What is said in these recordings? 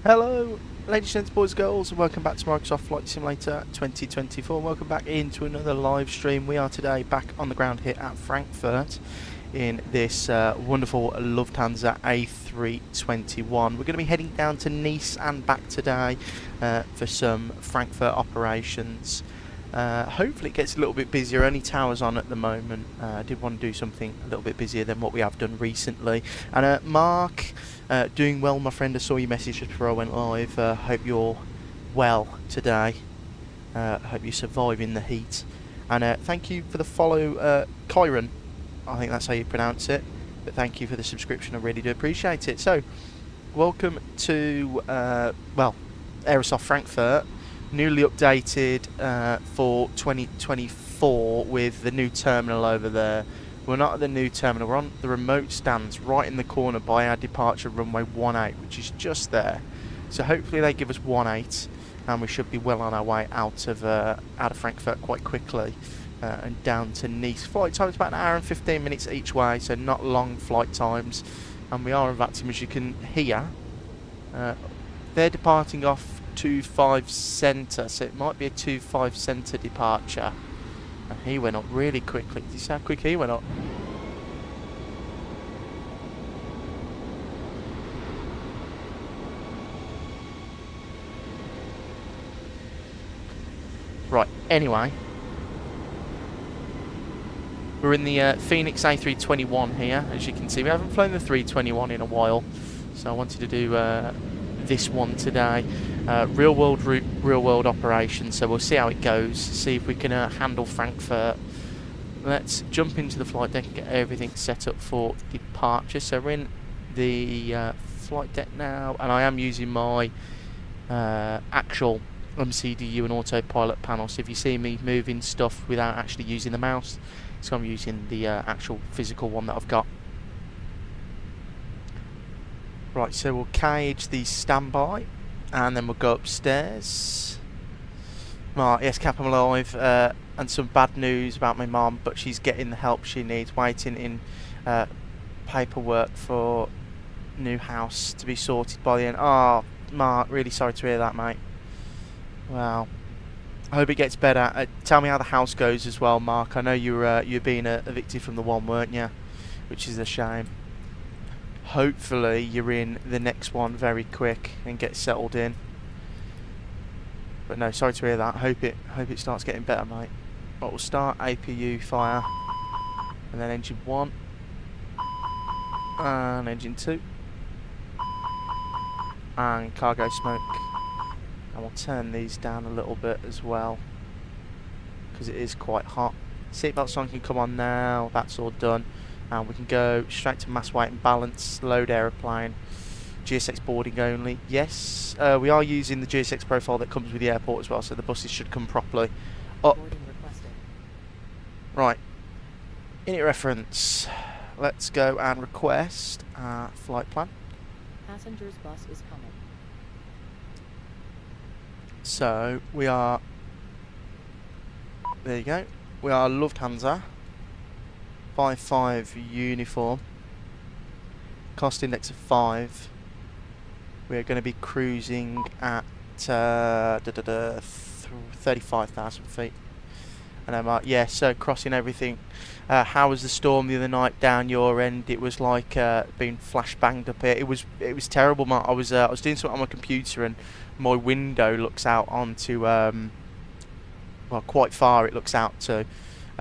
Hello, ladies and boys, girls, and welcome back to Microsoft Flight Simulator 2024. Welcome back into another live stream. We are today back on the ground here at Frankfurt in this wonderful Lufthansa A321. We're going to be heading down to Nice and back today for some Frankfurt operations. Hopefully it gets a little bit busier. Only towers on at the moment. I did want to do something a little bit busier than what we have done recently. And Mark, doing well, my friend. I saw your message just before I went live. Hope you're well today. Hope you're surviving the heat. And thank you for the follow, Kyron. I think that's how you pronounce it. But thank you for the subscription. I really do appreciate it. So, welcome to well, Aerosoft Frankfurt. Newly updated for 2024 with the new terminal over there. We're not at the new terminal, we're on the remote stands right in the corner by our departure runway 18, which is just there. So hopefully they give us 18 and we should be well on our way out of Frankfurt quite quickly and down to Nice. Flight time is about an hour and 15 minutes each way, so not long flight times. And we are in VATSIM, as you can hear. They're departing off 25 centre, so it might be a 25 centre departure. And he went up really quickly. Did you see how quick he went up? Right, anyway. We're in the Fenix A321 here, as you can see. We haven't flown the 321 in a while, so I wanted to do this one today. Real world route, real world operation, so we'll see how it goes, see if we can handle Frankfurt. Let's jump into the flight deck and get everything set up for departure. So we're in the flight deck now, and I am using my actual MCDU and autopilot panel. So if you see me moving stuff without actually using the mouse, so I'm using the actual physical one that I've got. Right, so we'll cage the standby, and then we'll go upstairs. Right, yes, Cap, I'm alive, and some bad news about my mum, but she's getting the help she needs, waiting in paperwork for new house to be sorted by the end. Oh, Mark, really sorry to hear that, mate. Well, I hope it gets better. Tell me how the house goes as well, Mark. I know you're being evicted from the one, weren't you? Which is a shame. Hopefully you're in the next one very quick and get settled in. But no, sorry to hear that. Hope it starts getting better, mate. Right, we'll start APU fire, and then engine 1 and engine 2 and cargo smoke. And we'll turn these down a little bit as well because it is quite hot. Seatbelt sign can come on now. That's all done. And we can go straight to mass weight and balance, load aeroplane, GSX boarding only. Yes, we are using the GSX profile that comes with the airport as well, so the buses should come properly up. Right, init reference. Let's go and request our flight plan. Passengers bus is coming. So we are, there you go, we are Lufthansa 55 uniform, cost index of 5. We're going to be cruising at 35,000 feet. And I'm like, yeah, so crossing everything. How was the storm the other night down your end? It was like being flash banged up here. It was terrible, Mark. I was doing something on my computer, and my window looks out onto well, quite far. It looks out to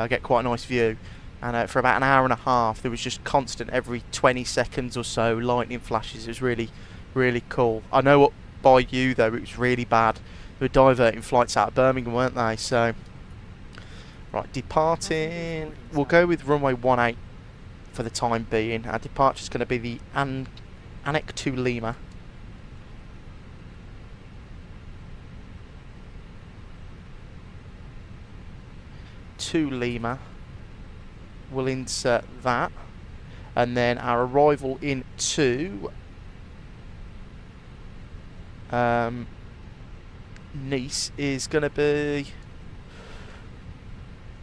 get quite a nice view. And for about an hour and a half, there was just constant, every 20 seconds or so, lightning flashes. It was really, really cool. I know up by you though, it was really bad. They were diverting flights out of Birmingham, weren't they? So. Right, departing, we'll go with runway 18 for the time being. Our departure is going to be the Anik to Lima. To Lima. We'll insert that. And then our arrival into Nice is going to be...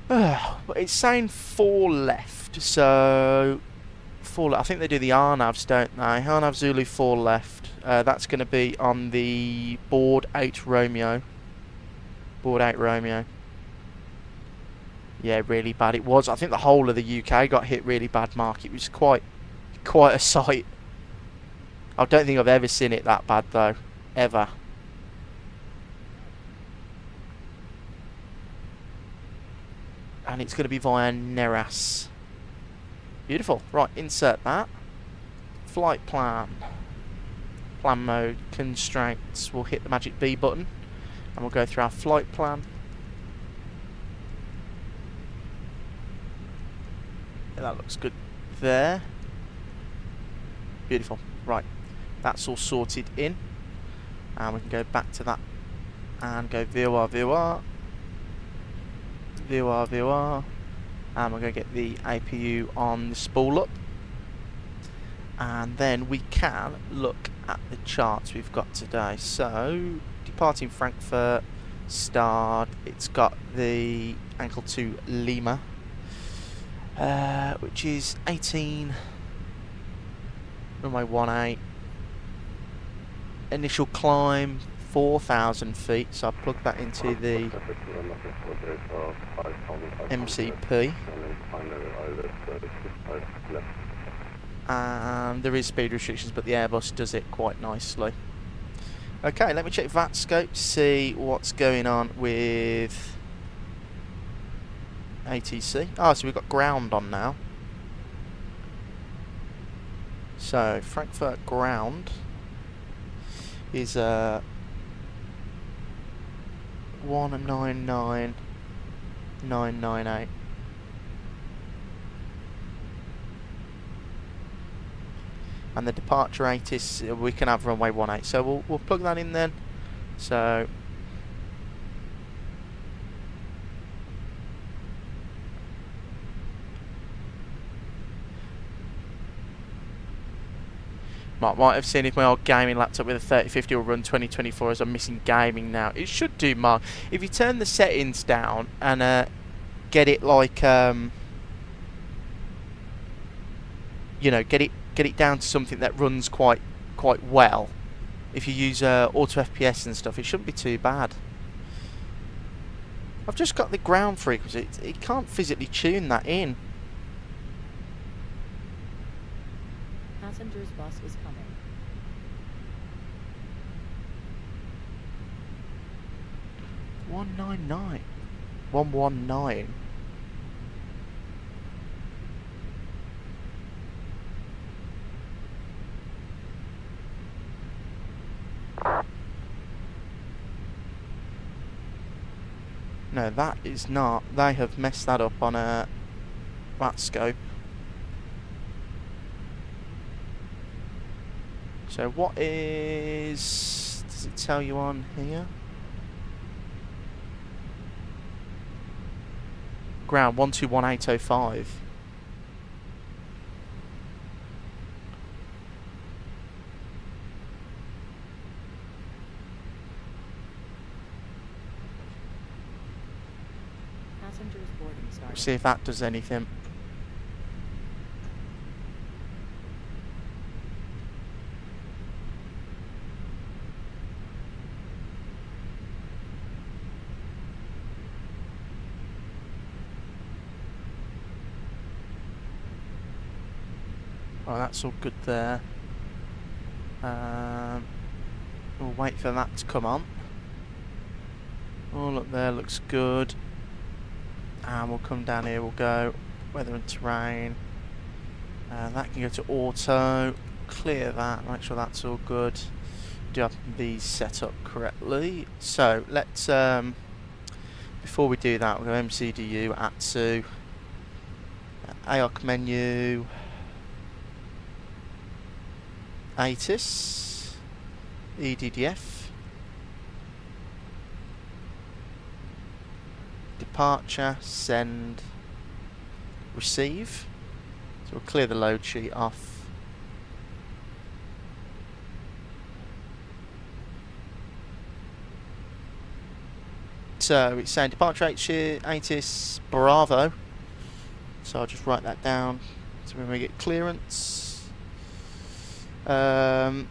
it's saying 4 left, so 4 I think they do the RNAVs, don't they? RNAV Zulu 4 left. That's going to be on the board 8 Romeo. Board 8 Romeo. Yeah, really bad. It was. I think the whole of the UK got hit really bad, Mark. It was quite a sight. I don't think I've ever seen it that bad though, ever. And it's going to be via Neras. Beautiful. Right, insert that. Flight plan. Plan mode, constraints. We'll hit the magic B button. And we'll go through our flight plan. Yeah, that looks good there. Beautiful. Right, that's all sorted in. And we can go back to that. And go VOR, VOR. VOR, VOR, and we're going to get the APU on the spool up, and then we can look at the charts we've got today. So departing Frankfurt, starred, it's got the ankle to Lima, which is 18, runway 18, initial climb 4,000 feet, so I'll plug that into the MCP. And there is speed restrictions, but the Airbus does it quite nicely. Okay, let me check VATScope to see what's going on with ATC. Oh, so we've got ground on now. So Frankfurt ground is 199,998. And the departure rate is, we can have runway 18, so we'll plug that in then. So might have seen if my old gaming laptop with a 3050 will run 2024 as I'm missing gaming now. It should do, Mark. If you turn the settings down and get it like you know, get it down to something that runs quite well. If you use auto FPS and stuff, it shouldn't be too bad. I've just got the ground frequency. It can't physically tune that in. Passengers bus is coming. 199. 119. No, that is not. They have messed that up on a VATScope. So what is... does it tell you on here? Ground 121805. Passengers boarding started. See if that does anything. Right, that's all good there. We'll wait for that to come on. All up there looks good. And we'll come down here, we'll go weather and terrain. That can go to auto. Clear that, make sure that's all good. Do have these set up correctly. So let's, before we do that, we'll go MCDU, ATSU, AOC menu, ATIS, EDDF, departure, send, receive. So we'll clear the load sheet off. So it's saying departure ATIS Bravo. So I'll just write that down. So when we get clearance, oh,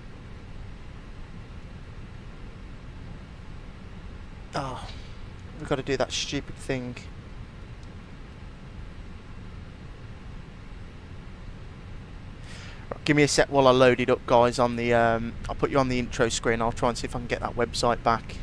we've got to do that stupid thing. Right, give me a sec while I load it up, guys. On the, I'll put you on the intro screen. I'll try and see if I can get that website back.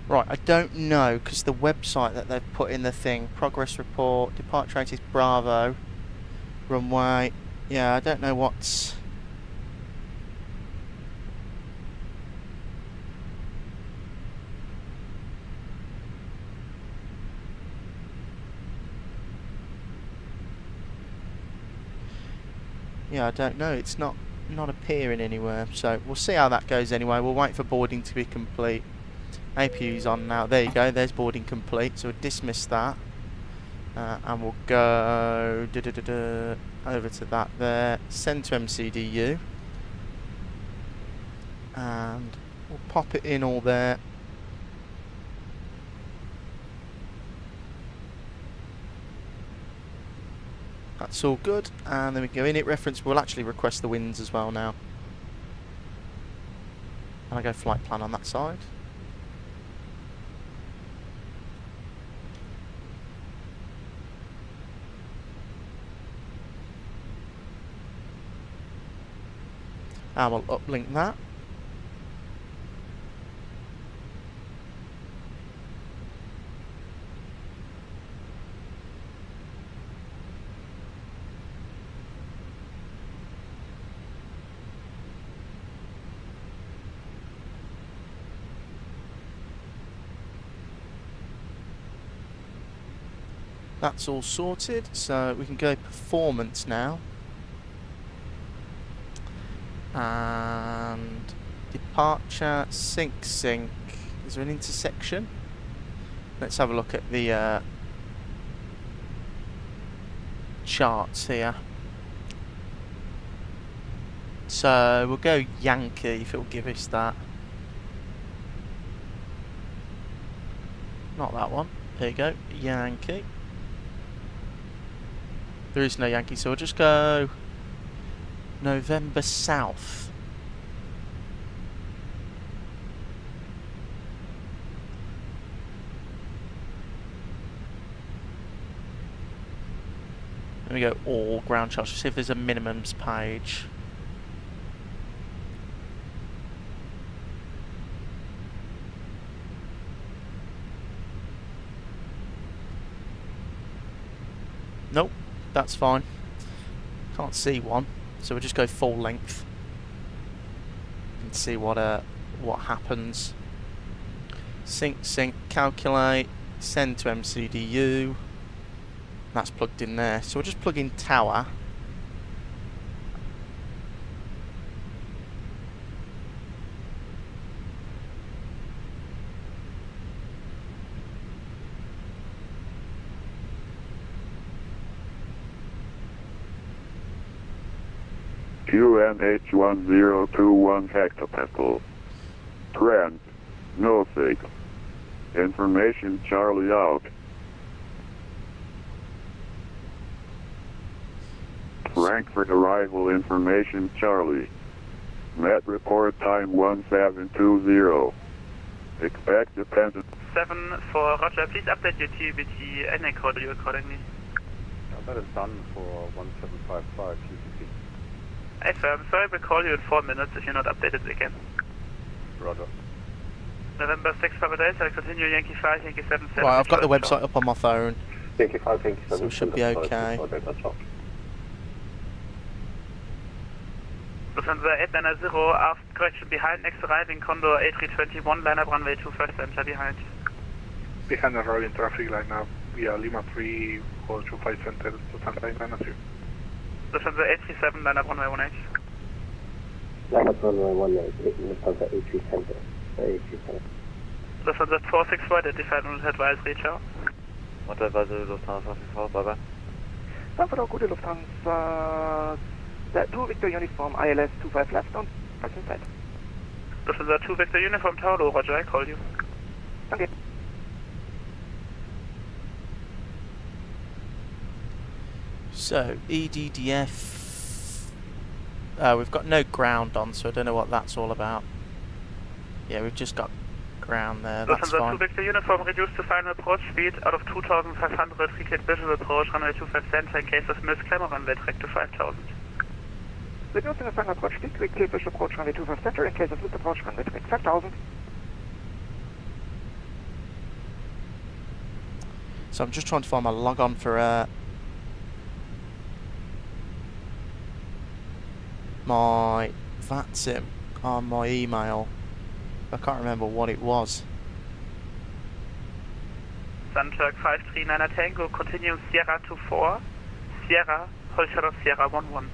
Right, I don't know, because the website that they've put in the thing, progress report, departure ATIS Bravo, runway, yeah, I don't know what's... Yeah, I don't know, it's not appearing anywhere, so we'll see how that goes anyway. We'll wait for boarding to be complete. APU's on now. There you go, there's boarding complete, so we'll dismiss that, and we'll go over to that there, send to MCDU, and we'll pop it in all there. That's all good, and then we go init reference. We'll actually request the winds as well now, and I go flight plan on that side. And we'll uplink that. That's all sorted, so we can go performance now. And departure, sync. Is there an intersection? Let's have a look at the charts here. So we'll go Yankee if it'll give us that. Not that one. There you go, Yankee. There is no Yankee, so we'll just go November South. Let me go all ground charts, see if there's a minimums page. Nope, that's fine. Can't see one. So we'll just go full length and see what happens. sync, calculate, send to MCDU. That's plugged in there. So we'll just plug in tower. QNH1021 hectopascal. Trend. No sig. Information Charlie out. Frankfurt arrival information Charlie. Met report time 1720. Expect dependent. 7 for Roger, please update your TBT and encode you accordingly. That is done for 1755 UTC. Hey sir, I'm sorry we'll call you in 4 minutes if you're not updated again. Roger. November 6 Papa Delta, I'll continue Yankee 5, Yankee 7, 7. Right, I've got the website up on my phone. Yankee 5, Yankee 7. So we should be okay. Lufthansa 890, after correction behind, next arriving Condor A321, line up runway 21st center behind. Behind the rolling traffic line now, via Lima 3 or 25 center, Lufthansa 890. Lufthansa 837, line up runway 18. Line up runway 18, Lufthansa 83 center. 83 Lufthansa 464, identified on advisory, ciao. What advisory Lufthansa 54, bye bye. Buffalo, good Lufthansa. The 2 Victor uniform, ILS 25 left on present side. Lufthansa 2 Victor uniform, Tower, Roger, I call you. Okay. So, EDDF. We've got no ground on, so I don't know what that's all about. Yeah, we've just got ground there, that's Lufthansa fine. 2 Victor uniform, reduced to final approach speed out of 2500, recade visual approach, runway 25 center, in case of miss, climb runway direct to 5000. Reducing the final approach speed, quick clear push approach runway 25 center, in case of missed approach runway direct 5000. So I'm just trying to find my log on for my VATSIM on my email. I can't remember what it was. Sunturk 539 Tango, continue Sierra 24, Sierra, hold shadow Sierra 11.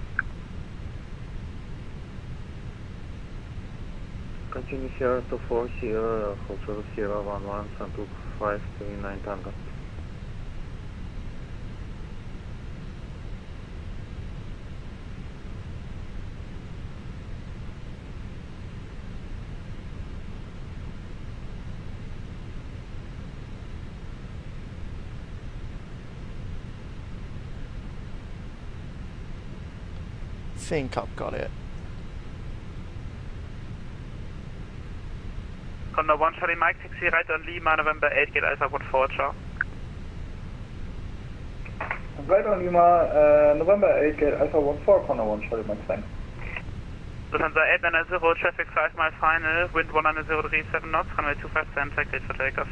Continue Sierra 24, Sierra, hold shadow Sierra 11, Sunturk 539 Tango. I think I've got it. Condor 1 Charlie Mike, taxi right on Lima, November 8, gate Alpha 14, ciao. Right on Lima, November 8, gate Alpha 14, Condor 1 Charlie Mike, thanks. Lufthansa 890, traffic 5 mile final, wind 137 knots, runway 25 center, cleared for takeoff.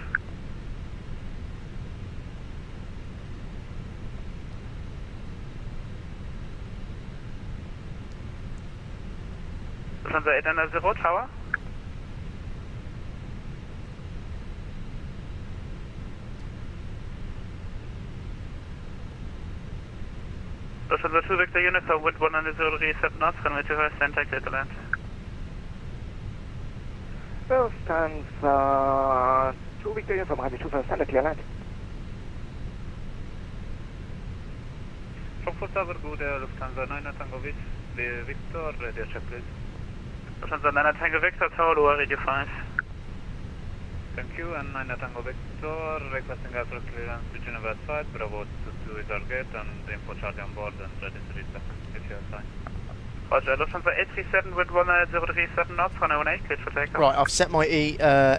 Lufthansa 890, tower. Lufthansa 2 Victor uniform, wind 137 knots, runway 25 center, cleared to land. Lufthansa 2 Victor uniform, runway 25 center, clear land. Frankfurt Tower, good Lufthansa 9 Tango Victor, radio check please. Lufthansa 9 Tango Victor, tower, lower radio 5. Thank you, and 9 Tango Victor, requesting after clearance to Geneva side, Bravo 2 is our gate, and info charge on board and ready to return, if you have time. Roger, Lufthansa 837 with 1037 knots, runway 18, cleared for takeoff. Right, I've set my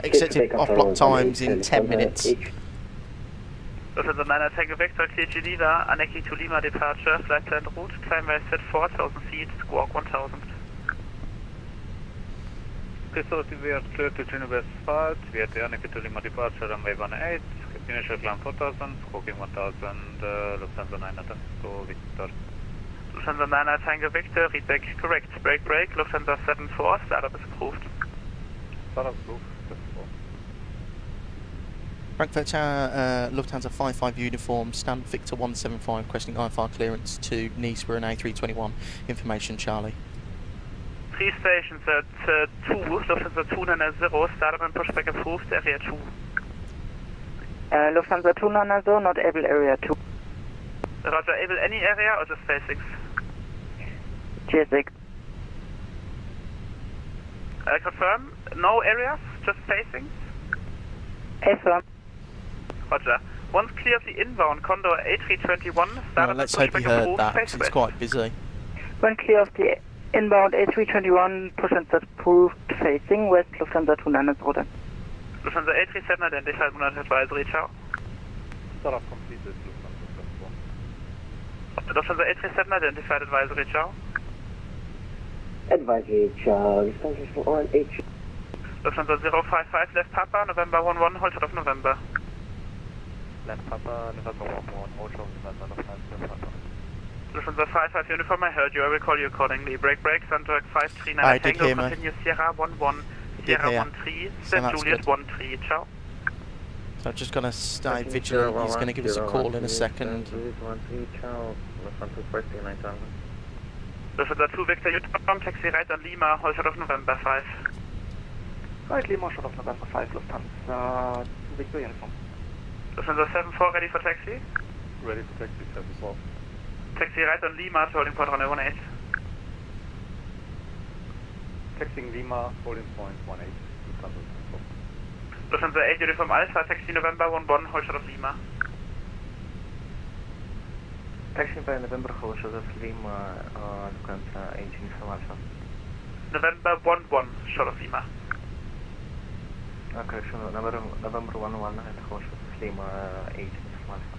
accepted off-block times in 10 minutes. Lufthansa 9 Tango Victor, clear Geneva, Aneki to Lima departure, flight plan route, climb by set 4000 feet, squawk 1000. Facility, we are clear to Geneva asphalt, we are the Aneki to Lima departure, runway 18, initial climb 4000, squawking 1000, Lufthansa 9 Tango Victor. Lufthansa 9 Tango Victor, read back correct, brake, Lufthansa 74, startup is approved. Startup approved, 74. Frankfurt Tower, Lufthansa 55 uniform, stand Victor 175, requesting IFR clearance to Nice. We're an A321. Information, Charlie. 3 stations at 2, Lufthansa 290, startup and pushback approved, area 2. Lufthansa 290, not able area 2. Roger, able any area or just basics? GSX. Confirm, no areas, just facings? Affirm. Roger. Once clear of the inbound, Condor A321, startup and Let's hope you pushback heard approved, that, face 'cause it's west. quite busy. When clear of the inbound A321, push and set approved, facing west, Lufthansa 290 then. Lufthansa A37 identified, do not advisory, ciao. Startup completed, Lufthansa 74. Lufthansa A37 identified, advisory, ciao. Advisory, Charlie. Responses for ONH. Lufthansa 055, left Papa, November 11, hold short of November. Left Papa, November 11, hold short of November, Lufthansa Papa. Lufthansa 55 uniform, I heard you, I will call you accordingly. Break, Sundirect 539, I did Tango, hear me. continue Sierra 11, Sierra hear. 13, So St. that's Juliet good. 13, ciao. So I'm just going to stay vigilant. He's going to give us a call in a second. Lufthansa 2 Victor uniform, taxi right on Lima, hold short of November 5. Right, Lima, short of November 5, Lufthansa 2 Victor uniform. Lufthansa 74 ready for taxi. Ready for taxi 74. Taxi right on Lima, holding point runway 18. Taxiing Lima, holding point 18, Lufthansa 74. Lufthansa 8 uniform Alpha, taxi November 11, hold short of Lima. Taxi by November, hold short of Lima, Lufthansa 8 uniform Alpha. November 11, short of Lima. Correction, November 11 and hold short of Lima 8 uniform Alpha.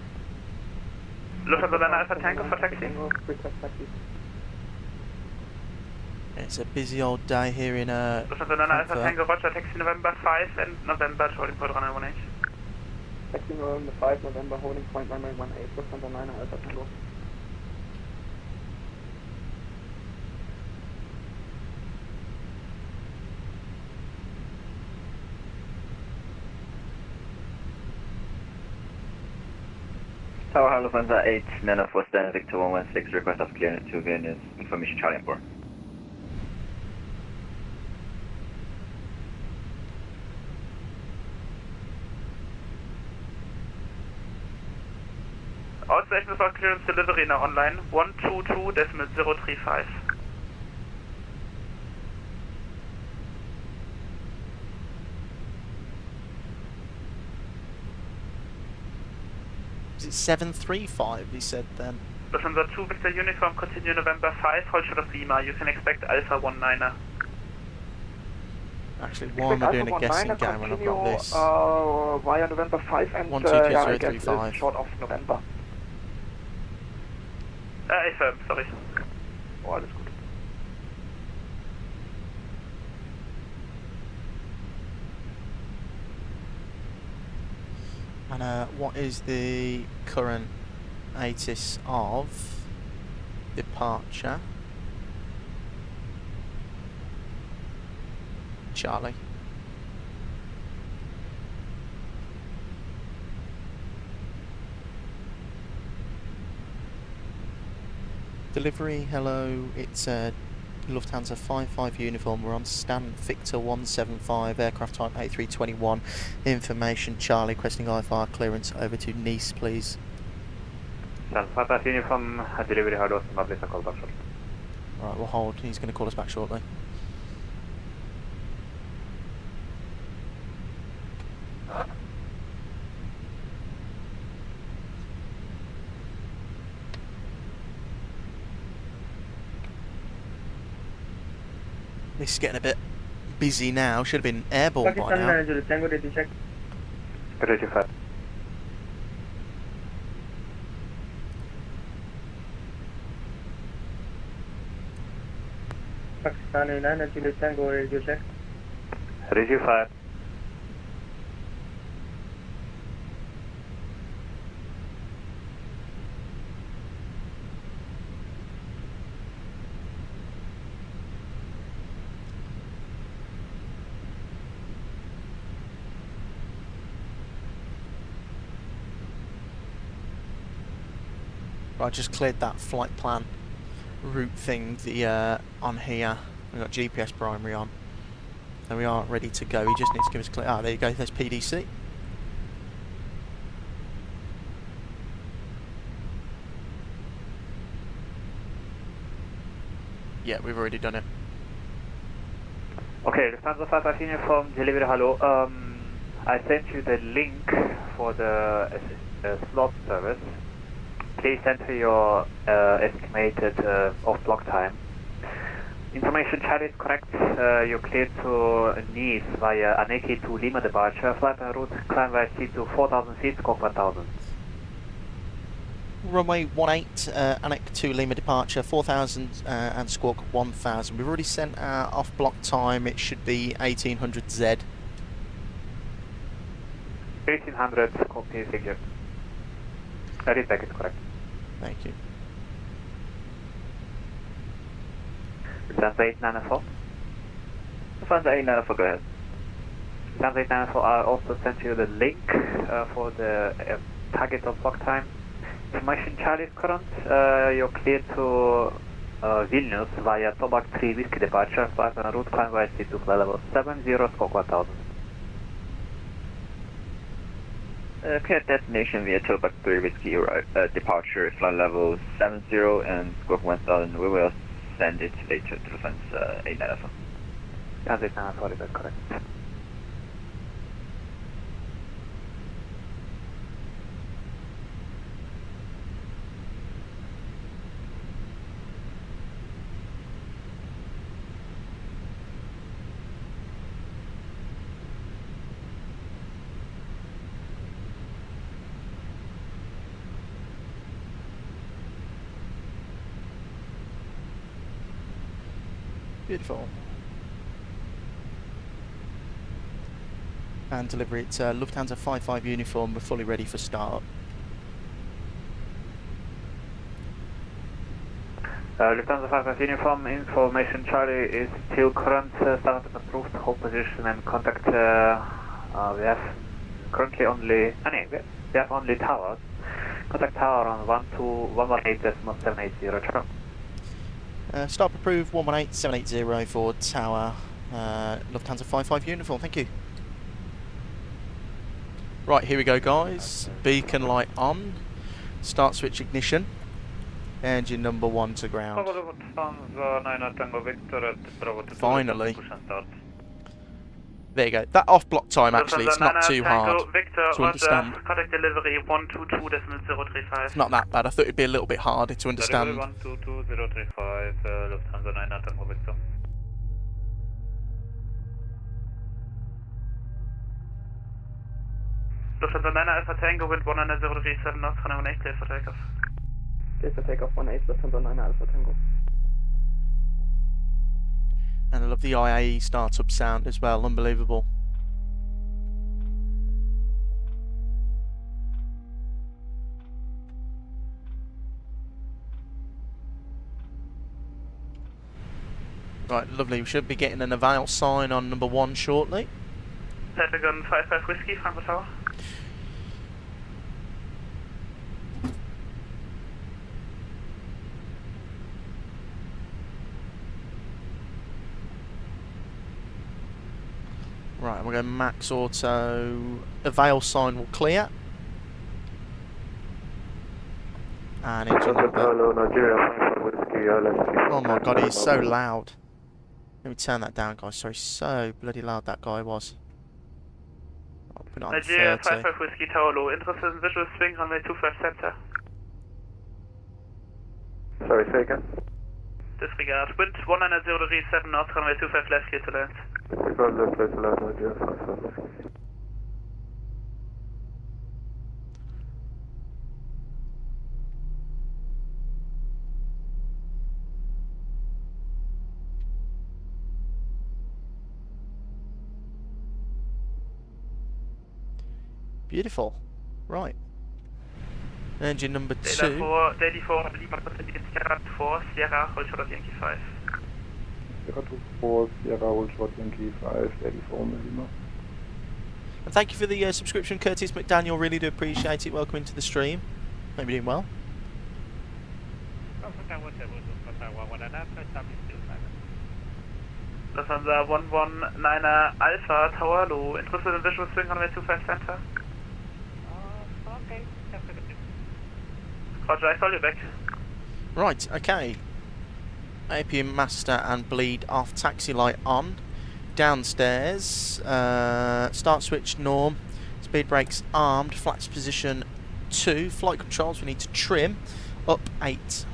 Lufthansa 9 Alpha Tango for taxi. It's a busy old day here in Lufthansa 9 Alpha Frankfurt. Tango, Roger, taxi November 5 and November, holding point runway 18. Taxi November 5, November, holding point runway 18, Lufthansa 9 Alpha Tango. Tower Lufthansa 8, Nano for stand Victor 116, request of clearance to Venus, information Charlie 4. All stations for clearance delivery now online, 122.035. Is it 735, he said then? Lufthansa 2 Victor uniform, continue November 5, hold short of Lima, you can expect Alpha 19er. Actually, why am I doing a guessing game when I've got this? Via November 5 and 122.035. short of November. Affirm, sorry. Oh, alles gut. And what is the current ATIS of departure? Charlie. Delivery, hello, it's Lufthansa 55 uniform, we're on stand Victor 175, aircraft type A321, information Charlie, requesting IFR clearance over to Nice please. Stand 55 uniform, delivery hard Austin, please call back shortly. Alright, we'll hold, he's going to call us back shortly. This is getting a bit busy now. Should have been airborne by now. Tango ready check. Ready 5. Pakistan 9 Juliet Tango radio check. Ready 5. Right, I just cleared that flight plan route thing on here. We've got GPS primary on. And we are ready to go. He just needs to give us clear. Ah, there you go. There's PDC. Yeah, we've already done it. Okay, Lufthansa 5 uniform, delivery hello. I sent you the link for the slot service. Please enter your estimated off-block time. Information chart is correct. You're cleared to Nice via Aneki to Lima departure. Flight en route, climb via C2 4000 feet, squawk 1000. Runway 18, Anek to Lima departure, 4000 and squawk 1000. We've already sent our off-block time. It should be 1800 Z. 1800, copy figure. Read back is correct. Thank you. Lufthansa 894. Lufthansa 894, go ahead. Lufthansa 894, I also sent you the link for the target off-block time. Information chart is current. You're cleared to Vilnius via Tobac 3 Whiskey departure. Flight en route, climb via C2 flight level 70, squawk 1000. Clear destination via Tobac 3 Whiskey departure, flight level 70 and squawk 1000. We will send it later to Lufthansa 894. Lufthansa 894, is that correct? Beautiful. And delivery, it's Lufthansa 55 uniform. We're fully ready for start. Lufthansa 55 uniform, information Charlie is still current, start approved, hold position and contact, we have currently only, we have only towers. Contact tower on 118.780, return. Start approved 118780 for tower, Lufthansa 55 uniform, thank you. Right, here we go guys, beacon light on, start switch ignition, engine number 1 to ground. Finally. There you go, that off block time actually, it's not too hard to understand. Contact delivery 122.035. It's not that bad, I thought it'd be a little bit harder to understand. 122.035, Lufthansa 9 Tango Victor. Lufthansa 9 Alpha Tango, wind 19037 knots, runway 18, clear for takeoff. Clear for takeoff, 18, Lufthansa 9 Alpha Tango. And I love the IAE startup sound as well, unbelievable. Right, lovely. We should be getting an avail sign on number 1 shortly. Pentagon 55 Whiskey, Frankfurt Tower. Right, we're going max auto. Avail sign will clear. And engine number. Oh my god, he's so loud. Let me turn that down, guys. Sorry, so bloody loud that guy was. I'll put it on Nigeria 30. 55 Whiskey Tower Low. Interested in visual swing runway 25 center. Sorry, say again. Disregard. Wind 19037 knots, runway 25 left, clear to land. Disregard left, clear to land, Nigeria 55. Beautiful. Right. Engine number 2. Daily 4, Lima, Sierra 4, Sierra, Ultra Yankee 5. Sierra 4, Sierra, Ultra Yankee 5, 84 Lima. And thank you for the subscription, Curtis McDaniel. Really do appreciate it. Welcome into the stream. Hope you're doing well. Lufthansa 119er Alpha Tower Low. Interested in visual swing runway 25 center? Okay. Roger, I call you back. Right, okay. APM master and bleed off, taxi light on. Downstairs, start switch norm, speed brakes armed, flaps position 2, flight controls we need to trim, up 8.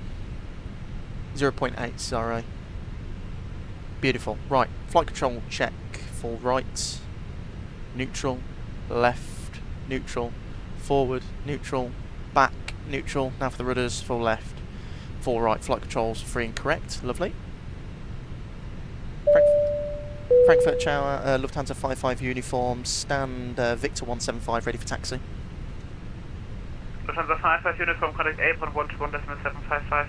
0.8, sorry. Beautiful. Right, flight control check for right, neutral, left, neutral, forward, neutral, back, neutral. Now for the rudders, for left, for right. Flight controls free and correct. Lovely. Frankfurt Tower, Lufthansa 55 uniform, stand Victor 175 ready for taxi. Lufthansa 55 uniform, contact apron 121.755.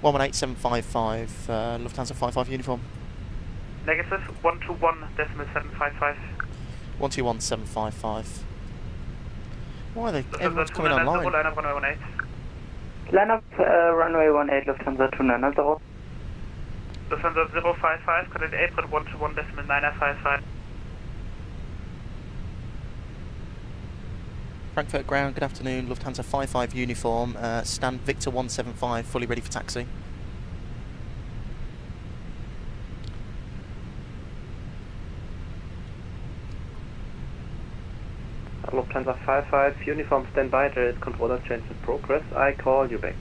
118755, Lufthansa 55 uniform. Negative 121.755. 121755. Why are they? Lufthansa Everyone's coming 290, online. line up runway 18. Line up runway 18, Lufthansa 290. Lufthansa 055, contact apron 121.955. Frankfurt ground, good afternoon, Lufthansa 55 uniform, stand Victor 175, fully ready for taxi. Lufthansa 55 uniform standby, there is controller change in progress. I call you back.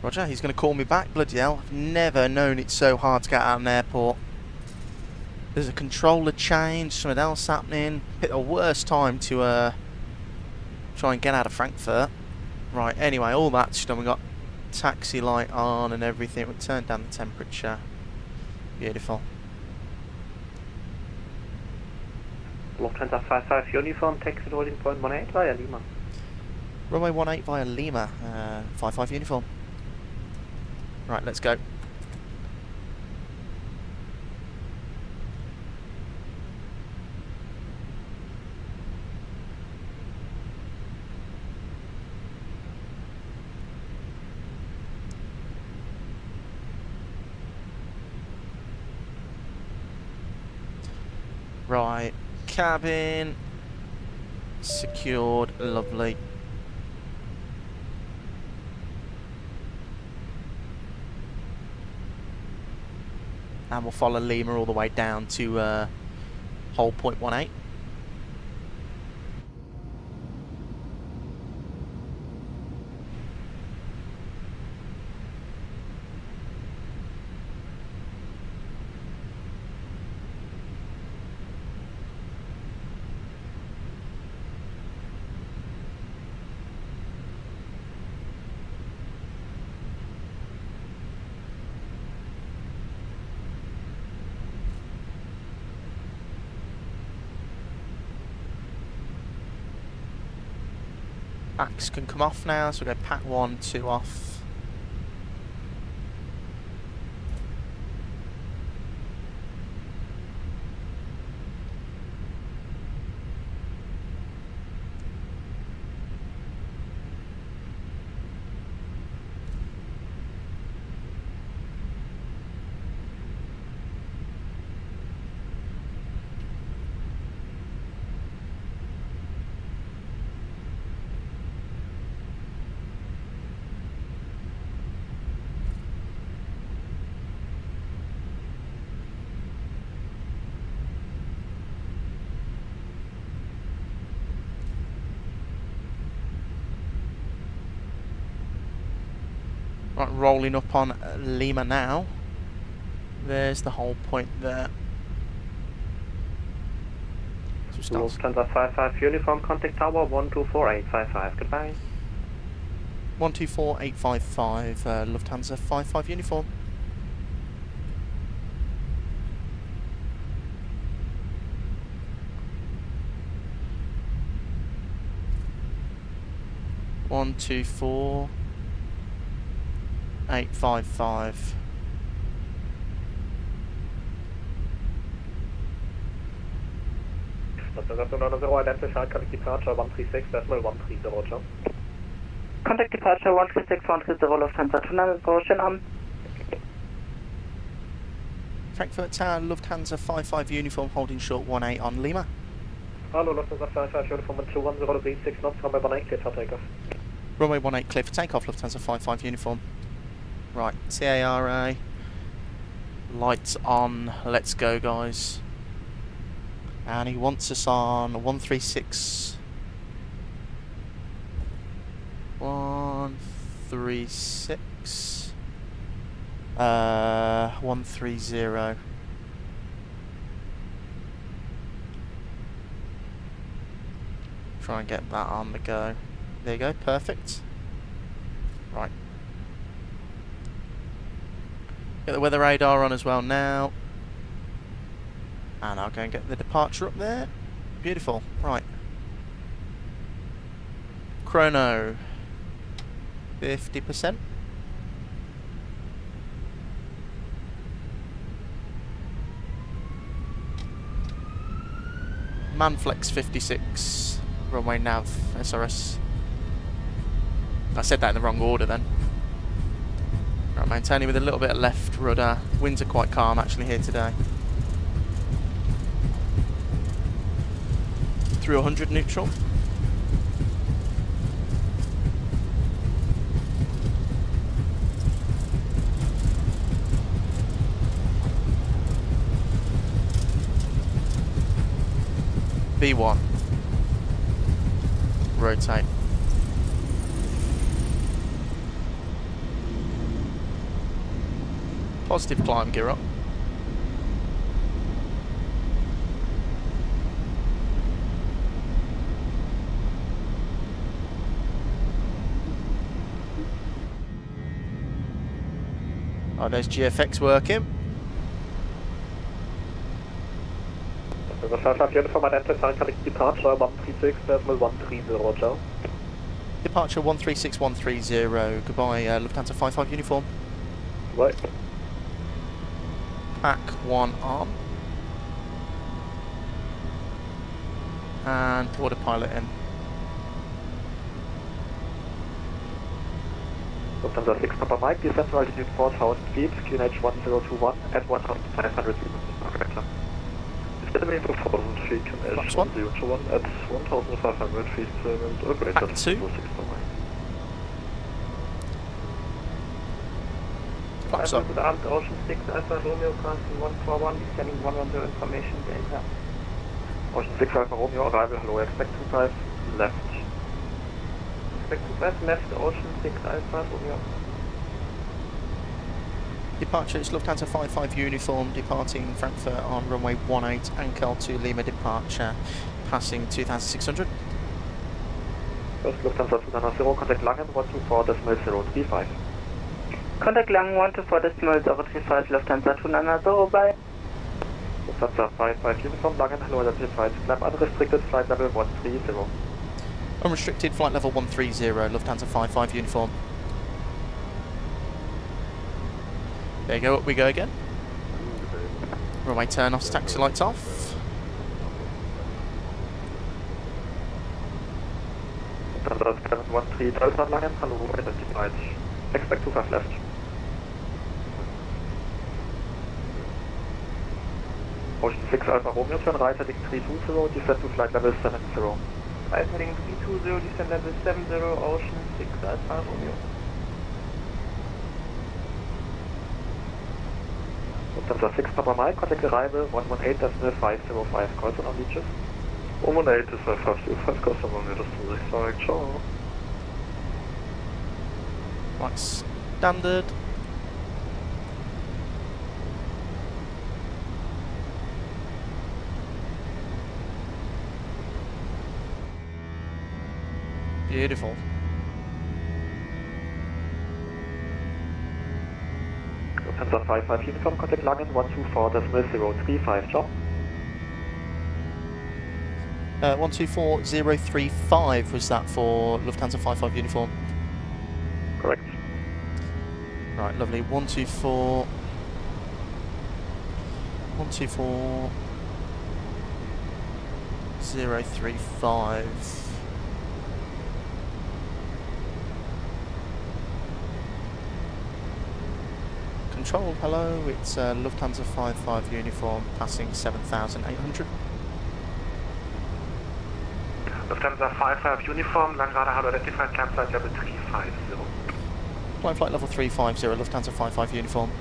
Roger, he's going to call me back, bloody hell. I've never known it so hard to get out of an airport. There's a controller change, something else happening. Picked the worst time to try and get out of Frankfurt. Right, anyway, all that's done. We got taxi light on and everything. We turned down the temperature. Beautiful. Lufthansa 55 uniform, taxi holding point 18 via Lima. Runway 18 via Lima, 55 uniform. Right, let's go. Right, cabin secured, lovely. And we'll follow Lima all the way down to hold point 18. Packs can come off now, so we'll go pack 1, 2 off. Right, rolling up on Lima now. There's the whole point there. So Lufthansa 55 uniform, contact tower 124855. Goodbye. 124855, Lufthansa 55 uniform. One, 2, 4, 855. Lufthansa 290, identified, correct departure 136, decimal 130, Roger. Contact departure 136-130 Lufthansa 29 approach on. Frankfurt Tower, Lufthansa 55 uniform, holding short 18 on Lima. Hello, Lufthansa 55 uniform 210 degrees 6 knots, runway 18 clear for takeoff. Runway 18 clear for takeoff, Lufthansa 55 uniform. Right, CARA, lights on, let's go guys. And he wants us on 136. 136. 130. Try and get that on the go. There you go, perfect. Right. Get the weather radar on as well now. And I'll go and get the departure up there. Beautiful. Right. Chrono. 50%. Manflex 56. Runway nav SRS. I said that in the wrong order then. Right, maintaining with a little bit of left rudder. Winds are quite calm actually here today. Through 100 neutral. B1. Rotate. Positive climb, gear up. Oh, there's GFX working. The 55 uniform identifying connect departure 136 decimal 130, roger. Departure 136130, goodbye Lufthansa 55 uniform. Right. Pack 1 on. And autopilot in. Lufthansa 6 Papa Mike, descent to altitude 4000 feet, QNH 1021 at 1500 feet. Estimated 4000 feet, QNH 1021 at 1500 feet, and operator Pack 2. 6 Papa Flaps up. Good afternoon, Ocean 6 Alpha Romeo, crossing 141, descending 110 information data. Ocean 6 Alpha Romeo, arrival, hello, expect 25, left. Expect 25 left, Ocean 6 Alpha Romeo. Departure is Lufthansa 55 uniform, departing Frankfurt on runway 18, Ankel to Lima departure, passing 2600. First Lufthansa 290, contact Langen 124.035. Contact Langen 124.035, Lufthansa 290, bye. Lufthansa 55 uniform, Langen, hello, identified, climb unrestricted, flight level 130. Unrestricted, flight level 130, Lufthansa 55 uniform. There you go, up we go again. Runway turn off, taxi lights off. Lufthansa 713 Delta Langen, hello, identified. Expect 25 left. Ocean 6 Alpha Romeo, turn right heading 320, descend to flight level 70. Right heading 320, descend level 70, Ocean 6 Alpha Romeo. Lufthansa 6 Papa Mike, contact arrival 118.505, calls on beaches. 118.505, calls on meters to 65, ciao. Right, standard. Beautiful. Lufthansa 55 uniform, contact Langen 124.035, ciao. 124035 was that for Lufthansa 55 uniform? Correct. Right, lovely. 124. 124.035. control, hello, it's Lufthansa 55 uniform, passing 7,800. Lufthansa 55 uniform, Langrada Halo identified, climb flight level 350. Climb flight level 350, Lufthansa 55 uniform.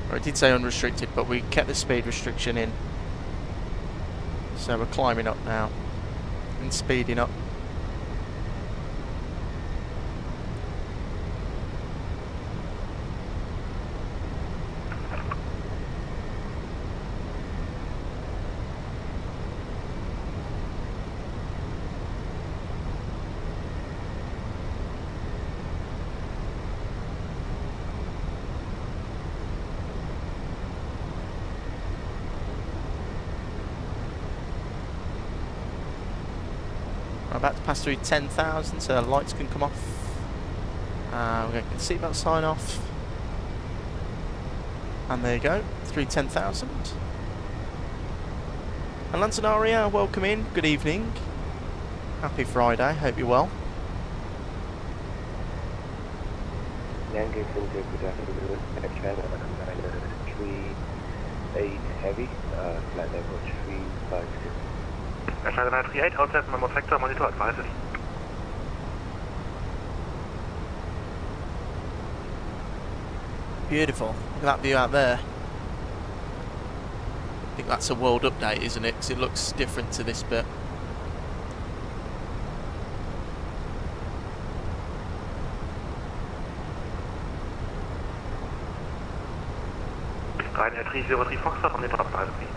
I did say unrestricted, but we kept the speed restriction in. So we're climbing up now and speeding up. About to pass through 10,000, so the lights can come off. We're going to get the seatbelt sign off. And there you go, through 10,000. And Lanzaria, welcome in, good evening. Happy Friday, hope you're well. Yankee Center, good afternoon. China 38 heavy, flight level 356. China 938, outside Memo sector, monitor advises. Beautiful, look at that view out there. I think that's a world update, isn't it? Because it looks different to this bit. Ryanair 303 Foxtrot, monitor advisory.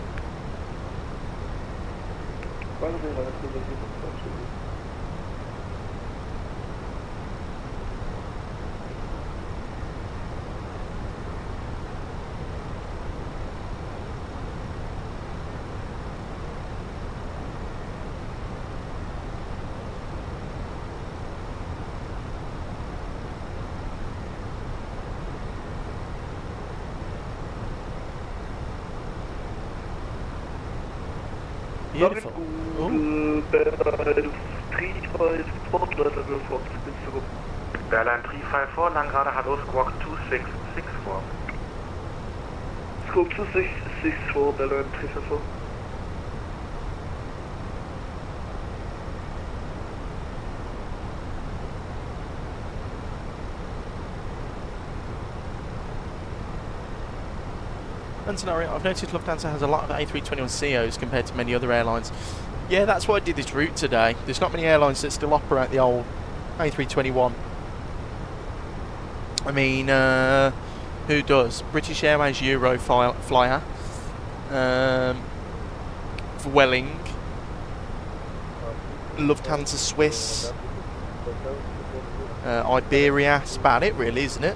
Beautiful. Airline 354, Langrada Halo Squawk 2664. Squawk 2664, Airline 354. And scenario, I've noticed Lufthansa has a lot of A321ceos compared to many other airlines. Yeah, that's why I did this route today. There's not many airlines that still operate the old A321. I mean, who does? British Airways Euroflyer, Vueling, Lufthansa Swiss, Iberia. That's about it, really, isn't it?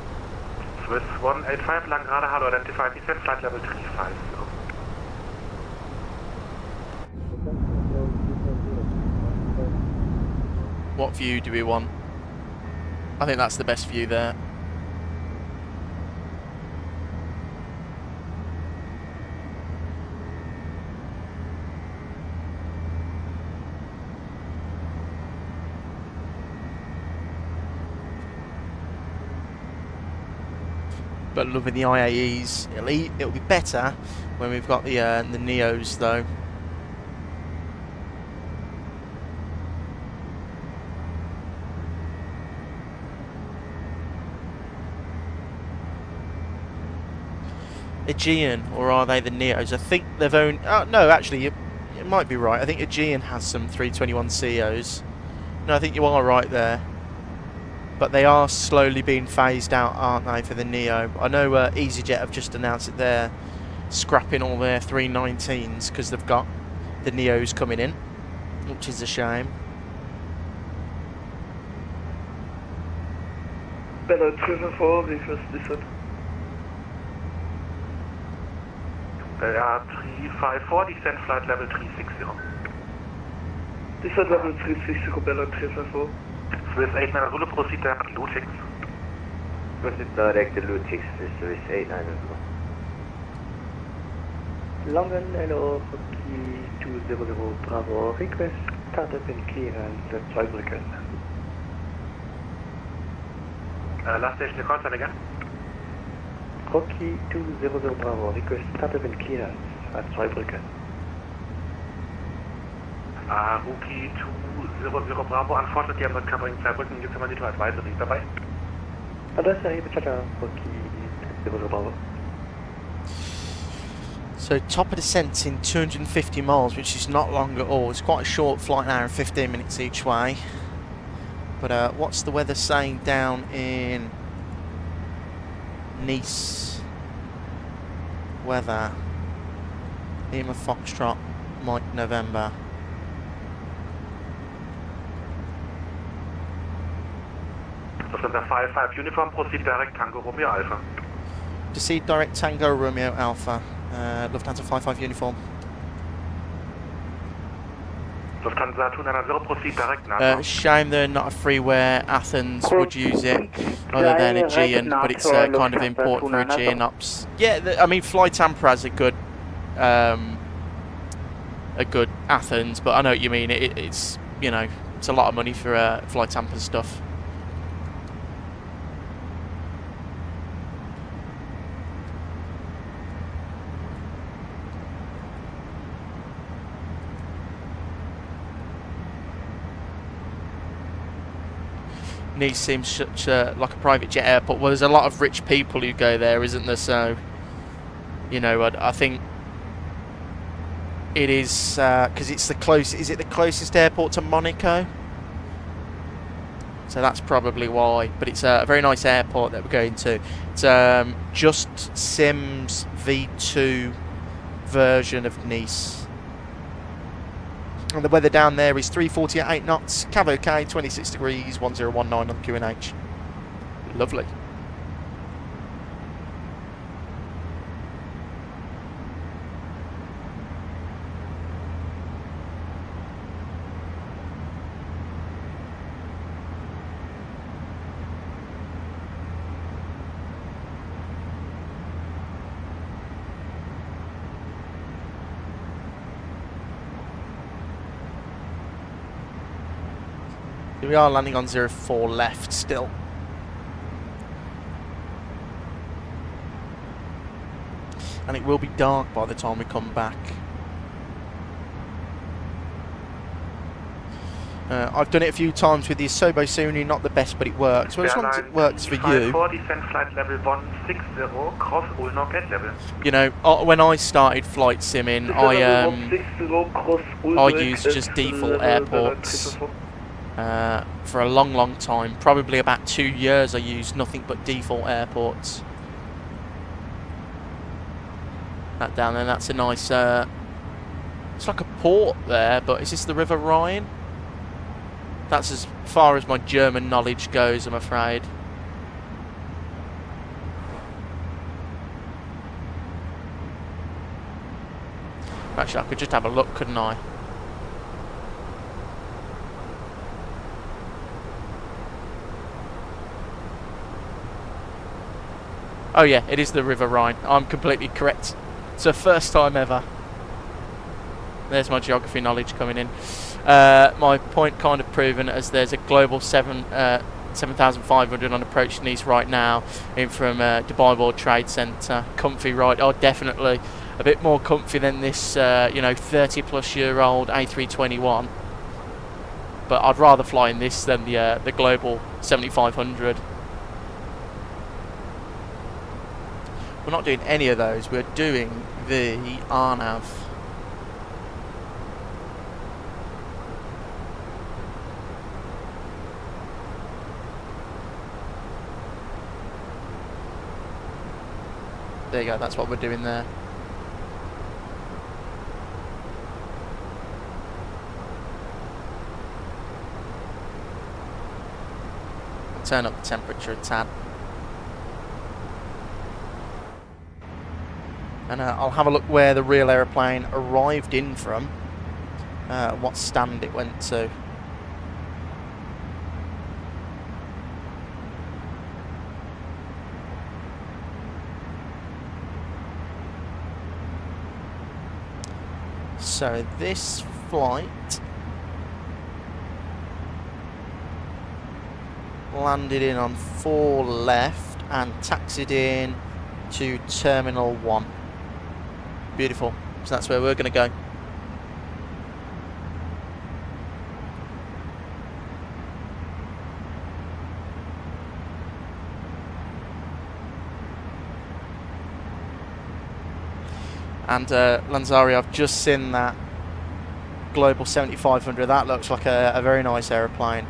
Swiss 185, Langrada Halo identified, descent flight level 350. What view do we want? I think that's the best view there. But loving the IAEs. It'll be better when we've got the Neos though. Aegean, or are they the Neos? I think they've owned... Oh, no, actually, it might be right. I think Aegean has some 321ceos. No, I think you are right there. But they are slowly being phased out, aren't they, for the Neo? I know EasyJet have just announced that they're scrapping all their 319s because they've got the Neos coming in, which is a shame. Bella 354, request descent. Bella 354, descent flight level 360. Descent level 360, Bella 354. Swiss 89 Zulu, proceed direct Lutix. Proceed direct Lutix, Swiss 89 Zulu. London, hello, Hockey 200 Bravo, request startup and clearance at Zweibrücken. Last station, the contact again. Hockey 200 Bravo, request startup and clearance at Zweibrücken. Rookie 200 Bravo, unfortunately I'm not covering Zweibrücken, you can monitor advisory, bye-bye. Advisory, Bachata, Hockey 200 Bravo. So top of descent in 250 miles, which is not long at all. It's quite a short flight, an hour and 15 minutes each way. But what's the weather saying down in Nice? Weather. Lima Foxtrot, Mike November. Lufthansa 55 uniform, proceed direct Tango Romeo Alpha. Proceed direct Tango Romeo Alpha. Lufthansa 55 uniform. Lufthansa 290, proceed direct NATO. Shame they're not a free where Athens would use it other than Aegean, but it's kind of important for Aegean ops. Yeah, I mean Flight Tamper has a good Athens, but I know what you mean. It's, you know, it's a lot of money for Flight Tamper stuff. Nice seems such like a private jet airport. Well, there's a lot of rich people who go there, isn't there? So, you know, I think it is because it's the closest. Is it the closest airport to Monaco? So that's probably why. But it's a very nice airport that we're going to. It's just Sim's V2 version of Nice. And the weather down there is 340 at 8 knots, Cav OK, 26 degrees, 1019 on the QNH. Lovely. We are landing on 04 left still. And it will be dark by the time we come back. I've done it a few times with the Asobo Suni, not the best, but it works. Well, as long as it works for you. Descent flight level 160, cross Ulnor gate level. You know, when I started flight simming, I used just default airports. For a long time, probably about 2 years, I used nothing but default airports. That down there, that's a nice it's like a port there, but is this the River Rhine? That's as far as my German knowledge goes, I'm afraid. Actually, I could just have a look, couldn't I? Oh yeah, it is the River Rhine. I'm completely correct. It's the first time ever. There's my geography knowledge coming in. My point kind of proven, as there's a global 7,500 on approach to Nice right now, in from Dubai World Trade Centre. Comfy ride. Oh, definitely a bit more comfy than this, you know, 30-plus-year-old A321. But I'd rather fly in this than the global 7,500. We're not doing any of those. We're doing the RNAV. There you go, that's what we're doing there. I'll turn up the temperature a tad. And I'll have a look where the real aeroplane arrived in from, what stand it went to. So this flight landed in on 4 left and taxied in to Terminal 1. Beautiful. So that's where we're going to go. And Lanzari, I've just seen that Global 7500. That looks like a very nice aeroplane.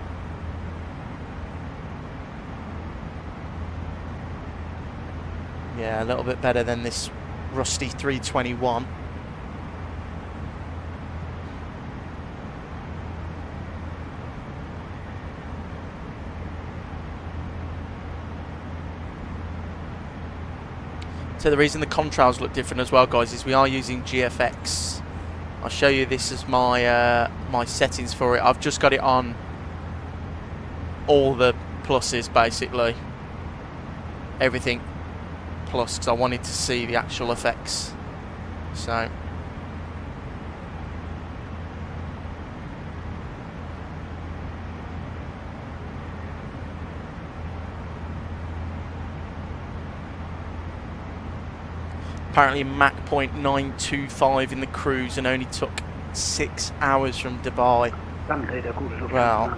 Yeah, a little bit better than this rusty 321. So the reason the contrails look different as well, guys, is we are using GFX. I'll show you this as my my settings for it. I've just got it on all the pluses, basically. Everything plus, because I wanted to see the actual effects. So apparently Mach 0.925 in the cruise and only took 6 hours from Dubai. Well,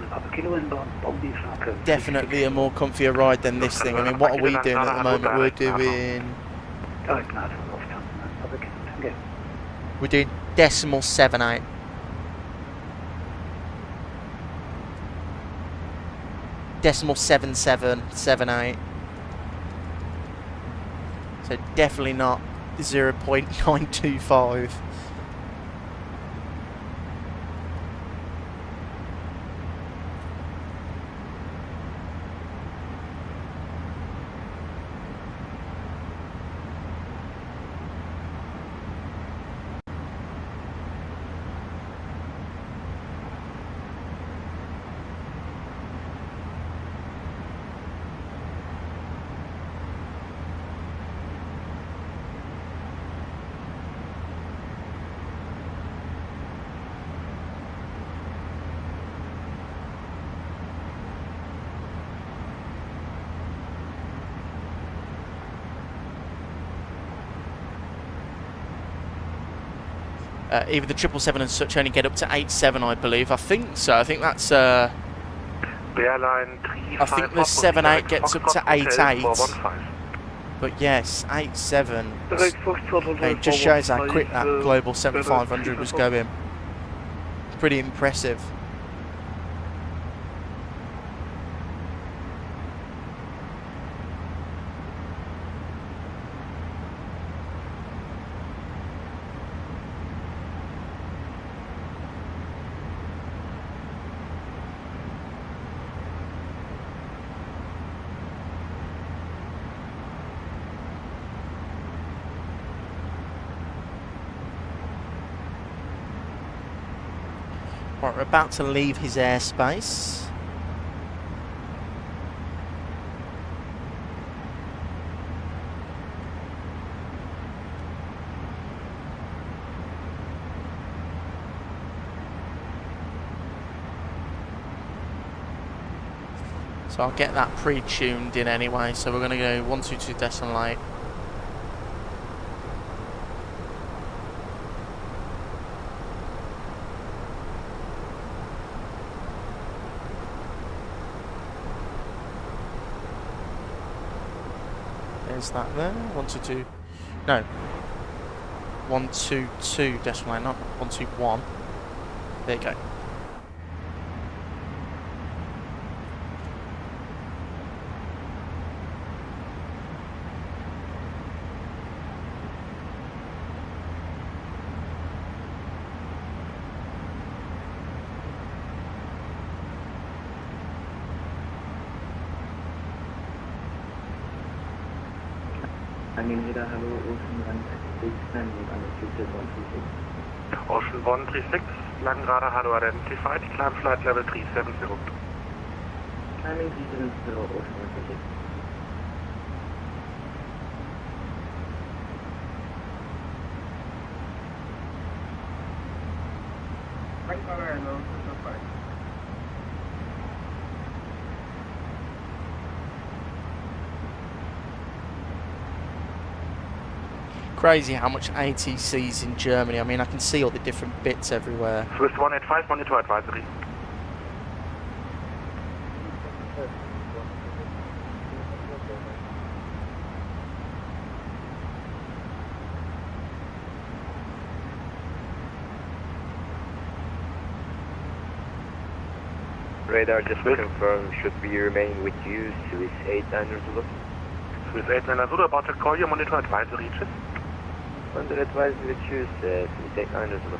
definitely a more comfier ride than this thing. I mean, what are we doing at the moment? We're doing decimal 78. Decimal 7778. So definitely not 0.925. Either the 777 and such only get up to 87, I believe. I think so. I think that's. I think the 78 gets up to 88. But yes, 87. It just shows how quick that Global 7500 was going. Pretty impressive. Right, we're about to leave his airspace. So I'll get that pre-tuned in anyway. So we're going to go 122.8. Is that there? 122. No. 122.9, not 121. There you go. Ocean 136, lang radar, hello, identified, climb flight level 370. Climbing 370, Ocean 136. final, 5. Crazy how much ATCs in Germany. I mean, I can see all the different bits everywhere. Swiss 185, monitor advisory. Radar just confirm, should we remain with you, Swiss 89 Zulu? Swiss 89 Zulu, about to call you, monitor advisory, cheers. Under advisory, choose Swiss 89 Zulu.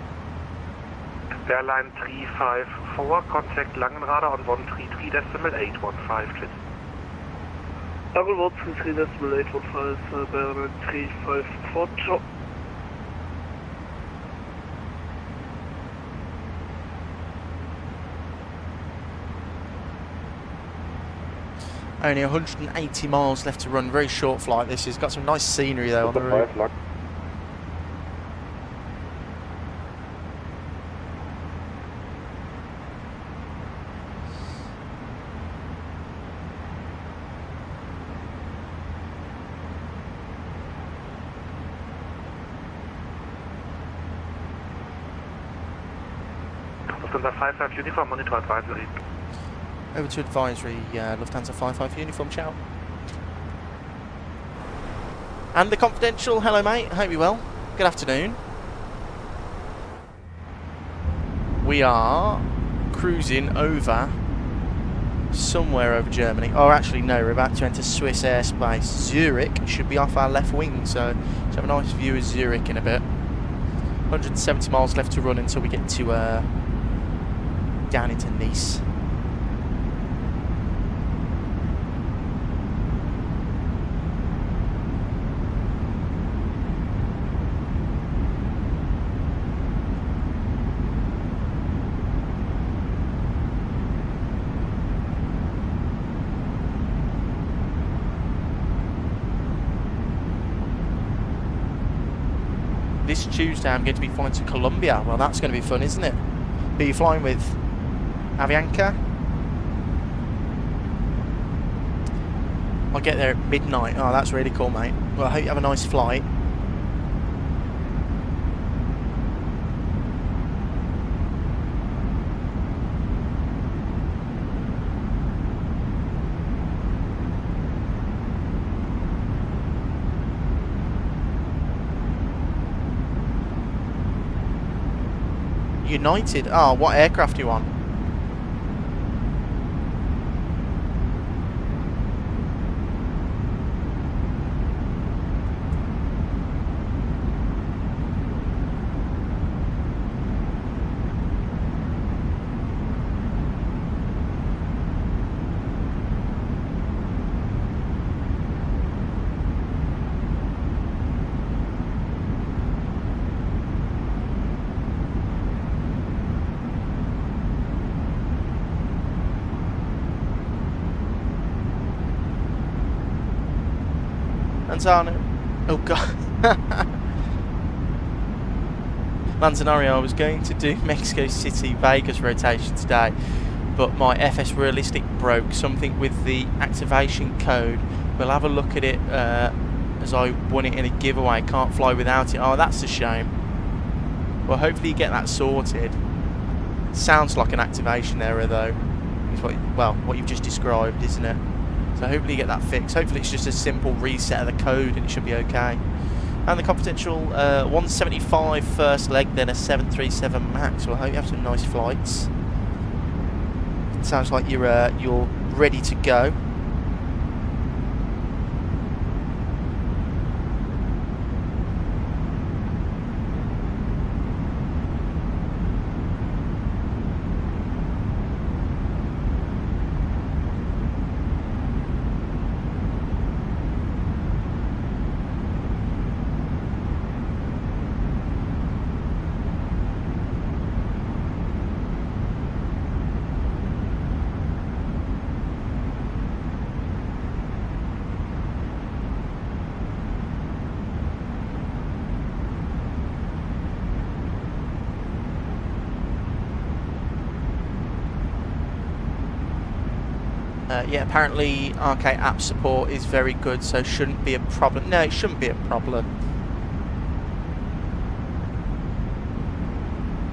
Airline 354, contact Langenradar on 133.815, cheers. Double 133.815, Airline 354, ciao. Only 180 miles left to run. Very short flight this is. Got some nice scenery though on the route. Lufthansa 55 uniform, monitor advisory. Over to advisory, Lufthansa 55 uniform, ciao. And the confidential, hello mate, hope you're well. Good afternoon. We are cruising over somewhere over Germany. Oh, actually no, we're about to enter Swiss airspace. Zurich should be off our left wing, so let's have a nice view of Zurich in a bit. 170 miles left to run until we get to down into Nice. This Tuesday I'm going to be flying to Colombia. Well, that's going to be fun, isn't it? Who are you flying with? Avianca? I'll get there at midnight. Oh, that's really cool, mate. Well, I hope you have a nice flight. United. Oh, what aircraft are you on? Manzano. Oh god. Manzanario, I was going to do Mexico City Vegas rotation today, but my FS Realistic broke something with the activation code. We'll have a look at it as I won it in a giveaway. Can't fly without it. Oh, that's a shame. Well, hopefully you get that sorted. Sounds like an activation error though. It's what you've just described, isn't it? So hopefully you get that fixed. Hopefully it's just a simple reset of the code and it should be okay. And the confidential 175 first leg, then a 737 MAX. Well, I hope you have some nice flights. It sounds like you're ready to go. Yeah, apparently RK app support is very good, so shouldn't be a problem. No, it shouldn't be a problem.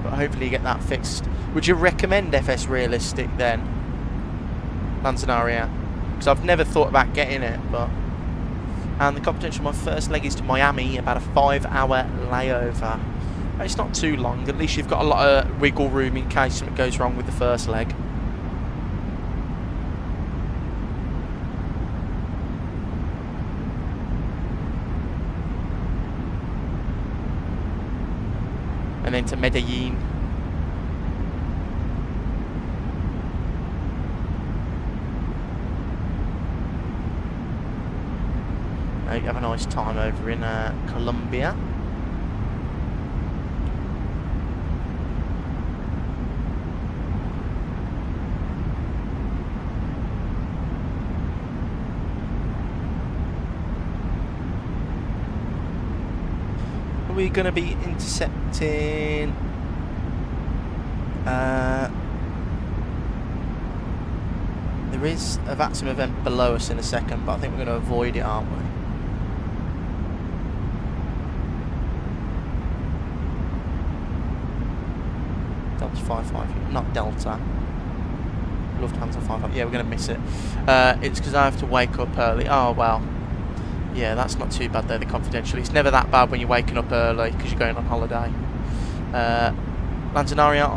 But hopefully you get that fixed. Would you recommend FS Realistic then, Lanzanaria? Because I've never thought about getting it, but... And the competition, my first leg is to Miami, about a 5-hour layover. It's not too long, at least you've got a lot of wiggle room in case something goes wrong with the first leg. And then to Medellin. Hope you have a nice time over in Colombia. We're going to be intercepting there is a VATSIM event below us in a second, but I think we're going to avoid it, aren't we? Delta 55, not Delta. Lufthansa 55, yeah, we're going to miss it. It's because I have to wake up early. Oh, well. Yeah, that's not too bad though, the confidential. It's never that bad when you're waking up early because you're going on holiday. Lanzanaria,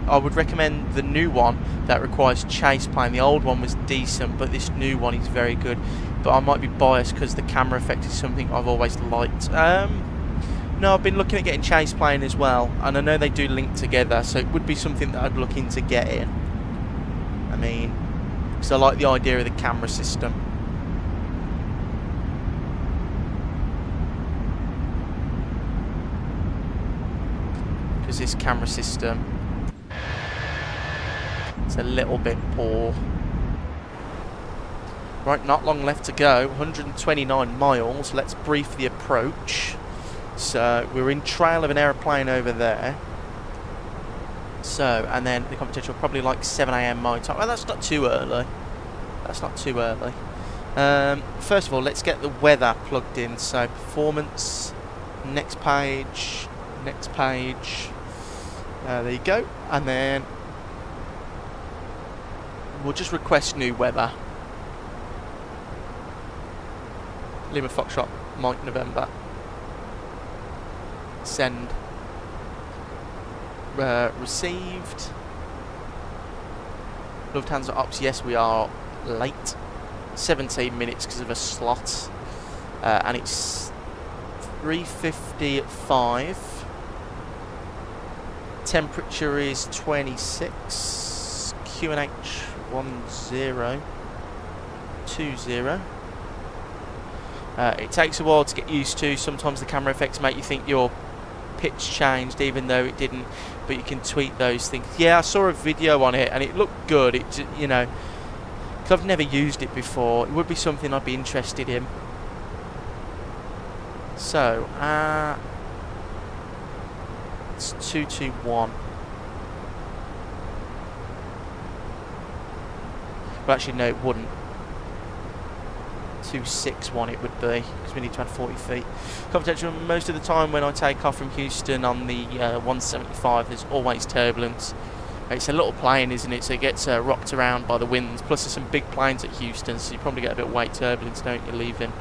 I would recommend the new one that requires chase plane. The old one was decent, but this new one is very good. But I might be biased because the camera effect is something I've always liked. No, I've been looking at getting chase plane as well, and I know they do link together, so it would be something that I'd look into getting. I mean, because I like the idea of the camera system. This camera system, it's a little bit poor. Right, not long left to go, 129 miles. Let's brief the approach. So we're in trail of an aeroplane over there. So, and then the competition will probably like 7 AM my time. Well, that's not too early. That's not too early. First of all, let's get the weather plugged in. So performance, next page, next page. There you go, and then we'll just request new weather. Lima Foxtrot, Mike November. Send. Received. Lufthansa Ops, yes, we are late. 17 minutes because of a slot. And it's 3:55. Temperature is 26. QNH 1020. It takes a while to get used to. Sometimes the camera effects make you think your pitch changed, even though it didn't. But you can tweak those things. Yeah, I saw a video on it, and it looked good. It, you know, because I've never used it before. It would be something I'd be interested in. So, it's 221. Well, actually, no, it wouldn't. 261 it would be, because we need to add 40 feet. Competition, most of the time when I take off from Houston on the 175, there's always turbulence. It's a little plane, isn't it? So it gets rocked around by the winds. Plus, there's some big planes at Houston, so you probably get a bit of weight turbulence, don't you, leaving?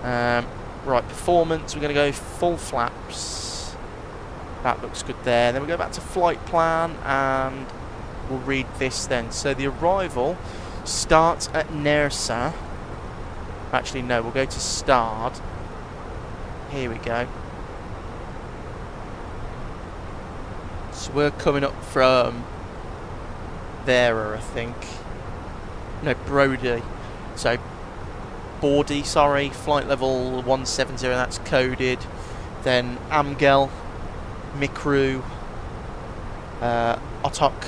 Right, performance, we're going to go full flaps. That looks good there. Then we go back to flight plan, and we'll read this then. So the arrival starts at Nersa. Actually, no, we'll go to Stard. Here we go. So we're coming up from there, I think. No, Brody. So, Bordy, sorry. Flight level 170, that's coded. Then Amgel, Mikru, Otok.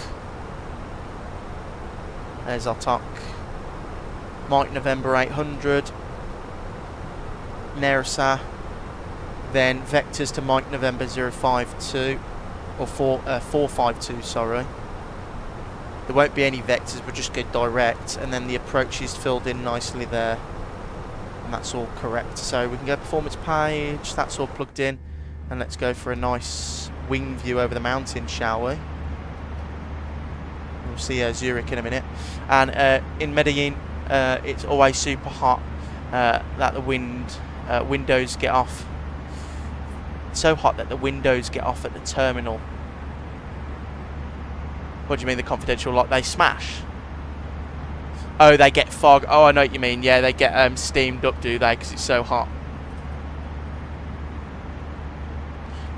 There's Otok. Mike November 800. Nersa. Then vectors to Mike November 052. Or 452, sorry. There won't be any vectors, we'll just go direct, and then the approach is filled in nicely there. And that's all correct. So we can go performance page, that's all plugged in. And let's go for a nice wing view over the mountain, shall we? We'll see Zurich in a minute. And in Medellin, it's always super hot that the windows get off. It's so hot that the windows get off at the terminal. What do you mean the confidential lot? They smash? Oh, they get fog. Oh, I know what you mean. Yeah, they get steamed up, do they? Because it's so hot.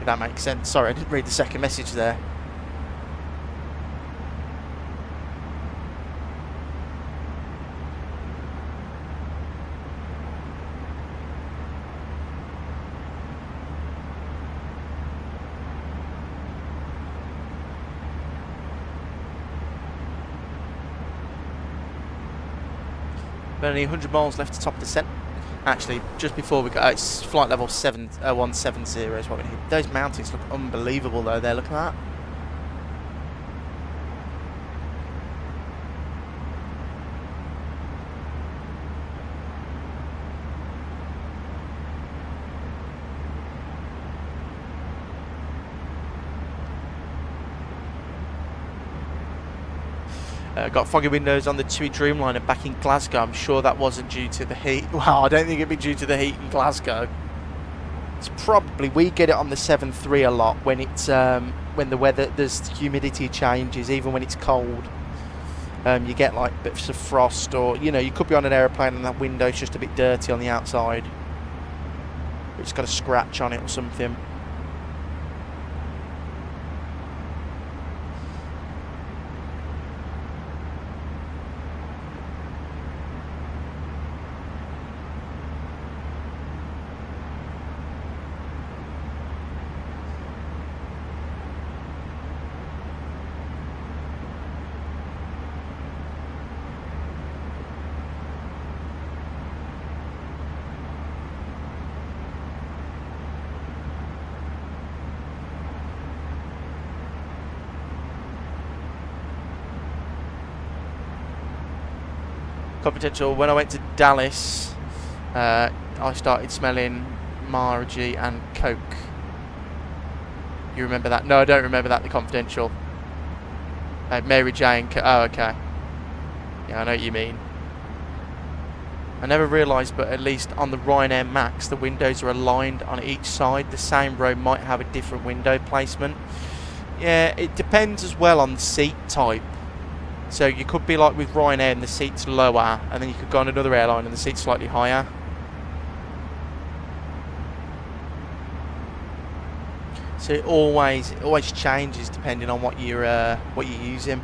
If that makes sense. Sorry, I didn't read the second message there. Only 100 miles left to top descent. Actually, just before we go, it's flight level 170 is what we need. Those mountains look unbelievable though, there, look at that. Got foggy windows on the TUI Dreamliner back in Glasgow. I'm sure that wasn't due to the heat. Well, I don't think it'd be due to the heat in Glasgow. It's probably, we get it on the 7.3 a lot when it's when the weather, there's humidity changes, even when it's cold. You get like bits of frost, or you know, you could be on an aeroplane and that window's just a bit dirty on the outside. It's got a scratch on it or something. Confidential, when I went to Dallas, I started smelling Margie and Coke. You remember that? No, I don't remember that, the Confidential. Mary Jane, oh, okay. Yeah, I know what you mean. I never realised, but at least on the Ryanair Max, the windows are aligned on each side. The same row might have a different window placement. Yeah, it depends as well on the seat type. So you could be like with Ryanair and the seat's lower, and then you could go on another airline and the seat's slightly higher. So it always changes depending on what you're using,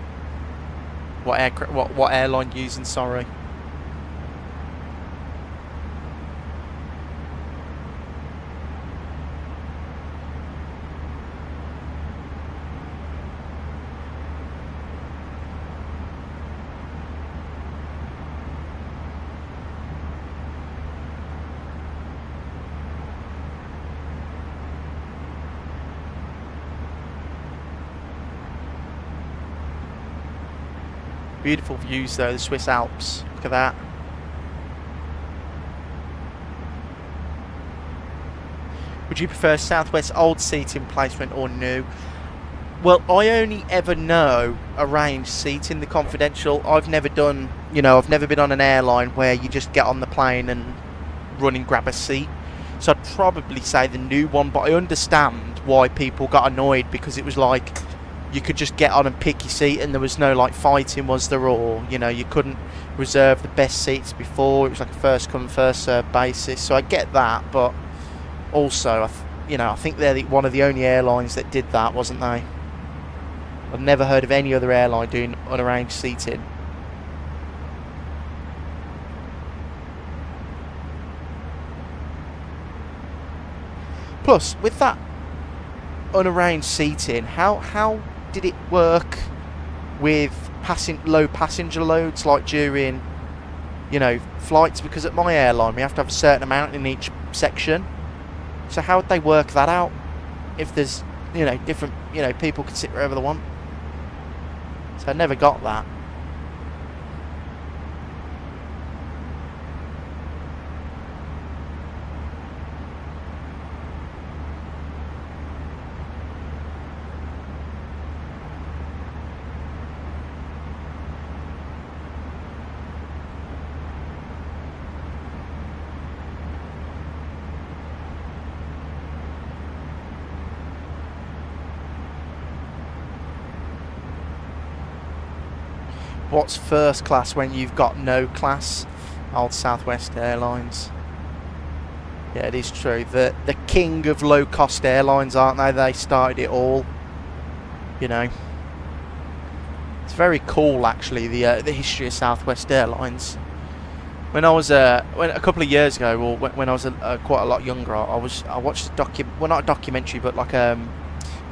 what airline you're using. Sorry. Beautiful views though, the Swiss Alps. Look at that. Would you prefer Southwest old seating placement or new? Well, I only ever know arranged seating, the Confidential. I've never done, you know, I've never been on an airline where you just get on the plane and run and grab a seat. So I'd probably say the new one, but I understand why people got annoyed, because it was like, you could just get on and pick your seat and there was no like fighting, was there? Or, you know, you couldn't reserve the best seats before. It was like a first come first served basis. So I get that, but also, you know, I think they're one of the only airlines that did that, wasn't they? I've never heard of any other airline doing unarranged seating. Plus, with that unarranged seating, how did it work with low passenger loads, like during, you know, flights? Because at my airline we have to have a certain amount in each section. So how would they work that out if there's, you know, different, you know, people can sit wherever they want? So I never got that. What's first class when you've got no class? Old Southwest Airlines. Yeah, it is true. The king of low cost airlines, aren't they? They started it all. You know. It's very cool, actually, the history of Southwest Airlines. When I was a couple of years ago, or when I was quite a lot younger, I watched well, not a documentary, but like well,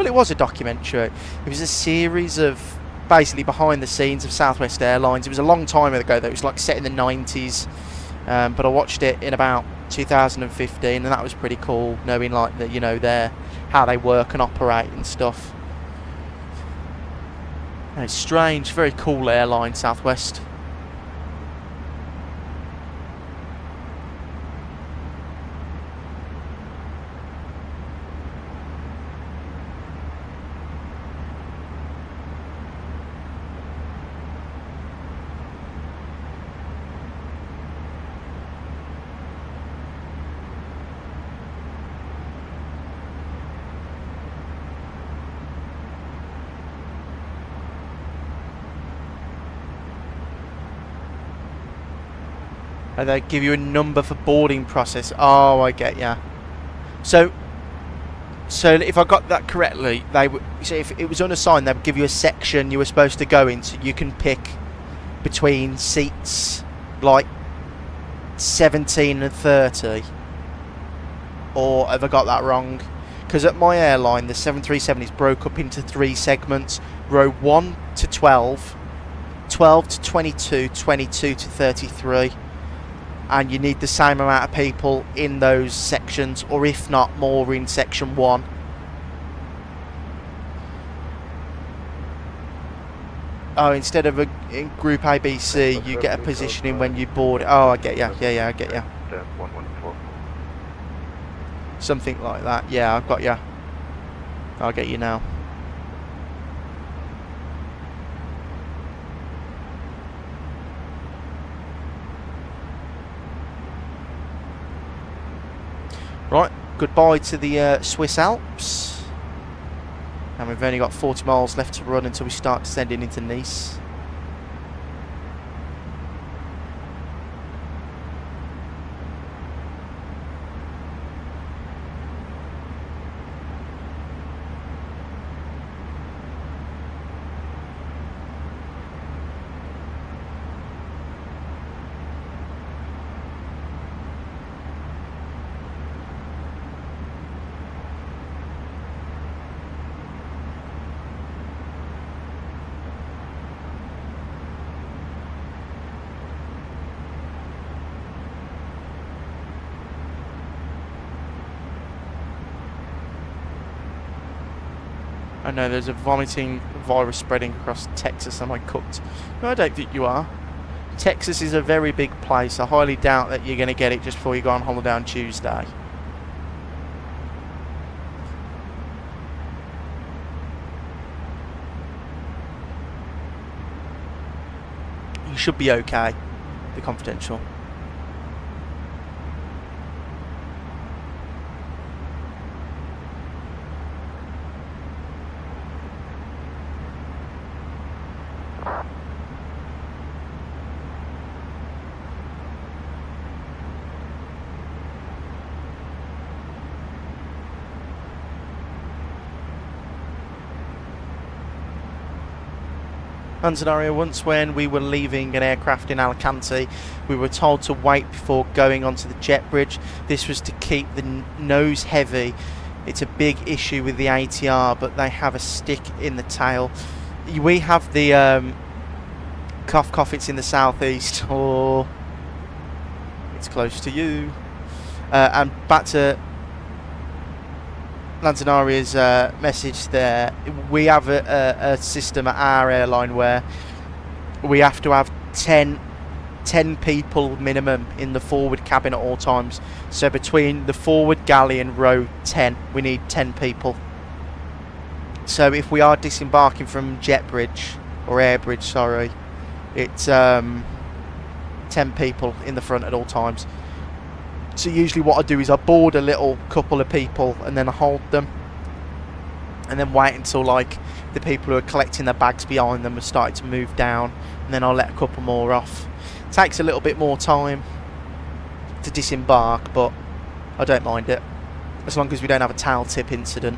it was a documentary. It was a series of basically behind the scenes of Southwest Airlines. It was a long time ago though. It was like set in the 90s, but I watched it in about 2015, and that was pretty cool, knowing like that, you know, how they work and operate and stuff. And it's strange, very cool airline, Southwest. And they give you a number for boarding process. Oh, I get ya. So if I got that correctly, they would. So if it was unassigned, they would give you a section you were supposed to go into. You can pick between seats like 17 and 30. Or have I got that wrong? Because at my airline, the 737 is broke up into 3 segments: row 1 to 12, 12 to 22, 22 to 33. And you need the same amount of people in those sections, or if not more, in section 1. Oh, instead of in group A, B, C, you get a positioning when you board. Oh, I get ya. Yeah, I get ya. Something like that. Yeah, I've got ya. I'll get you now. Right, goodbye to the Swiss Alps. And we've only got 40 miles left to run until we start descending into Nice. I know there's a vomiting virus spreading across Texas. Am I cooked? No, I don't think you are. Texas is a very big place. I highly doubt that you're going to get it just before you go on holiday on Tuesday. You should be okay. The confidential. And scenario, once when we were leaving an aircraft in Alicante, we were told to wait before going onto the jet bridge. This was to keep the nose heavy. It's a big issue with the ATR, but they have a stick in the tail. We have the cough cough, it's in the southeast, or it's close to you. And back to Lanzanaria's message there. We have a system at our airline where we have to have 10 people minimum in the forward cabin at all times. So between the forward galley and row 10, we need 10 people. So if we are disembarking from Jetbridge, or Airbridge, sorry, it's 10 people in the front at all times. So usually what I do is I board a little couple of people and then I hold them and then wait until like the people who are collecting their bags behind them are starting to move down, and then I'll let a couple more off. It takes a little bit more time to disembark, but I don't mind it as long as we don't have a tail tip incident.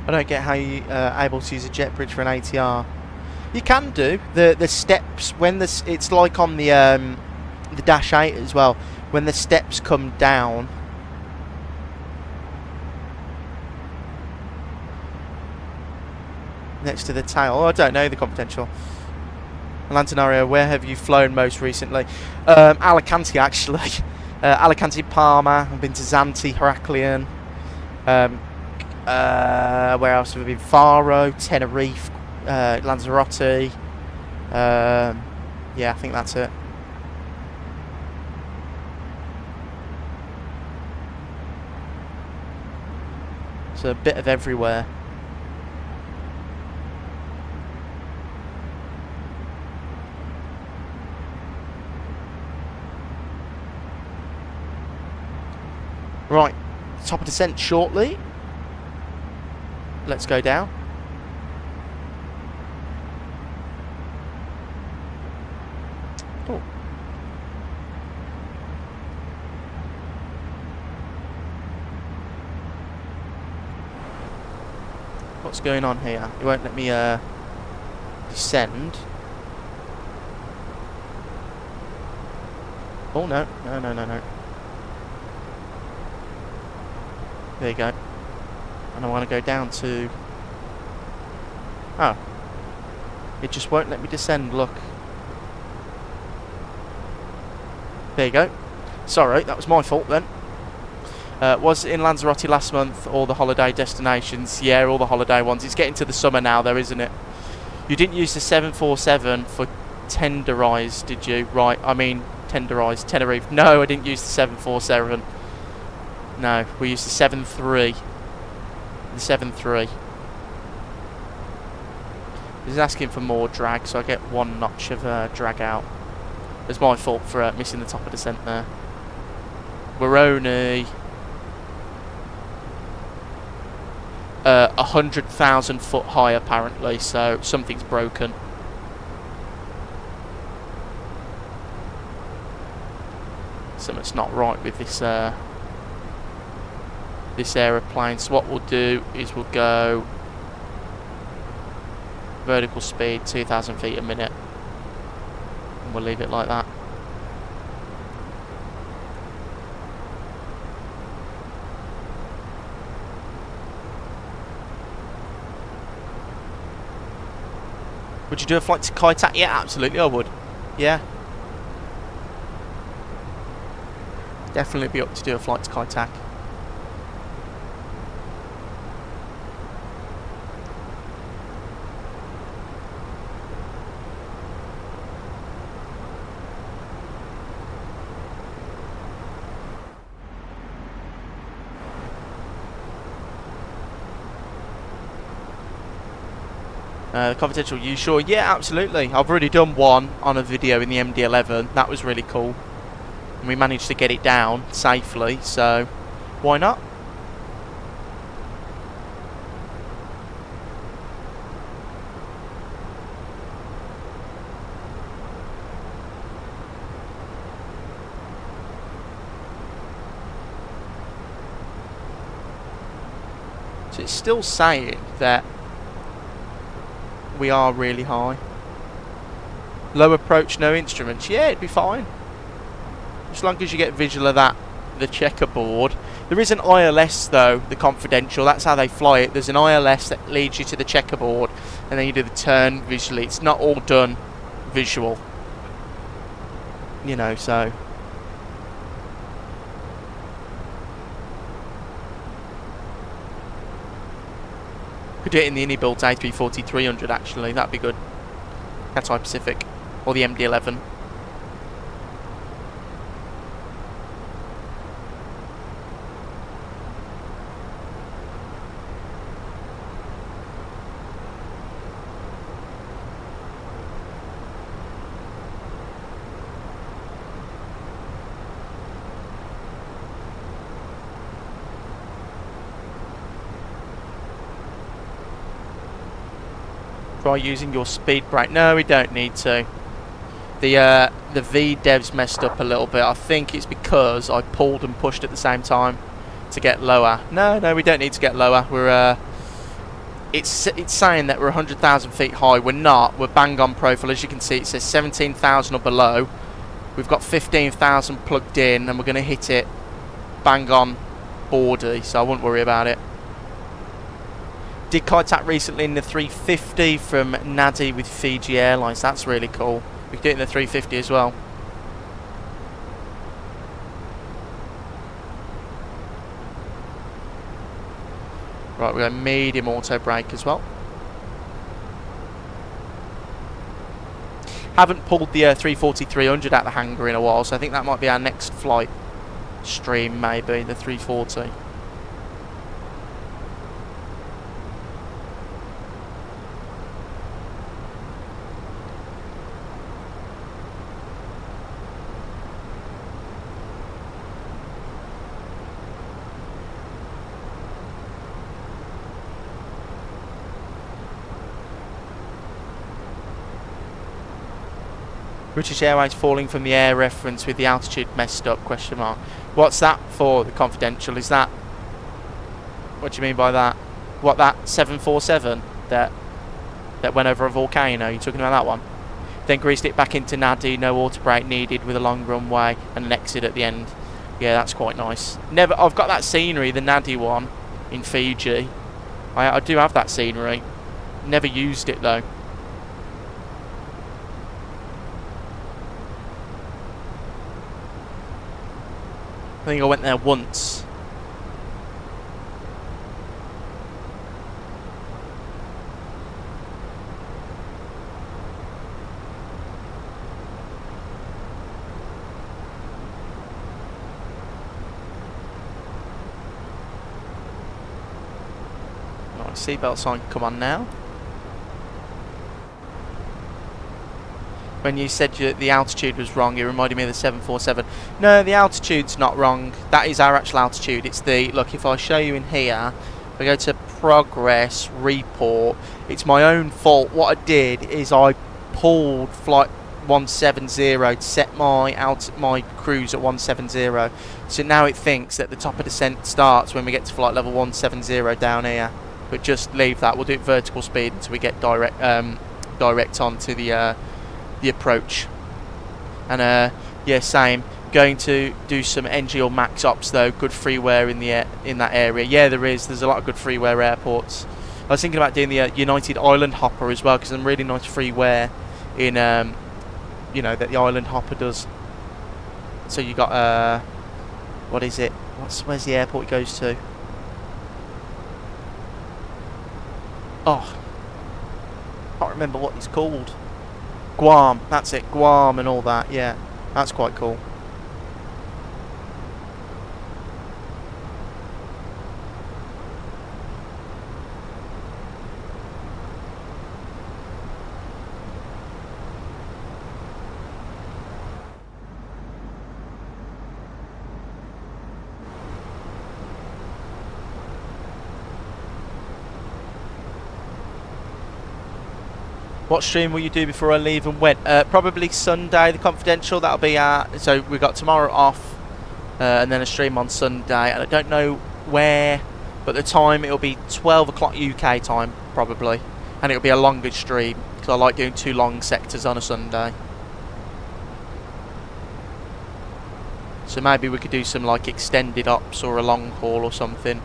I don't get how you able to use a jet bridge for an ATR. You can do the steps when it's like on the Dash 8 as well. When the steps come down, next to the tail. Oh, I don't know the confidential. Lanzanaria, where have you flown most recently? Alicante, actually. Alicante, Palma. I've been to Zante, Heraklion. Where else have we been? Faro, Tenerife, Lanzarote. Yeah, I think that's it. So a bit of everywhere. Right, top of descent shortly. Let's go down. Oh. What's going on here? It won't let me descend. Oh no, no. There you go. And I want to go down to... Oh. It just won't let me descend, look. There you go. Sorry, that was my fault then. Was in Lanzarote last month, all the holiday destinations? Yeah, all the holiday ones. It's getting to the summer now though, isn't it? You didn't use the 747 for tenderized, did you? Right, I mean tenderized, Tenerife. No, I didn't use the 747. No, we used the 7.3. The 7.3. He's asking for more drag, so I get one notch of drag out. It's my fault for missing the top of descent there. We're only 100,000 foot high apparently, so something's broken. Something's not right with this this aeroplane. So what we'll do is we'll go vertical speed 2,000 feet a minute and we'll leave it like that. Would you do a flight to Kai Tak? Yeah, absolutely I would. Yeah, definitely be up to do a flight to Kai Tak. Confidential, you sure? Yeah, absolutely. I've already done one on a video in the MD-11. That was really cool. And we managed to get it down safely, so why not? So it's still saying that we are really high. Low approach, no instruments. Yeah, it'd be fine. As long as you get visual of that, the checkerboard. There is an ILS though, the confidential. That's how they fly it. There's an ILS that leads you to the checkerboard, and then you do the turn visually. It's not all done visual. You know, so. Could do it in the Uni-built A340-300 actually. That'd be good. Cathay Pacific or the MD-11. Try using your speed brake. No, we don't need to. The VDEV's messed up a little bit. I think it's because I pulled and pushed at the same time to get lower. No, we don't need to get lower. We're it's saying that we're 100,000 feet high. We're not. We're bang on profile. As you can see, it says 17,000 or below. We've got 15,000 plugged in, and we're going to hit it bang on boardy, so I wouldn't worry about it. Did contact recently in the 350 from Nadi with Fiji Airlines. That's really cool. We can do it in the 350 as well. Right, we're going medium auto brake as well. Haven't pulled the 340-300 out of the hangar in a while, so I think that might be our next flight stream, maybe, the 340. British Airways falling from the air reference with the altitude messed up, question mark. What's that for, the confidential? Is that, what do you mean by that? What, that 747 that went over a volcano? You talking about that one? Then greased it back into Nadi, no auto brake needed with a long runway and an exit at the end. Yeah, that's quite nice. I've got that scenery, the Nadi one in Fiji. I do have that scenery. Never used it though. I think I went there once. Nice, seatbelt sign, come on now. When you said the altitude was wrong, it reminded me of the 747. No, the altitude's not wrong. That is our actual altitude. It's the, look, if I show you in here, if I go to progress, report, it's my own fault. What I did is I pulled flight 170 to set my cruise at 170. So now it thinks that the top of descent starts when we get to flight level 170 down here. But just leave that. We'll do it vertical speed until we get direct onto the approach. And yeah, same, going to do some NG or max ops though. Good freeware in that area. Yeah, there's a lot of good freeware airports. I was thinking about doing the United Island Hopper as well, because some really nice freeware in you know, that the Island Hopper does. So you got what is it, where's the airport it goes to? Oh, can't remember what it's called. Guam, that's it, Guam and all that, yeah, that's quite cool. What stream will you do before I leave and when? Probably Sunday, the confidential. That'll be so we've got tomorrow off, and then a stream on Sunday. And I don't know where But the time, it'll be 12 o'clock UK time, probably. And it'll be a longer stream, because I like doing 2 long sectors on a Sunday. So maybe we could do some like extended ops or a long haul or something.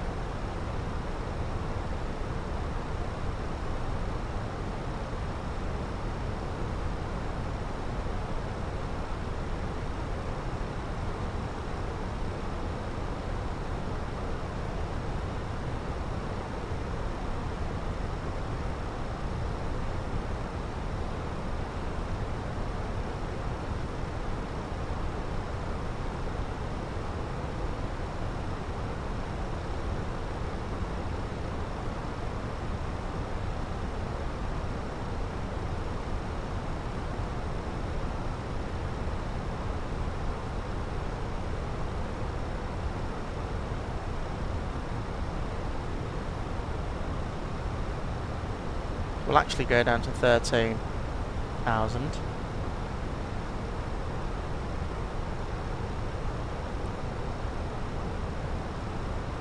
We'll actually go down to 13,000.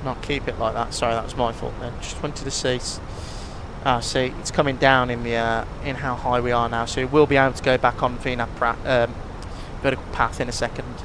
Not keep it like that. Sorry, that was my fault then. Just wanted to see. See, it's coming down in the in how high we are now. So we'll be able to go back on vertical path in a second.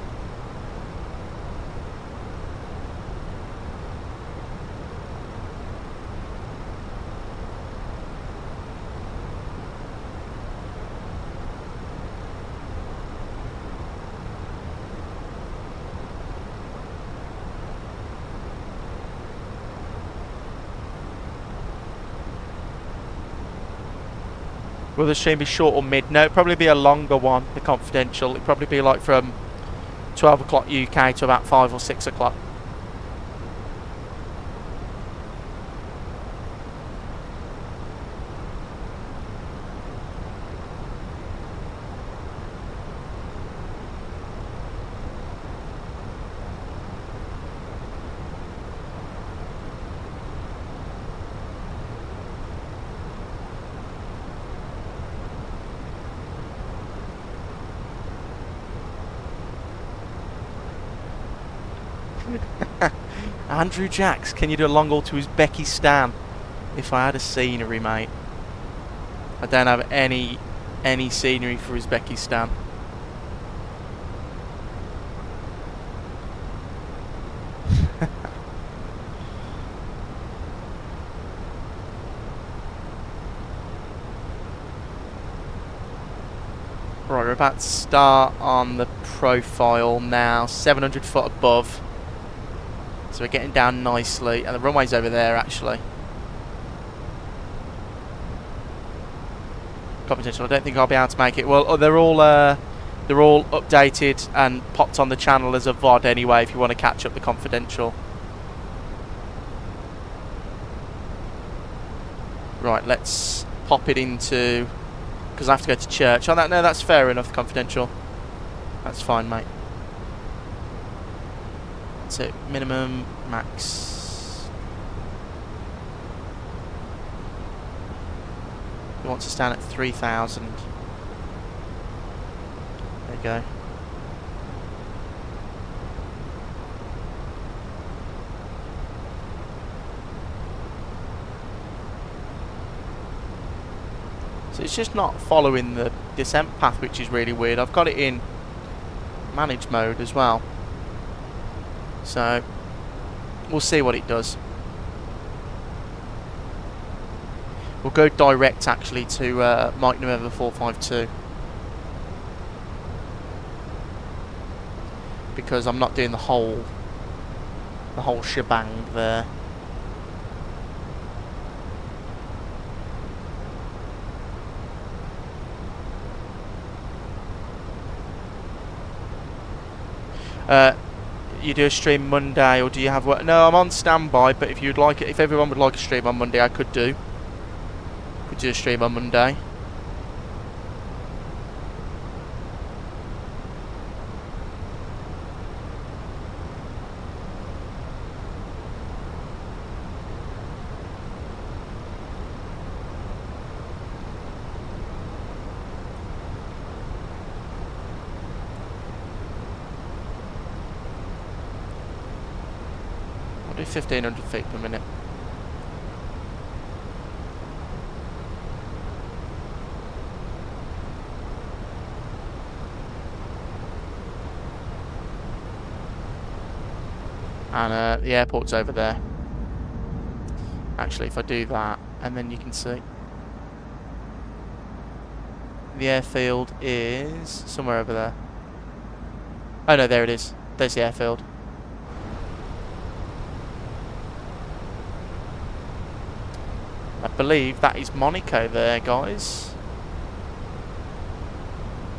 Will the stream be short or mid? No, it'll probably be a longer one, the confidential. It'll probably be like from 12 o'clock UK to about 5 or 6 o'clock. Andrew Jacks, can you do a long haul to Uzbekistan? If I had a scenery, mate. I don't have any scenery for Uzbekistan. Right, we're about to start on the profile now, 700 foot above. So we're getting down nicely, and the runway's over there actually. Competition. I don't think I'll be able to make it. Well, they're all updated and popped on the channel as a VOD anyway. If you want to catch up the confidential. Right, let's pop it into, because I have to go to church. Oh, no, that's fair enough. Confidential. That's fine, mate. So minimum, max. We want to stand at 3,000. There you go. So it's just not following the descent path, which is really weird. I've got it in manage mode as well. So we'll see what it does. We'll go direct actually to Mike November 452 because I'm not doing the whole shebang there. You do a stream Monday, or do you have work? No, I'm on standby, but if you'd like it, if everyone would like a stream on Monday, I could do a stream on Monday. I'll do 1,500 feet per minute. And the airport's over there. Actually, if I do that, and then you can see the airfield is somewhere over there. Oh no, there it is. There's the airfield. I believe that is Monaco there, guys.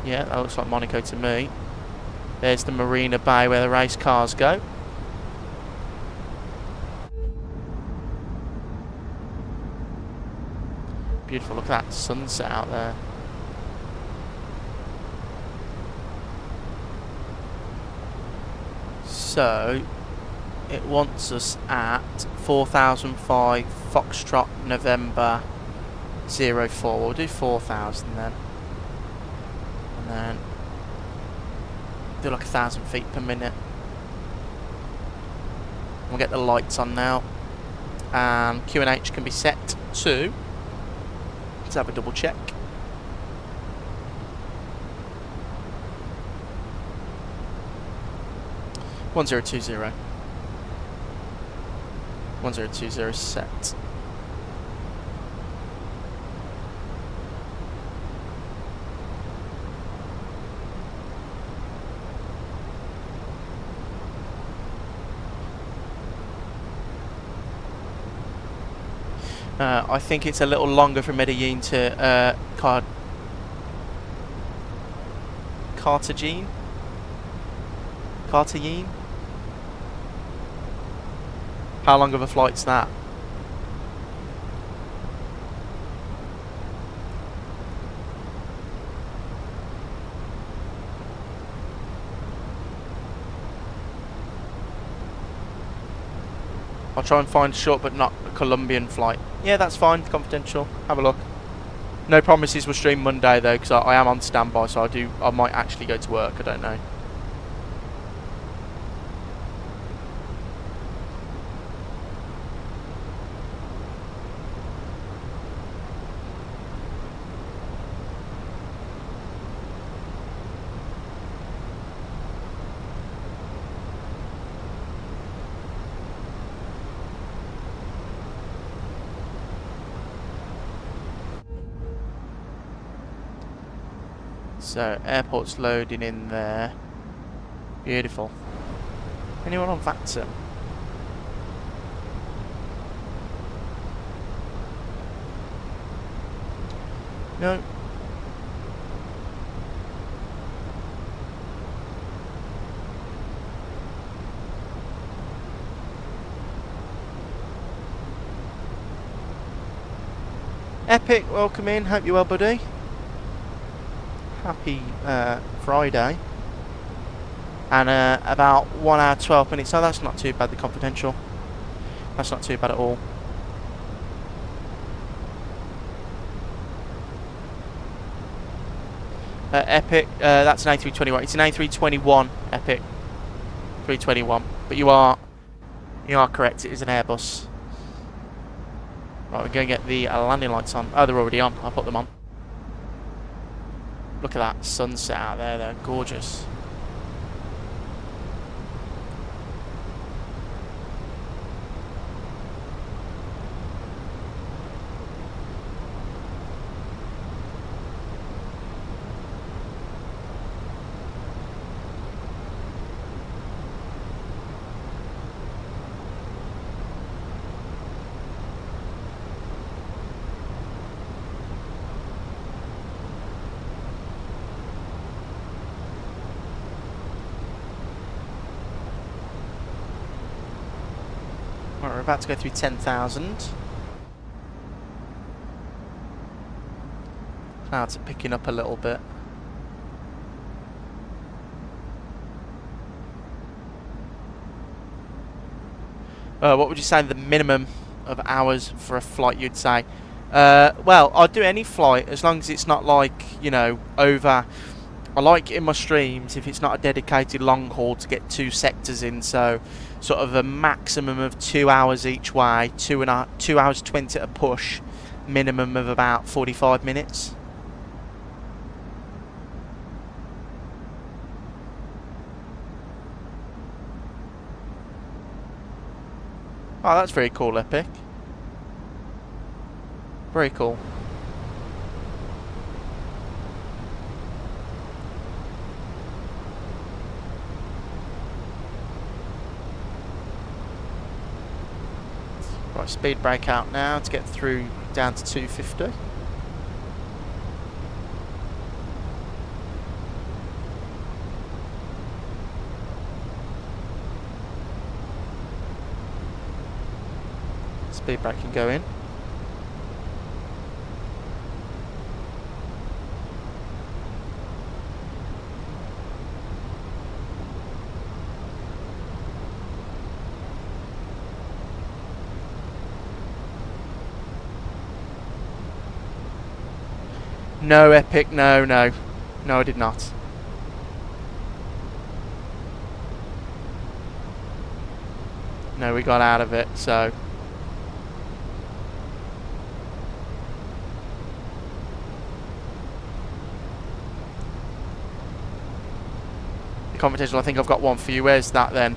Yeah, that looks like Monaco to me. There's the Marina Bay where the race cars go. Beautiful, look at that sunset out there. So, it wants us at 4005 Foxtrot November 04. We'll do 4000 then. And then do like 1,000 feet per minute. We'll get the lights on now. And QNH can be set to... Let's have a double check. (1020) 1020 set. I think it's a little longer from Medellin to Cartagena. How long of a flight's that? I'll try and find a short but not a Colombian flight. Yeah, that's fine, confidential. Have a look. No promises we'll stream Monday though, because I am on standby, so I might actually go to work, I don't know. So, airport's loading in there. Beautiful. Anyone on VATSIM? No. Epic, welcome in. Hope you're well, buddy. Happy Friday. And about 1 hour 12 minutes. Oh, that's not too bad, the confidential. That's not too bad at all. Epic, that's an A321. It's an A321 Epic. 321. But you are correct, it is an Airbus. Right, we're going to get the landing lights on. Oh, they're already on. I'll put them on. Look at that sunset out there, they're gorgeous. We're about to go through 10,000. Clouds are picking up a little bit. What would you say the minimum of hours for a flight you'd say? Well, I'd do any flight as long as it's not like, you know, over... I like in my streams if it's not a dedicated long haul to get 2 sectors in, so sort of a maximum of 2 hours each way, 2 hours 20 at a push, minimum of about 45 minutes. Oh, that's very cool, Epic. Very cool. Right, speed brake out now to get through down to 250. Speed brake can go in. No, Epic, no, no. No, I did not. No, we got out of it, so... The Confidential, I think I've got one for you. Where's that then?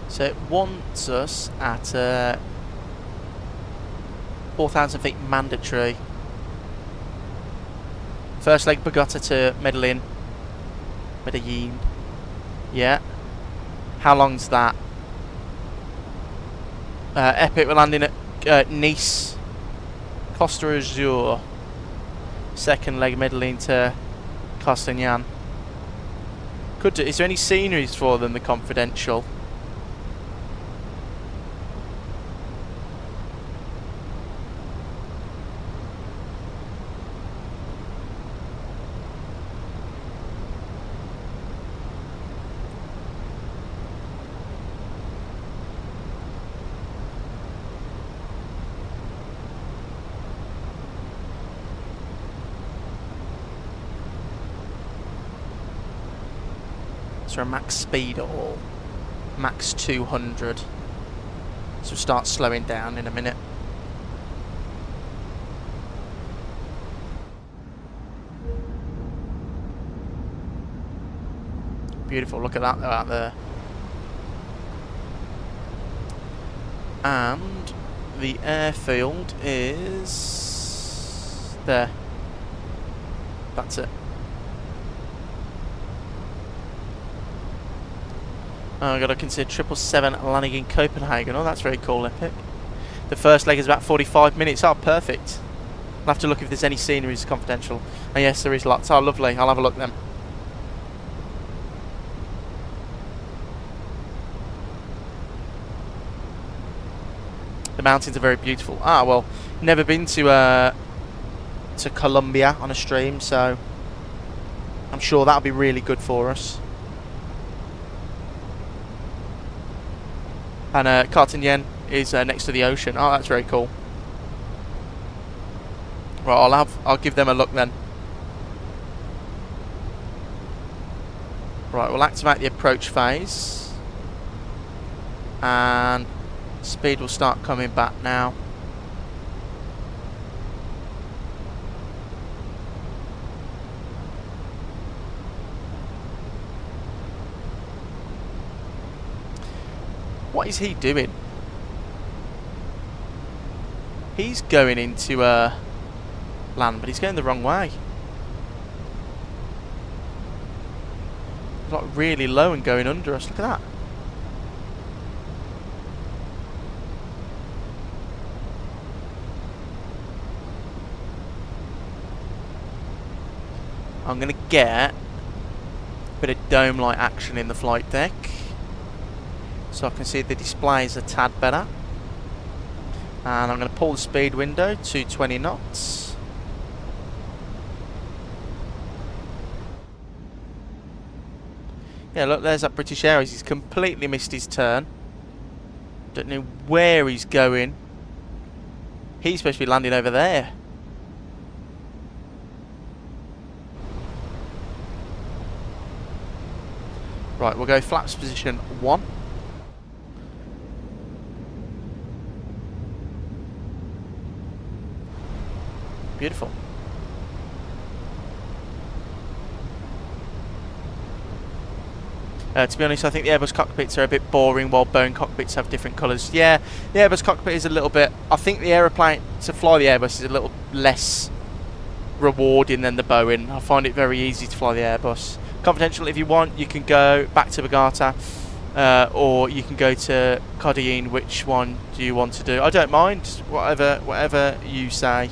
So it wants us at 4,000 feet mandatory. First leg Bogota to Medellin. Yeah. How long's that? Epic, we're landing at Nice. Costa Azur. Second leg Medellin to Castagnan. Could do. Is there any sceneries for them, the Confidential? So max speed at all. Max 200. So start slowing down in a minute. Beautiful, look at that out there. And the airfield is there. That's it. Oh, I've got to consider 777 landing in Copenhagen. Oh, that's very cool, Epic. The first leg is about 45 minutes. Oh, perfect. I'll have to look if there's any sceneries Confidential. Oh, yes, there is lots. Oh, lovely. I'll have a look then. The mountains are very beautiful. Ah, well, never been to Colombia on a stream, so I'm sure that'll be really good for us. And Cartagena is next to the ocean. Oh, that's very cool. Right, I'll give them a look then. Right, we'll activate the approach phase, and speed will start coming back now. What is he doing? He's going into land, but he's going the wrong way. He's like really low and going under us. Look at that. I'm going to get a bit of dome-like action in the flight deck, so I can see the displays a tad better. And I'm going to pull the speed window to 20 knots. Yeah, look, there's that British Airways. He's completely missed his turn. Don't know where he's going. He's supposed to be landing over there. Right, we'll go flaps position 1. Beautiful. To be honest, I think the Airbus cockpits are a bit boring, while Boeing cockpits have different colours. Yeah, the Airbus cockpit is a little bit... I think the aeroplane, to fly the Airbus, is a little less rewarding than the Boeing. I find it very easy to fly the Airbus. Confidential, if you want, you can go back to Bogota, or you can go to Codillon. Which one do you want to do? I don't mind, whatever you say.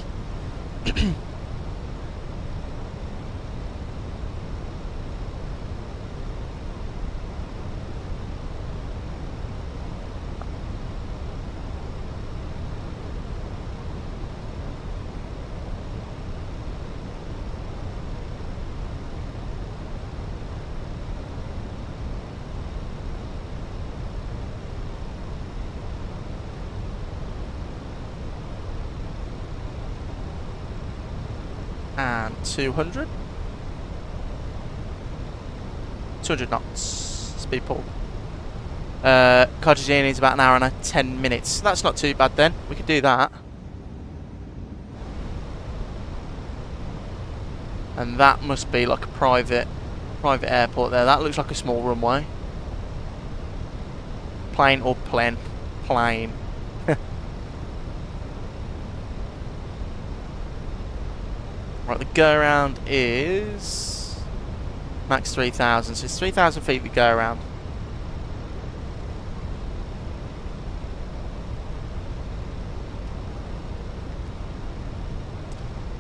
And 200 knots speed pull. Cartagena is about an hour and 10 minutes. That's not too bad then. We could do that. And that must be like a private airport there. That looks like a small runway. Plane or plane? Plane. Right, the go around is max 3,000, so it's 3,000 feet the go around.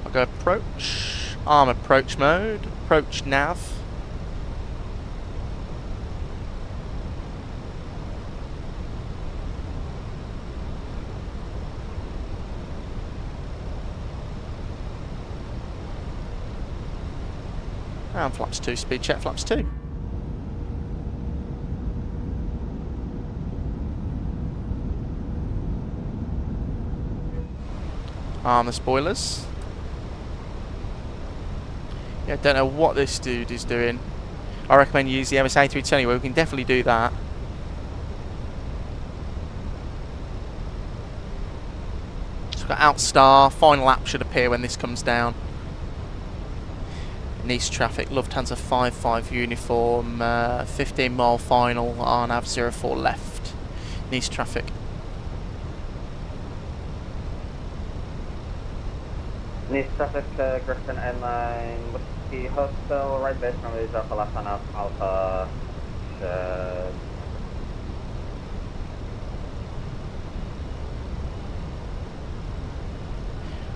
I'll go approach, arm approach mode, approach nav. And flaps 2, speed check flaps 2. Arm the spoilers. Yeah, don't know what this dude is doing. I recommend you use the Airbus A321. We can definitely do that. So we've got outstar, final lap should appear when this comes down. Nice traffic, Lufthansa 55 uniform, 15 mile final, RNAV 04 left. Nice traffic. Nice traffic, Griffin Airline, Whiskey Hotel, right base number is Alpha left on Alpha.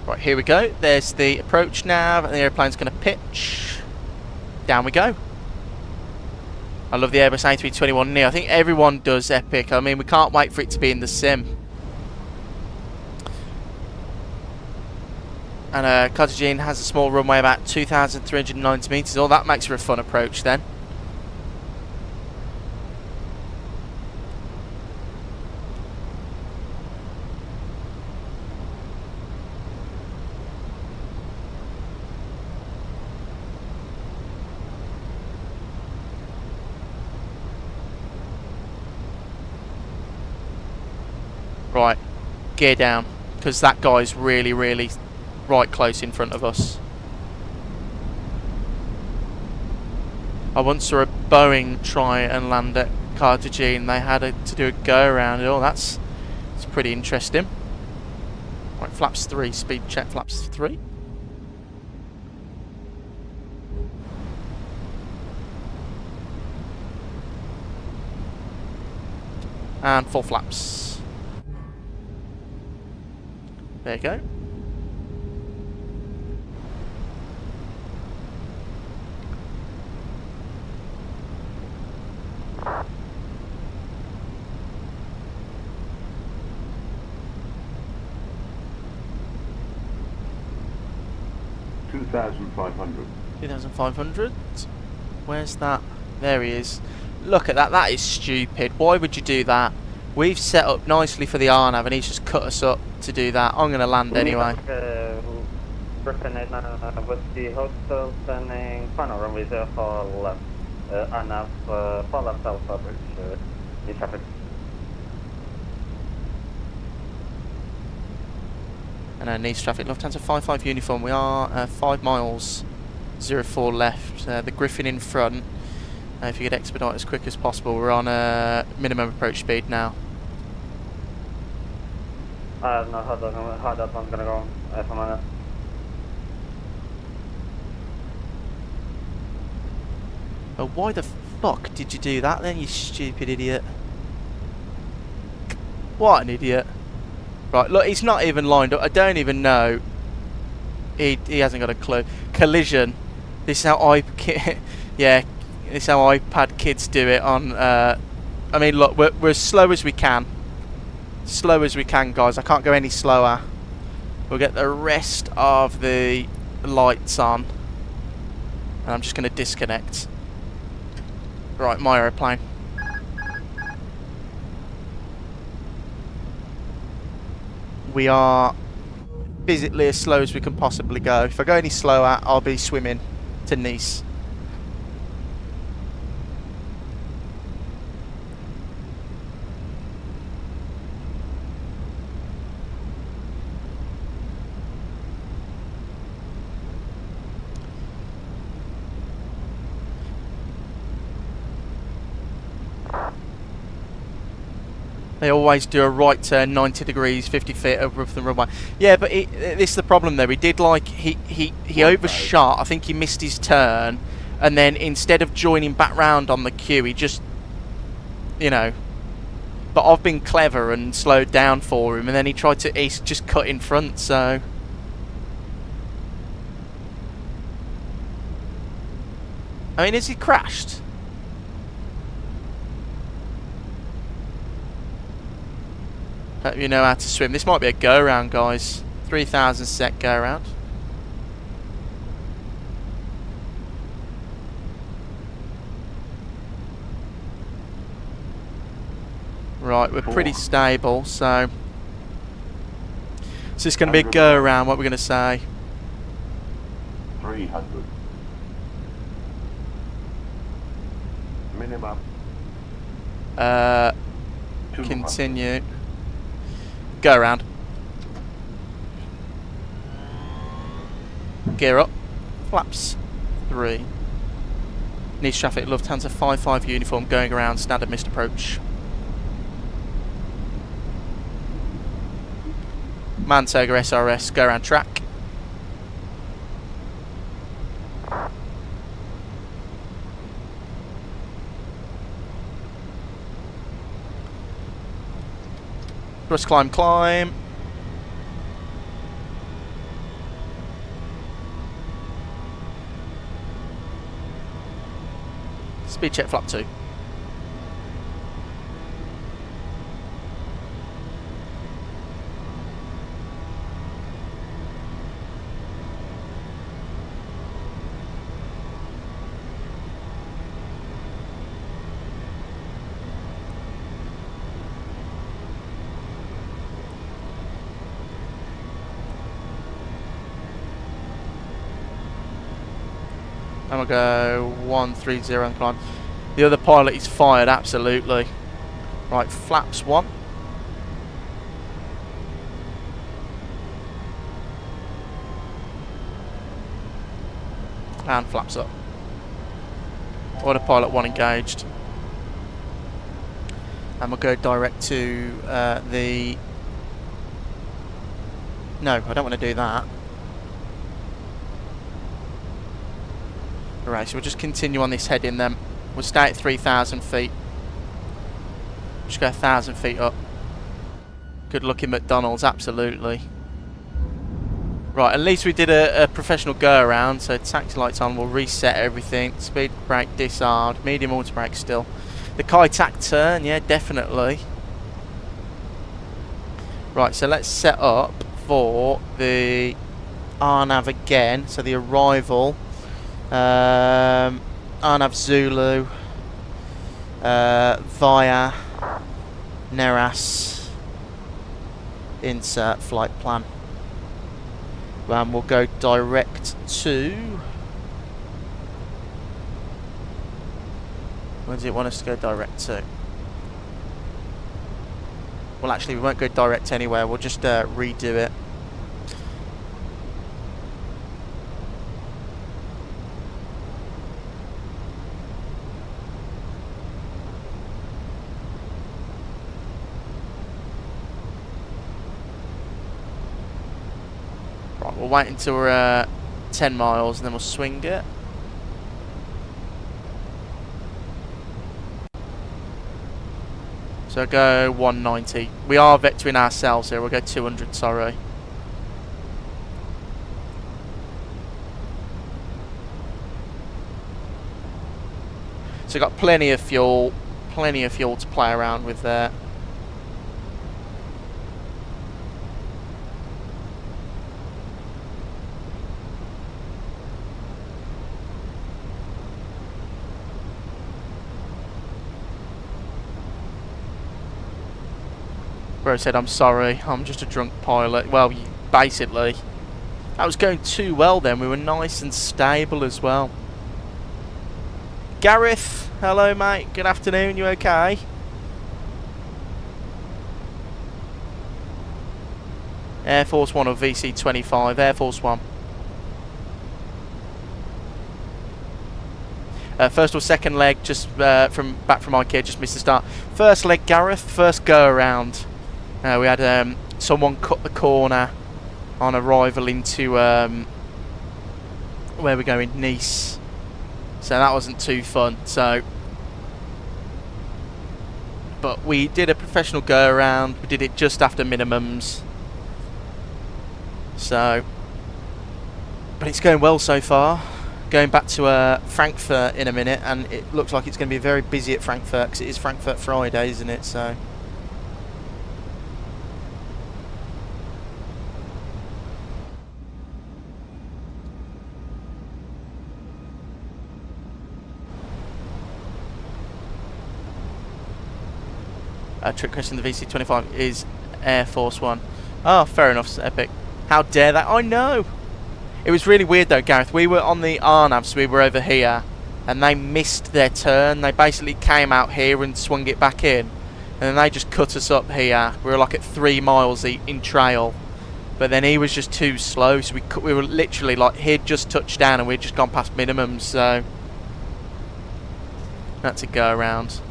Right, here we go. There's the approach nav, and the airplane's going to pitch. Down we go. I love the Airbus A321neo. I think everyone does Epic. I mean, we can't wait for it to be in the sim. And Cartagena has a small runway, about 2,390 metres. Oh, that makes for a fun approach then. Right, gear down, because that guy's really right close in front of us. I once saw a Boeing try and land at Cartagena. They had to do a go around. Oh, that's pretty interesting. Right, flaps 3, speed check flaps 3. And 4 flaps. There you go. $2,500. 2,500. Where's that? There he is. Look at that. That is stupid. Why would you do that? We've set up nicely for the RNAV and he's just cut us up to do that. I'm going to land anyway. Griffin Whiskey Hotel, turning final runway 04 left. ANAV, for left alpha bridge, need traffic. And Nice traffic, Lufthansa 55 uniform. We are 5 miles, 04 left. The Griffin in front. If you could expedite as quick as possible. We're on minimum approach speed now. I don't know how that one's gonna go, if I'm honest. Oh, why the fuck did you do that then, you stupid idiot? What an idiot. Right, look, he's not even lined up. I don't even know. He hasn't got a clue. Collision. This is how yeah, this is how iPad kids do it on... I mean, look, we're as slow as we can. Slow as we can, guys. I can't go any slower. We'll get the rest of the lights on. And I'm just going to disconnect. Right, my aeroplane. We are physically as slow as we can possibly go. If I go any slower, I'll be swimming to Nice. They always do a right turn, 90 degrees, 50 feet over the runway. Yeah, but this is the problem though. He did like, he overshot. I think he missed his turn. And then instead of joining back round on the queue, he just, you know. But I've been clever and slowed down for him. And then he's just cut in front, so. I mean, has he crashed? Hope you know how to swim. This might be a go-round, guys. 3,000 sec go-round. Right, we're pretty stable, so... So it's going to be a go-round, what we're going to say. 300. Minimum. Continue. Go around. Gear up. Flaps 3. Nice traffic, Lufthansa 55 uniform going around, standard missed approach. Mantoga SRS, go around track. Thrust climb, climb. Speed check, flap 2. And we'll go 130 on the climb. The other pilot is fired, absolutely. Right, flaps 1. And flaps up. Autopilot 1 engaged. And we'll go direct to the... No, I don't want to do that. Right, so we'll just continue on this heading then. We'll stay at 3,000 feet. Just go 1,000 feet up. Good looking McDonald's, absolutely. Right, at least we did a professional go around. So taxi lights on, we'll reset everything. Speed brake disarmed, medium auto brake still. The Kai-Tak turn, yeah, definitely. Right, so let's set up for the RNAV again. So the arrival. RNAV Zulu via Neras, insert flight plan, and we'll go direct to Where does it want us to go direct to? Well, actually, we won't go direct anywhere. We'll just redo it. Right, we'll wait until we're 10 miles and then we'll swing it. So go 190. We are vectoring ourselves here. We'll go 200, sorry. So got plenty of fuel to play around with there. Bro said, I'm sorry, I'm just a drunk pilot. Well, basically. That was going too well then. We were nice and stable as well. Gareth, hello mate. Good afternoon, you okay? Air Force 1 or VC-25? Air Force 1. First or second leg, just back from IKEA, just missed the start. First leg, Gareth, first go around. We had someone cut the corner on arrival into where we're going, Nice. So that wasn't too fun. So, but we did a professional go around. We did it just after minimums. So, but it's going well so far. Going back to Frankfurt in a minute, and it looks like it's going to be very busy at Frankfurt because it is Frankfurt Friday, isn't it? So. Trick question, the VC-25 is Air Force 1. Oh, fair enough, epic. How dare that? I know! It was really weird though, Gareth. We were on the RNAV, so we were over here, and they missed their turn. They basically came out here and swung it back in, and then they just cut us up here. We were like at 3 miles in trail, but then he was just too slow, so we were literally like, he'd just touched down and we'd just gone past minimums, so had to go around.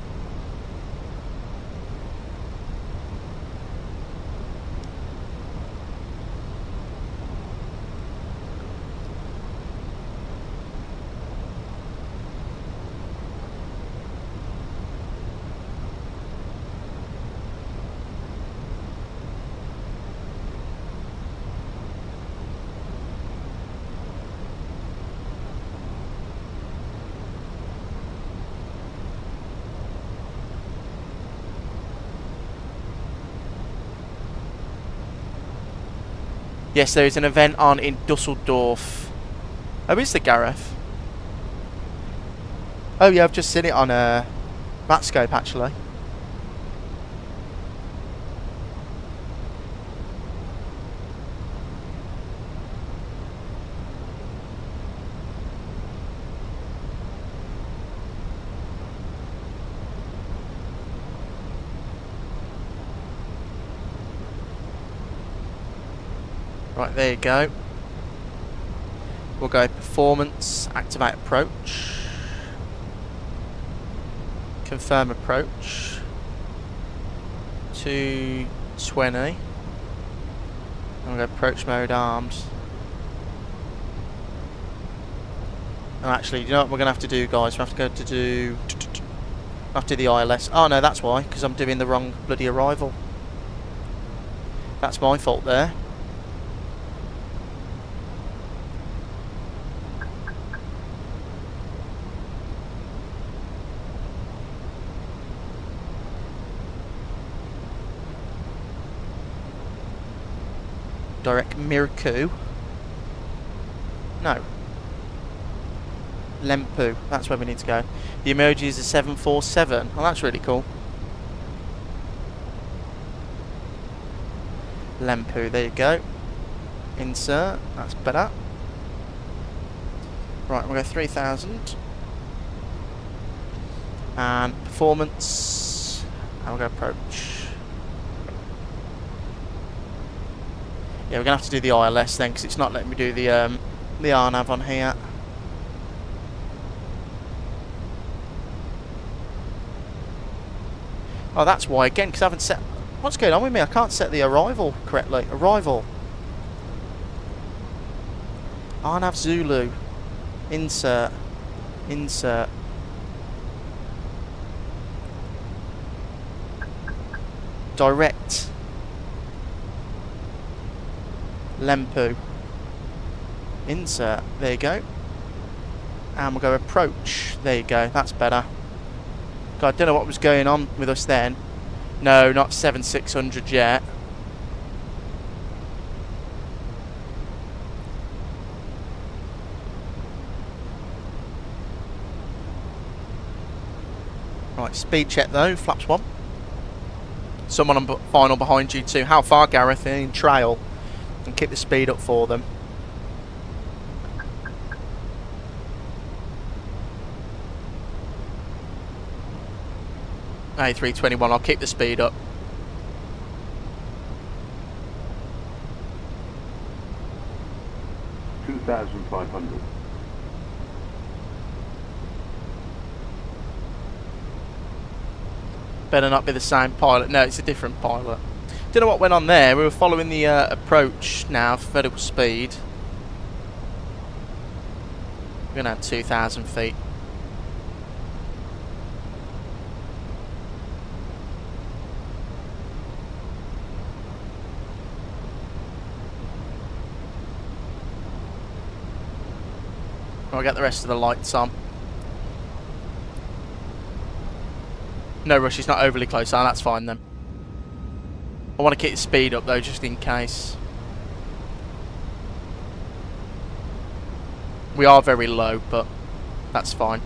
Yes, there is an event on in Dusseldorf. Oh, is there, Gareth? Oh yeah, I've just seen it on VATScope actually. Right, there you go. We'll go performance, activate approach, confirm approach, 220, and we'll go approach mode arms. And actually, you know what we're going to have to do, guys? We have to go to do after the ILS. Oh no, that's why, because I'm doing the wrong bloody arrival. That's my fault there. Direct Mirku. No. Lempu. That's where we need to go. The emoji is a 747. Oh, that's really cool. Lempu. There you go. Insert. That's better. Right, we'll go 3000. And performance, and we'll go approach. Yeah, we're going to have to do the ILS then, because it's not letting me do the RNAV on here. Oh, that's why, again, because I haven't set... What's going on with me? I can't set the arrival correctly. Arrival. RNAV Zulu. Insert. Insert. Direct. Lempu. Insert. There you go. And we'll go approach. There you go. That's better. God, I don't know what was going on with us then. No, not 7600 yet. Right, speed check though. Flaps 1. Someone on final behind you too. How far, Gareth? In trail. And keep the speed up for them. A321, I'll keep the speed up. $2,500. Better not be the same pilot. No, it's a different pilot. Don't know what went on there. We were following the approach now for vertical speed. We're going to have 2,000 feet. I'll get the rest of the lights on. No rush, it's not overly close. Oh, that's fine then. I want to keep the speed up though, just in case. We are very low, but that's fine.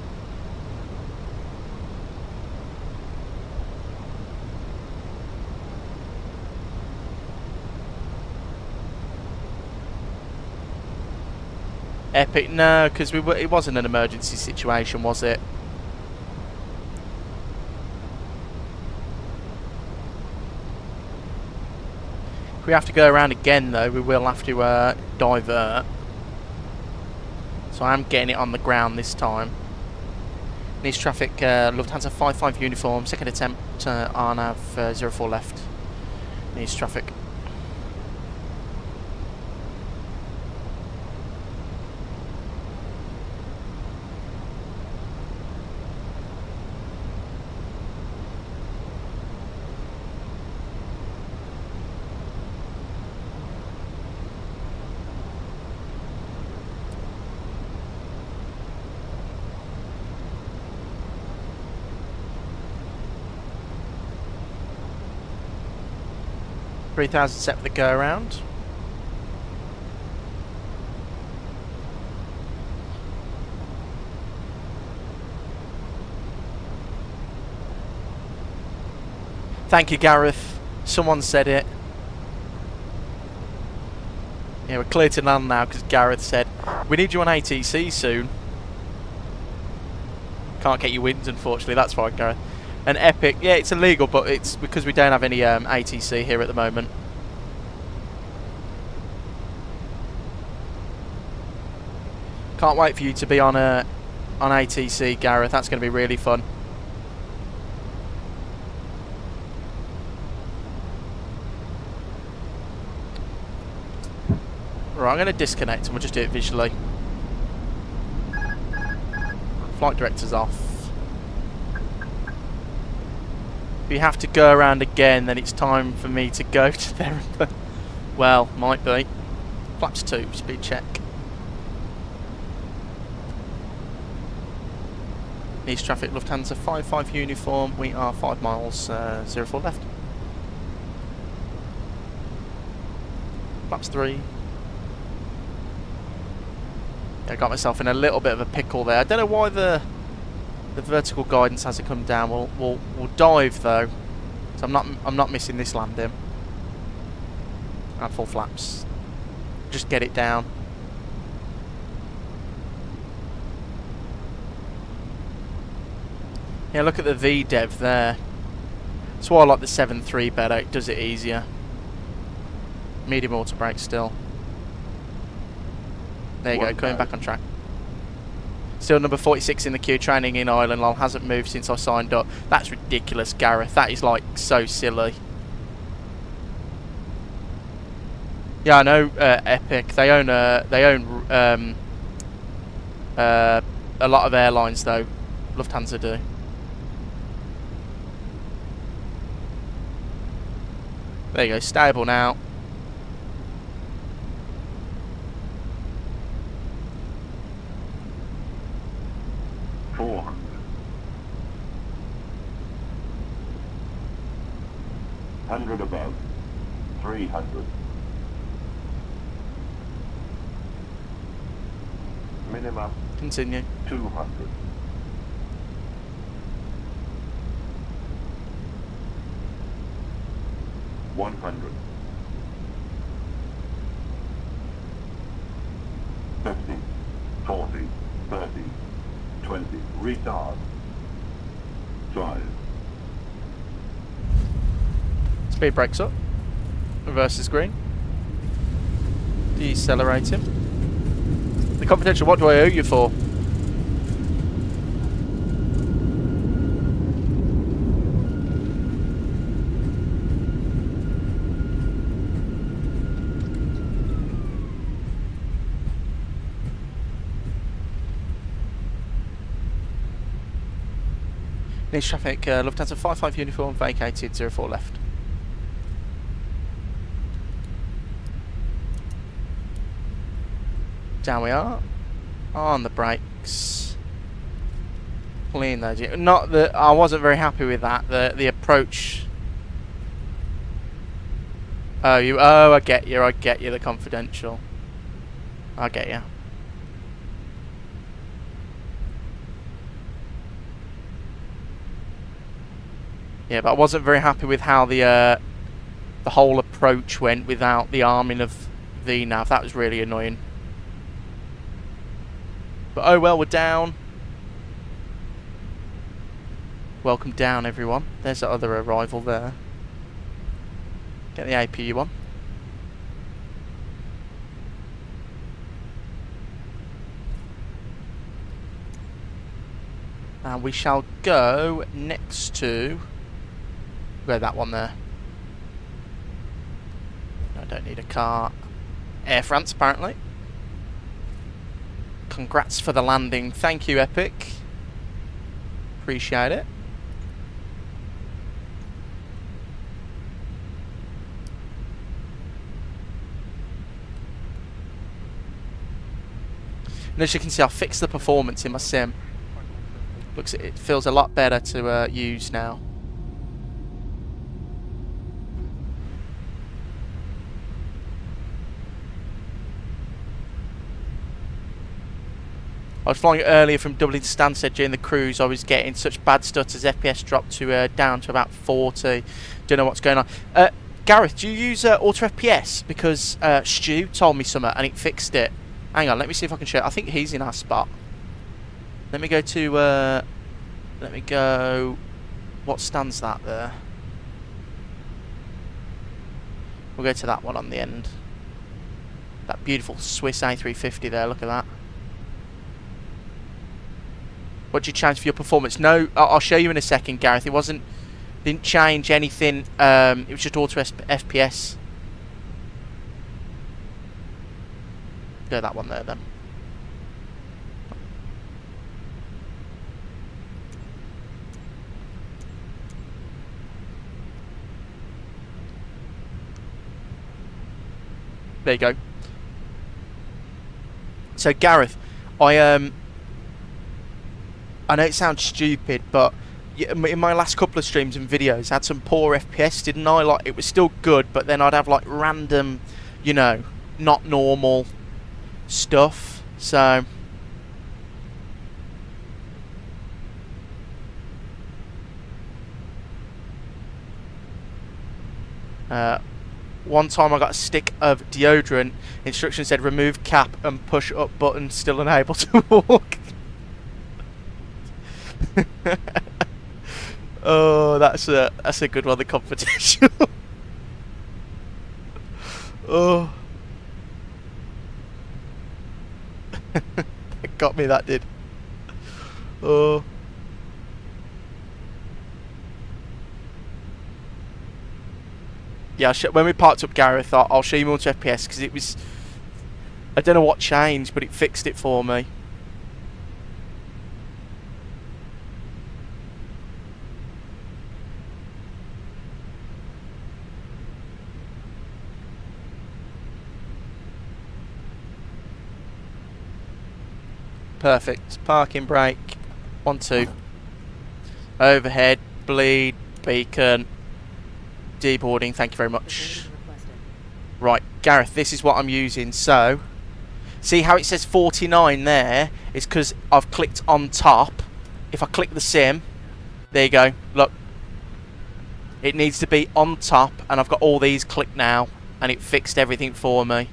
Epic, no, because it wasn't an emergency situation, was it? If we have to go around again though, we will have to divert. So I am getting it on the ground this time. Needs traffic, Lufthansa 55 uniform, second attempt, RNAV 04 left. Needs traffic. $3,000 set for the go around. Thank you, Gareth. Someone said it. Yeah, we're clear to land now because Gareth said, we need you on ATC soon. Can't get you wins, unfortunately. That's fine, Gareth. An Epic, yeah, it's illegal, but it's because we don't have any ATC here at the moment. Can't wait for you to be on ATC, Gareth. That's going to be really fun. Right, I'm going to disconnect and we'll just do it visually. Flight director's off. If you have to go around again, then it's time for me to go to there. Well, might be. Flaps 2, speed check. Needs traffic, Lufthansa 55 uniform. We are 5 miles, 04 left. Flaps 3. Yeah, I got myself in a little bit of a pickle there. I don't know why the vertical guidance hasn't come down. We'll dive though, so I'm not missing this landing. And full flaps. Just get it down. Yeah, look at the VDEV there. That's why I like the 7.3 better. It does it easier. Medium auto brake still. There you go, coming back on track. Still number 46 in the queue, training in Ireland. Lol, hasn't moved since I signed up. That's ridiculous, Gareth. That is like so silly. Yeah, I know. Epic. They own a lot of airlines though. Lufthansa do. There you go, stable now. $100 above, 300. Minimum. Continue. 200. $100. 50, 40, 30, 20. Retard. 5. Speed brakes up. Reverse is green. Decelerating. The confidential, what do I owe you for? Needs traffic, Lufthansa 55 uniform, vacated, 04 left. Down we are. On the brakes. Clean those. Not that I wasn't very happy with that. The approach. Oh, I get you. The confidential. I get you. Yeah, but I wasn't very happy with how the whole approach went without the arming of VNav. That was really annoying. But oh well, we're down. Welcome down, everyone. There's the other arrival there. Get the APU on. And we shall go next to... Go that one there. I don't need a car. Air France, apparently. Congrats for the landing. Thank you, Epic. Appreciate it. And as you can see, I've fixed the performance in my sim. It feels a lot better to use now. I was flying earlier from Dublin to Stansted during the cruise. I was getting such bad stutters. FPS dropped to down to about 40. Don't know what's going on. Gareth, do you use Auto FPS? Because Stu told me something and it fixed it. Hang on, let me see if I can show it. I think he's in our spot. Let me go to... let me go... What stand's that there? We'll go to that one on the end. That beautiful Swiss A350 there, look at that. What did you change for your performance? No, I'll show you in a second, Gareth. It didn't change anything. It was just auto FPS. Go that one there then. There you go. So Gareth, I know it sounds stupid, but in my last couple of streams and videos, I had some poor FPS, didn't I? Like, it was still good, but then I'd have like random, you know, not normal stuff. So one time I got a stick of deodorant. Instructions said remove cap and push up button. Still unable to walk. Oh, that's a good one. The competition. Oh, that got me. That did. Oh. Yeah, when we parked up, Gareth, I'll show you multi FPS because it was. I don't know what changed, but it fixed it for me. Perfect. Parking brake. 1, 2. Overhead, bleed, beacon, deboarding. Thank you very much. Right, Gareth, this is what I'm using. So, see how it says 49 there? It's because I've clicked on top. If I click the sim, there you go. Look, it needs to be on top, and I've got all these clicked now, and it fixed everything for me.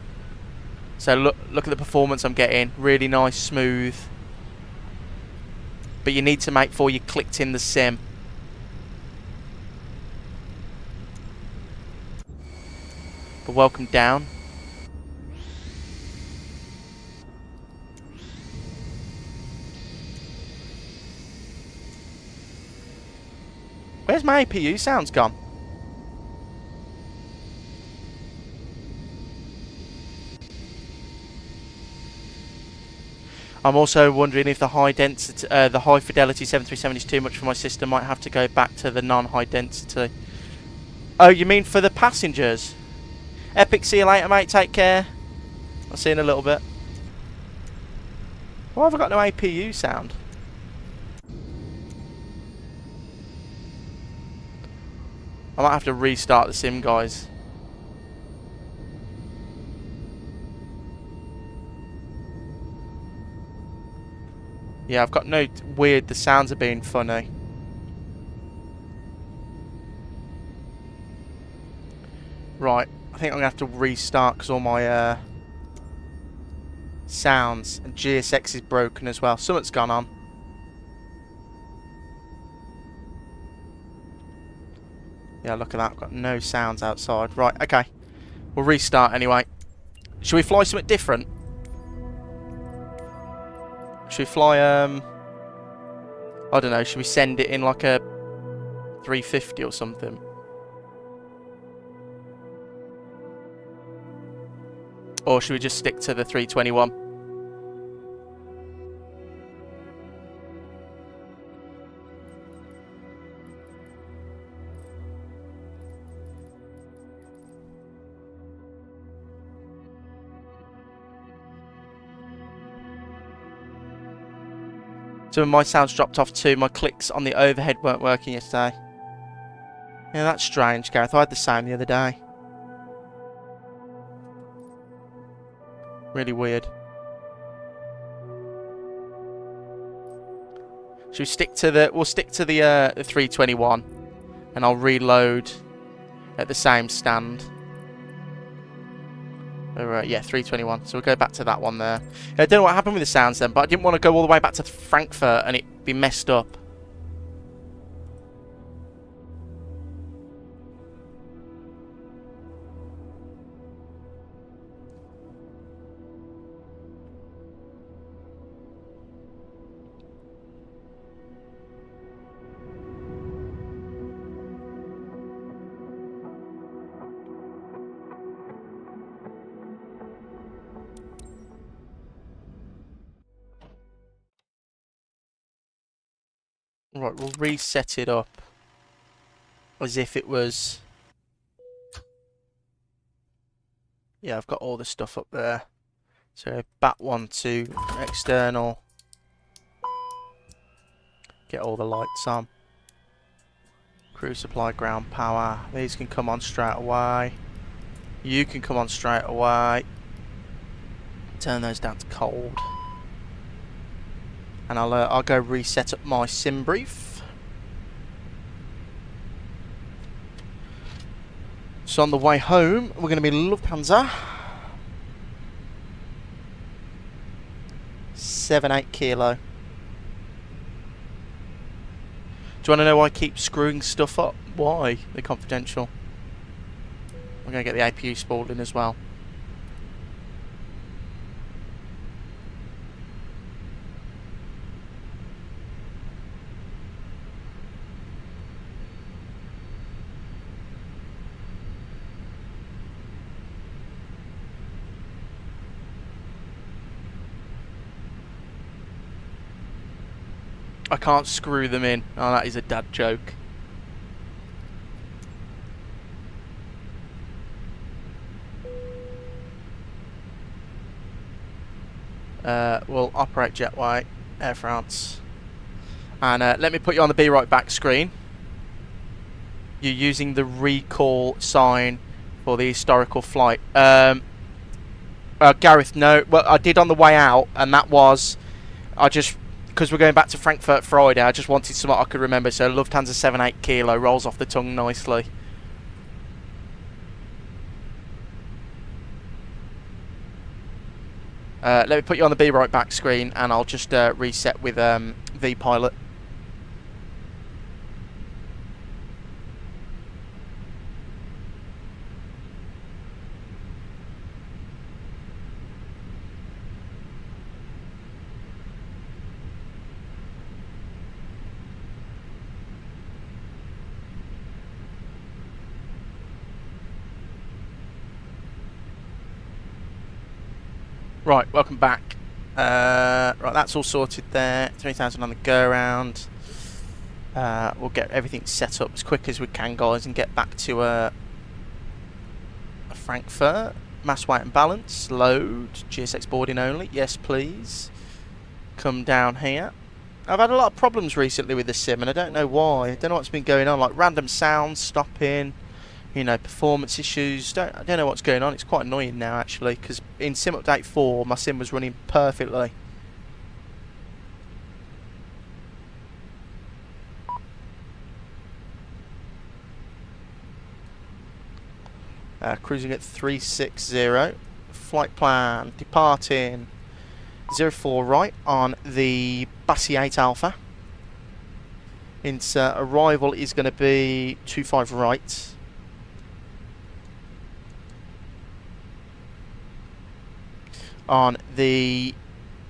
So look at the performance I'm getting. Really nice, smooth. But you need to make sure you clicked in the sim. But welcome down. Where's my APU sounds gone? I'm also wondering if the high density, the high fidelity 737 is too much for my system. Might have to go back to the non-high density. Oh, you mean for the passengers? Epic, see you later, mate. Take care. I'll see you in a little bit. Why have I got no APU sound? I might have to restart the sim, guys. Yeah, I've got no weird. The sounds are being funny. Right, I think I'm gonna have to restart because all my sounds and GSX is broken as well. Something's gone on. Yeah, look at that. I've got no sounds outside. Right, okay. We'll restart anyway. Should we fly something different? Should we fly, I don't know, should we send it in like a 350 or something? Or should we just stick to the 321? So my sounds dropped off too. My clicks on the overhead weren't working yesterday. Yeah, that's strange, Gareth. I had the same the other day. Really weird. Should we stick to the... We'll stick to the 321. And I'll reload at the same stand. Yeah, 321. So we'll go back to that one there. I don't know what happened with the sounds then, but I didn't want to go all the way back to Frankfurt and it be messed up. Right, we'll reset it up as if it was... Yeah, I've got all the stuff up there. So BAT1 to external. Get all the lights on. Crew supply, ground power. These can come on straight away. You can come on straight away. Turn those down to cold. And I'll go reset up my sim brief. So on the way home, we're going to be Lufthansa 78 kilo. Do you want to know why I keep screwing stuff up? Why? They're confidential. I'm going to get the APU spooled in as well. I can't screw them in. Oh, that is a dad joke. We'll operate jetway, Air France. And let me put you on the be right back screen. You're using the recall sign for the historical flight. Gareth, no. Well, I did on the way out, and that was... because we're going back to Frankfurt Friday, I just wanted something I could remember. So Lufthansa 78 Kilo rolls off the tongue nicely. Let me put you on the be right back screen, and I'll just reset with vPilot. Right, welcome back. Right, that's all sorted there. 3,000 on the go around. We'll get everything set up as quick as we can, guys, and get back to a Frankfurt. Mass weight and balance. Load. GSX boarding only. Yes, please. Come down here. I've had a lot of problems recently with the sim, and I don't know why. I don't know what's been going on. Like random sounds stopping. You know, performance issues. I don't know what's going on. It's quite annoying now, actually, because in Sim Update 4, my sim was running perfectly. Cruising at 360. Flight plan. Departing 04 right on the Boeing 8 Alpha. Into arrival is going to be 25 right. On the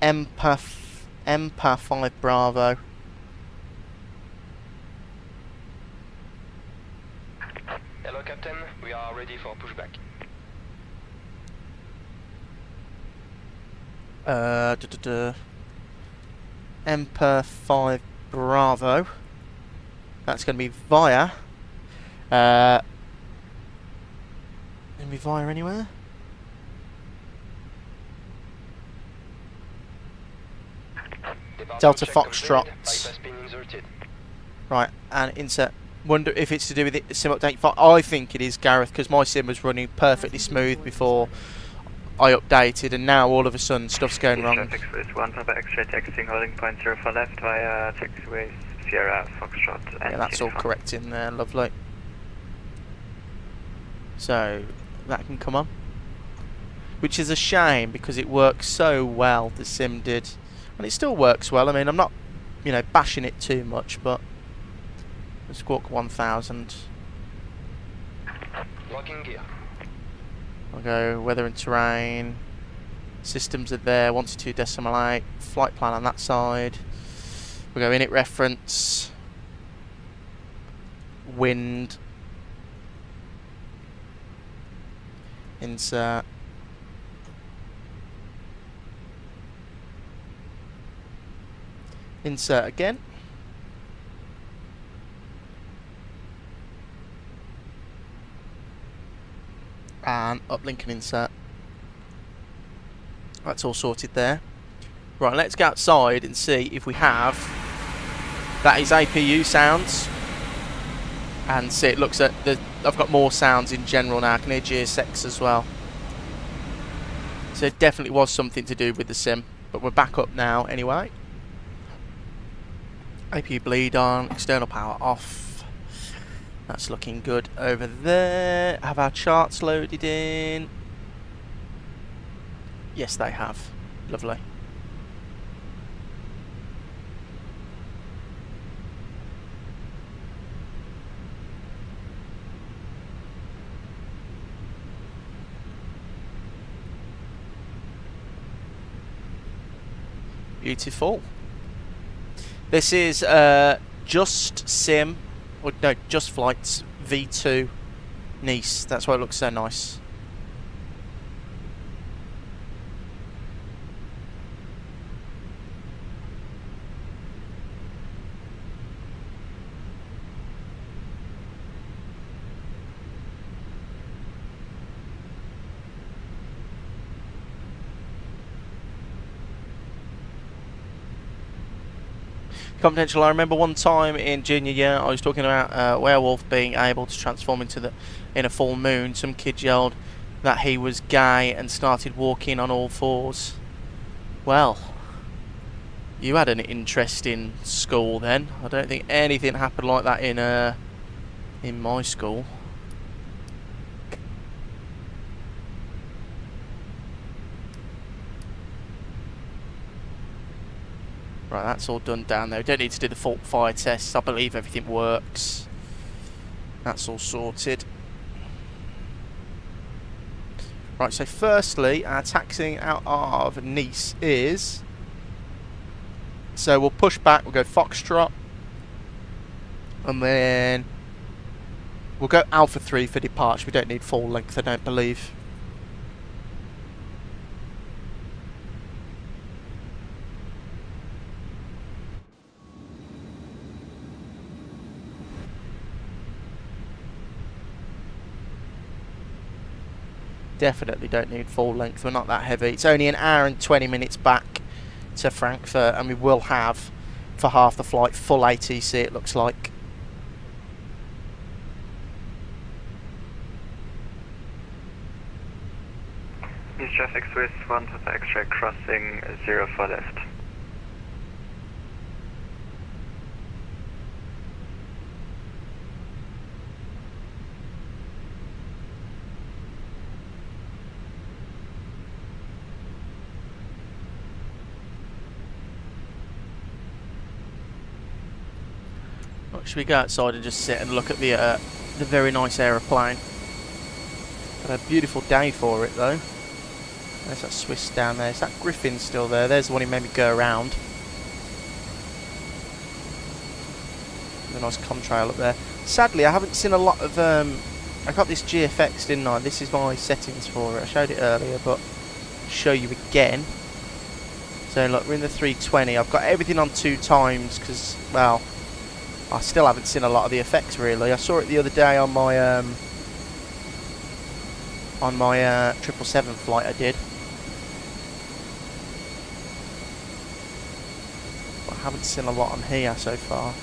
Emperor 5 Bravo. Hello, Captain. We are ready for pushback. Emperor 5 Bravo. That's going to be via. Going to be via anywhere? Delta Foxtrot. Right, and insert. Wonder if it's to do with the sim update 5. I think it is, Gareth, because my sim was running perfectly smooth before I updated, and now all of a sudden stuff's going wrong. Traffic Swiss 1, Papa X-ray texting, holding point 0 for left via taxiway Sierra Foxtrot. Yeah, that's all correct in there, lovely. So, that can come on. Which is a shame, because it works so well, the sim did. And it still works well. I mean, I'm not, you know, bashing it too much, but Squawk 1000. Locking gear. I'll go weather and terrain. Systems are there. 122.8. Flight plan on that side. We'll go init reference. Wind. Insert. Insert again. And uplink and insert. That's all sorted there. Right, let's go outside and see if we have. That is APU sounds. And see, it looks at the. I've got more sounds in general now. I can hear GSX as well. So it definitely was something to do with the sim. But we're back up now anyway. APU bleed on, external power off. That's looking good over there. Have our charts loaded in? Yes, they have. Lovely. Beautiful. This is Just Sim, or no, Just Flights V2 Nice. That's why it looks so nice. Confidential. I remember one time in junior year I was talking about werewolf being able to transform in a full moon. Some kid yelled that he was gay and started walking on all fours. Well, you had an interesting school then. I don't think anything happened like that in my school. Right, that's all done down there. We don't need to do the fault fire tests. I believe everything works. That's all sorted. Right, so firstly, our taxiing out of Nice is... So we'll push back, we'll go Foxtrot. And then we'll go Alpha 3 for departure. We don't need full length, I don't believe. Definitely don't need full length. We're not that heavy. It's only an hour and 20 minutes back to Frankfurt, and we will have, for half the flight, full ATC it looks like. East traffic Swiss 1 with X-ray crossing 0 for left. Should we go outside and just sit and look at the very nice aeroplane? Had a beautiful day for it though. There's that Swiss down there. Is that Griffin still there? There's the one who made me go around. There's a nice contrail up there. Sadly, I haven't seen a lot of... I got this GFX, didn't I? This is my settings for it. I showed it earlier, but I'll show you again. So look, we're in the 320. I've got everything on 2 times because, well... I still haven't seen a lot of the effects really. I saw it the other day on my 777 flight I did. But I haven't seen a lot on here so far.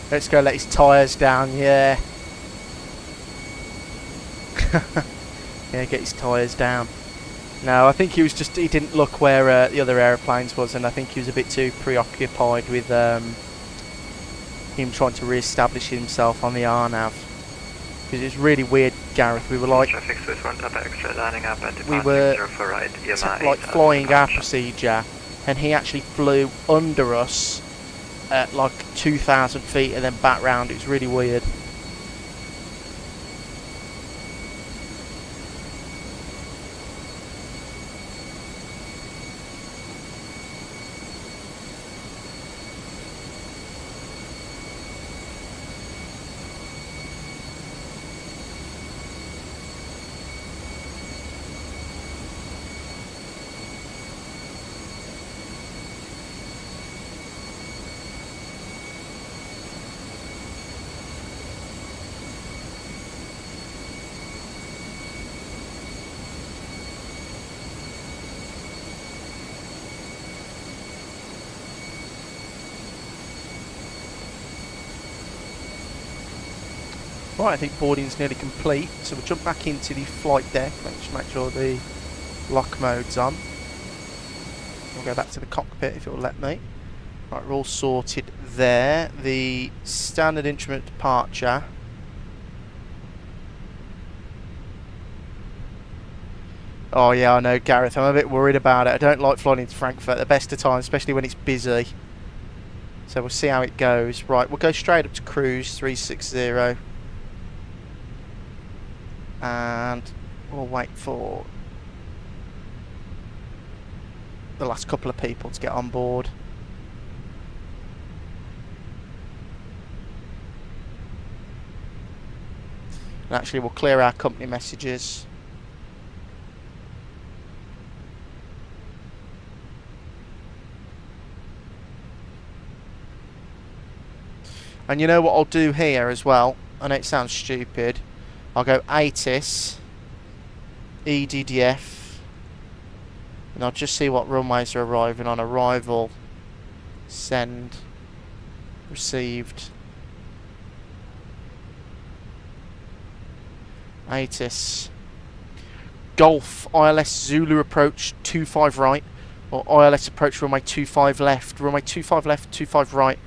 Let's go let his tyres down, yeah. Yeah, get his tyres down. No, I think he didn't look where the other aeroplanes was, and I think he was a bit too preoccupied with him trying to re-establish himself on the RNAV. Because it's really weird, Gareth, we were like... Traffic Swiss 1 Papa Extra lining up and we were for right, like flying our procedure, and he actually flew under us at like 2,000 feet and then back round. It was really weird. Right, I think boarding's nearly complete, so we'll jump back into the flight deck, make sure the lock mode's on. We'll go back to the cockpit if it'll let me. Right, we're all sorted there. The standard instrument departure. Oh yeah, I know, Gareth. I'm a bit worried about it. I don't like flying into Frankfurt at the best of times, especially when it's busy. So we'll see how it goes. Right, we'll go straight up to cruise 360. And we'll wait for the last couple of people to get on board. And actually, we'll clear our company messages. And you know what I'll do here as well? I know it sounds stupid. I'll go ATIS, EDDF, and I'll just see what runways are arriving on arrival. Send, received. ATIS, Golf, ILS Zulu approach 25 right, or ILS approach runway 25 left, runway 25 left, 25 right.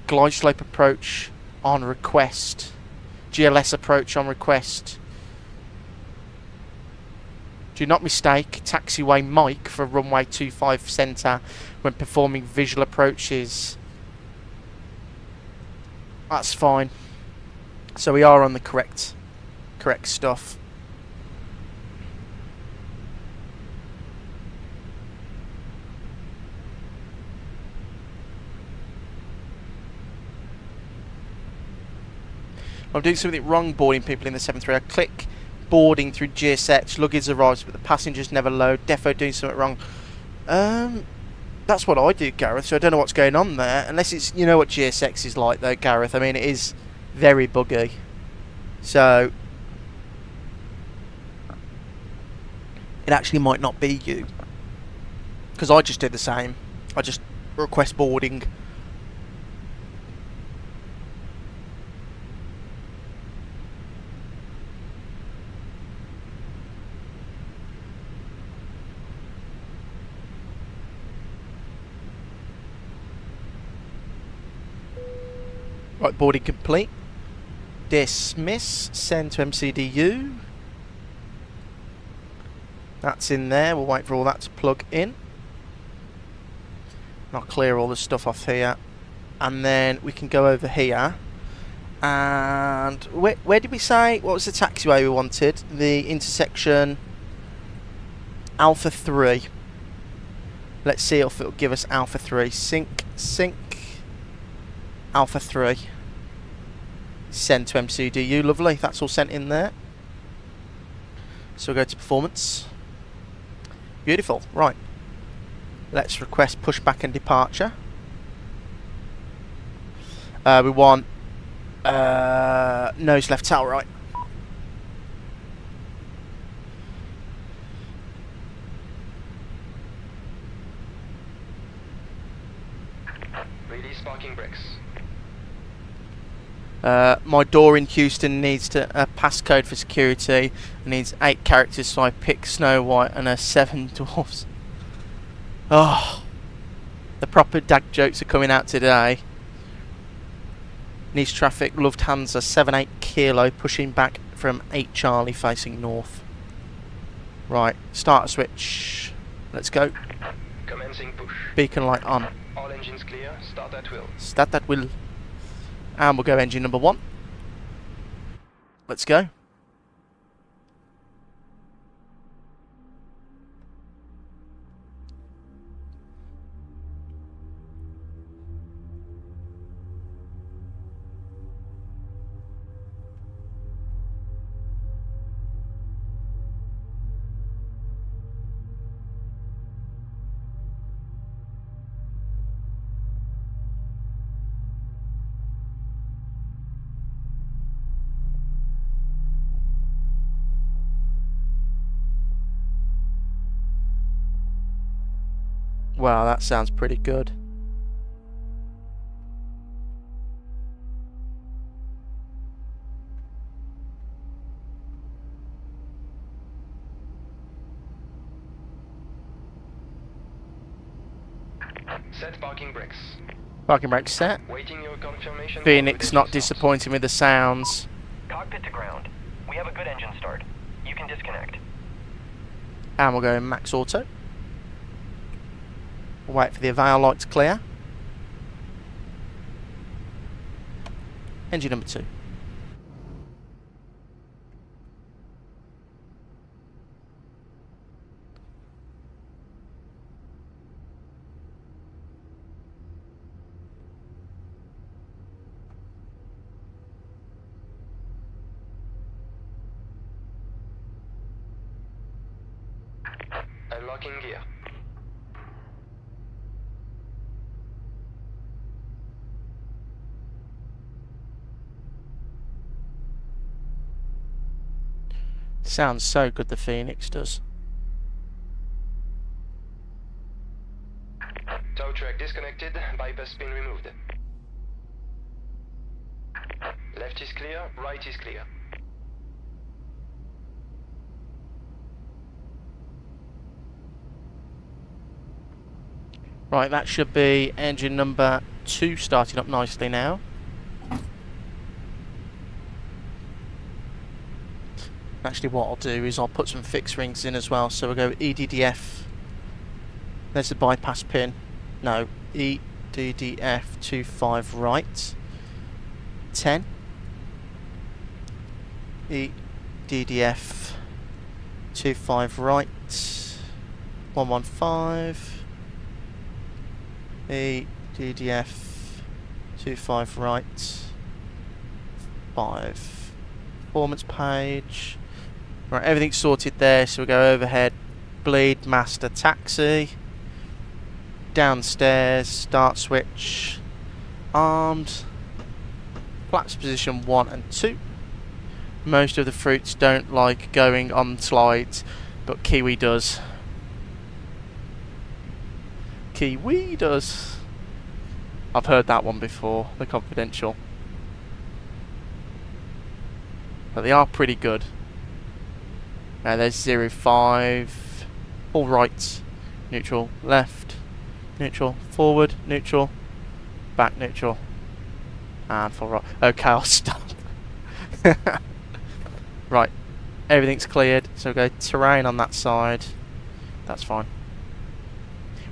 Glide slope approach on request. GLS approach on request. Do not mistake taxiway Mike for runway 25 centre when performing visual approaches. That's fine. So we are on the correct stuff. I'm doing something wrong boarding people in the 7-3. I click boarding through GSX, luggage arrives but the passengers never load. Defo doing something wrong. That's what I do, Gareth, so I don't know what's going on there. Unless it's, you know what GSX is like though, Gareth. I mean, it is very buggy. So it actually might not be you. Because I just did the same. I just request boarding. Right, boarding complete. Dismiss, send to MCDU. That's in there, we'll wait for all that to plug in. And I'll clear all the stuff off here. And then we can go over here. And where did we say, what was the taxiway we wanted? The intersection Alpha 3. Let's see if it'll give us Alpha 3. Sync. Alpha 3. Send to MCDU. Lovely. That's all sent in there. So we'll go to performance. Beautiful. Right. Let's request pushback and departure. We want nose left, tail right. Release parking brakes. My door in Houston needs a passcode for security. It needs 8 characters, so I pick Snow White and her 7 dwarfs. Oh, the proper dag jokes are coming out today. Needs traffic, Lufthansa 78 kilo, pushing back from 8 Charlie facing north. Right, start switch. Let's go. Commencing push. Beacon light on. All engines clear. Start at will. Start at will. And we'll go engine number 1. Let's go. Wow, that sounds pretty good. Set parking brakes. Parking brakes set. Waiting your confirmation. Phoenix not disappointing with the sounds. Cockpit to ground. We have a good engine start. You can disconnect. And we'll go in max auto. We'll wait for the avail light to clear. Engine number 2. Unlocking gear. Sounds so good, the Phoenix does. Tow track disconnected, bypass pin removed. Left is clear, right is clear. Right, that should be engine number 2 starting up nicely now. Actually, what I'll do is I'll put some fixed rings in as well. So we'll go EDDF. There's the bypass pin. No, EDDF-25 right. 10. EDDF-25 right. 115. EDDF-25 right. 5. Performance page. Right, everything's sorted there, so we go overhead, bleed, master, taxi, downstairs, start switch, armed, flaps position 1 and 2. Most of the fruits don't like going on slides, but Kiwi does. Kiwi does. I've heard that one before, the confidential. But they are pretty good. There's 05, all right, neutral, left, neutral, forward, neutral, back, neutral, and full right. Okay, I'll stop. Right, everything's cleared, so we'll go terrain on that side. That's fine.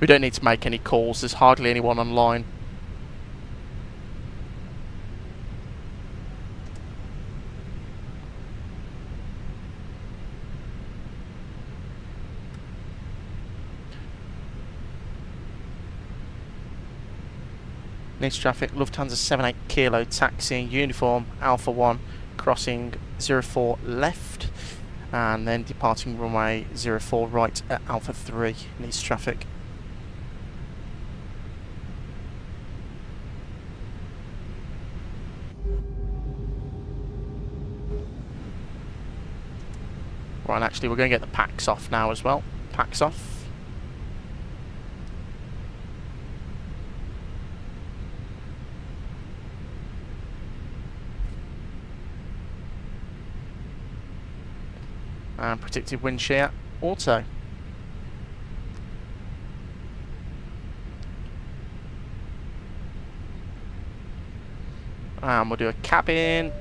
We don't need to make any calls, there's hardly anyone online. Needs traffic, Lufthansa 78 Kilo, taxiing uniform Alpha 1, crossing 04 left, and then departing runway 04 right at Alpha 3. Needs traffic. Right, and actually we're going to get the packs off now as well. Packs off. And predicted wind shear auto. And we'll do a cabin,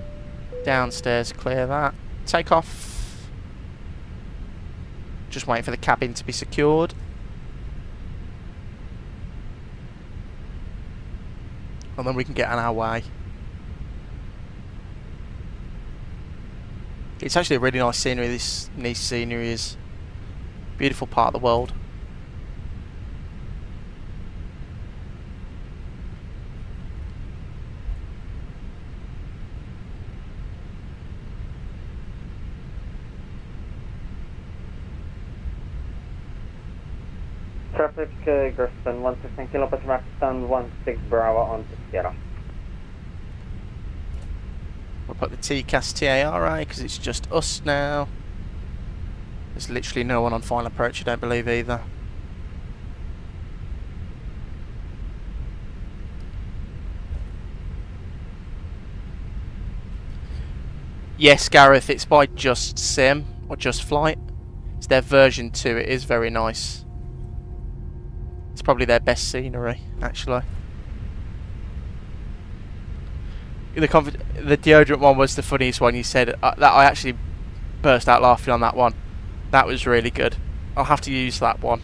downstairs, clear that, take off. Just waiting for the cabin to be secured. And then we can get on our way. It's actually a really nice scenery, this Nice scenery is. Beautiful part of the world. Traffic Griffin 116 kilometers max stand 16 Bravo on to Sierra. We'll put the TCAS TARA because it's just us now. There's literally no one on final approach, I don't believe either. Yes, Gareth, it's by Just Sim or Just Flight. It's their version 2, it is very nice. It's probably their best scenery, actually. The deodorant one was the funniest one you said. That I actually burst out laughing on that one. That was really good. I'll have to use that one.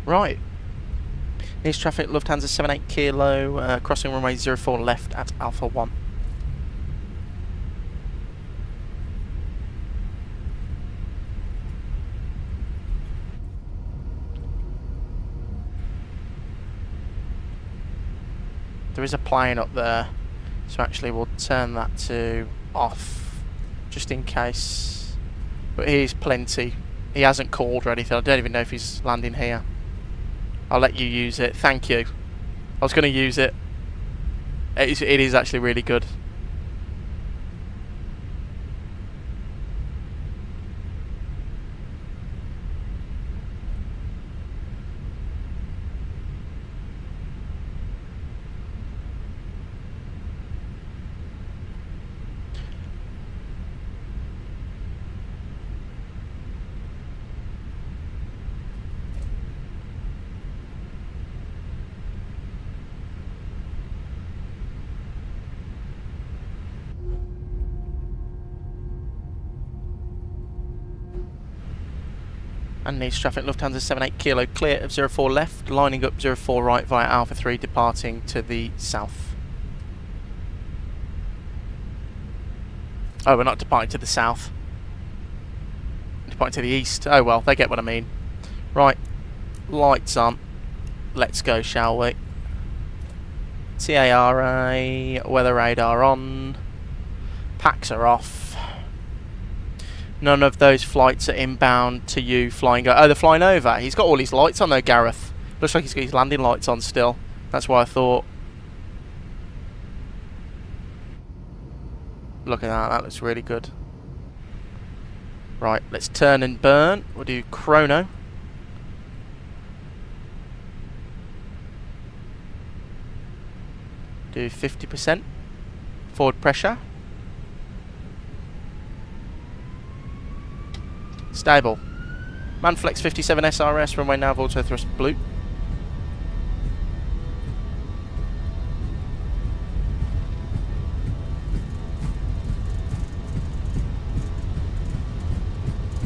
Right. Here's traffic, Lufthansa 78 Kilo, crossing runway 04 left at Alpha 1. There is a plane up there, so actually we'll turn that to off, just in case. But here's plenty. He hasn't called or anything. I don't even know if he's landing here. I'll let you use it. Thank you. I was going to use it. It is actually really good. And needs traffic, Lufthansa 78 Kilo, clear of 04 left, lining up 04 right via Alpha 3, departing to the south. Oh, we're not departing to the south. Departing to the east. Oh well, they get what I mean. Right, lights on. Let's go, shall we? TARA, weather radar on. Packs are off. None of those flights are inbound to you flying. Oh, they're flying over. He's got all his lights on though, Gareth. Looks like he's got his landing lights on still. That's why I thought. Look at that. That looks really good. Right, let's turn and burn. We'll do chrono. Do 50%. Forward pressure. Stable. Manflex 57 SRS, runway nav, auto thrust blue.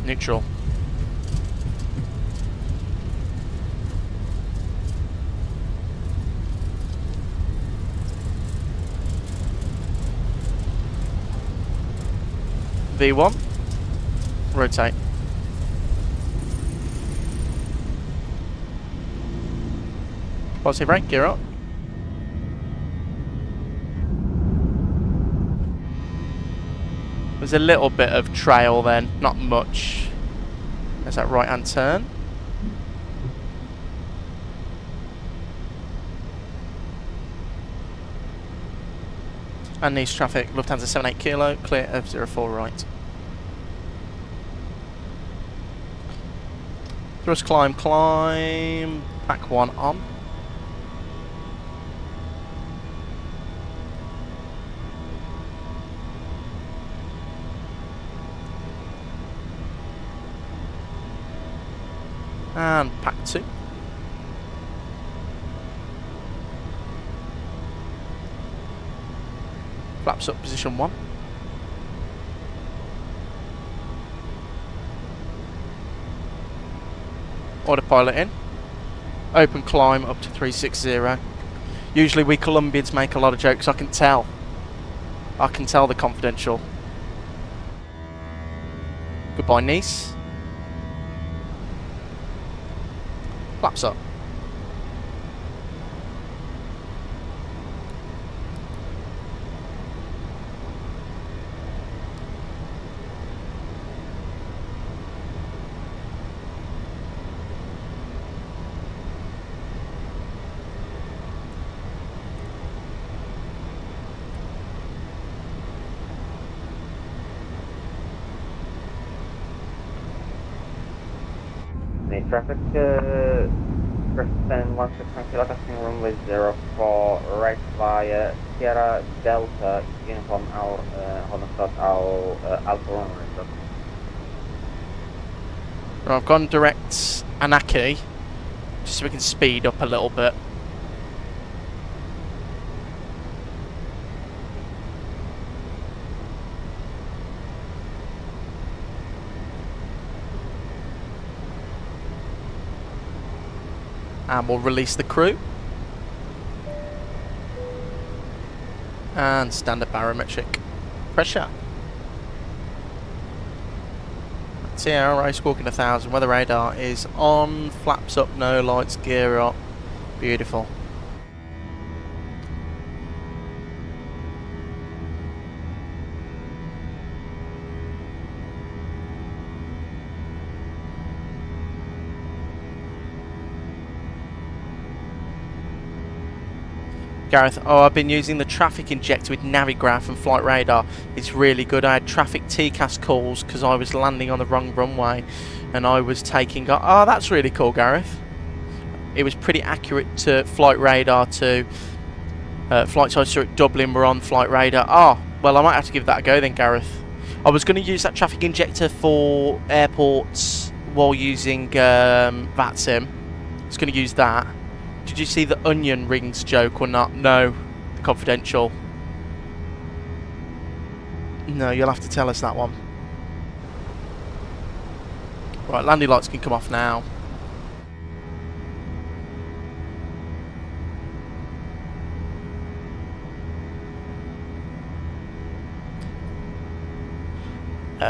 Neutral. V1. Rotate. Positive rank, gear up. There's a little bit of trail then, not much. There's that right hand turn. And needs traffic, Lufthansa 78 Kilo, clear of 04 right. Thrust climb, pack 1 on. And pack 2. Flaps up, position 1. Autopilot in. Open climb up to 360. Usually we Colombians make a lot of jokes, I can tell. I can tell the confidential. Goodbye, Nice. Flaps up. May traffic, Griffin 169 kilo, casting runway 04, right via Sierra Delta, uniform our, Alpha Romeo. Right, I've gone direct Anaki, just so we can speed up a little bit. And we'll release the crew. And standard barometric pressure. Sierra, squawking 1000, weather radar is on, flaps up, no lights, gear up. Beautiful. Gareth, I've been using the traffic injector with Navigraph and flight radar. It's really good. I had traffic TCAS calls because I was landing on the wrong runway and I was taking... Oh, that's really cool, Gareth. It was pretty accurate to flight radar to... flights I saw at Dublin were on flight radar. Oh, well, I might have to give that a go then, Gareth. I was going to use that traffic injector for airports while using VATSIM. I was going to use that. Did you see the onion rings joke or not? No. Confidential. No, you'll have to tell us that one. Right, landing lights can come off now.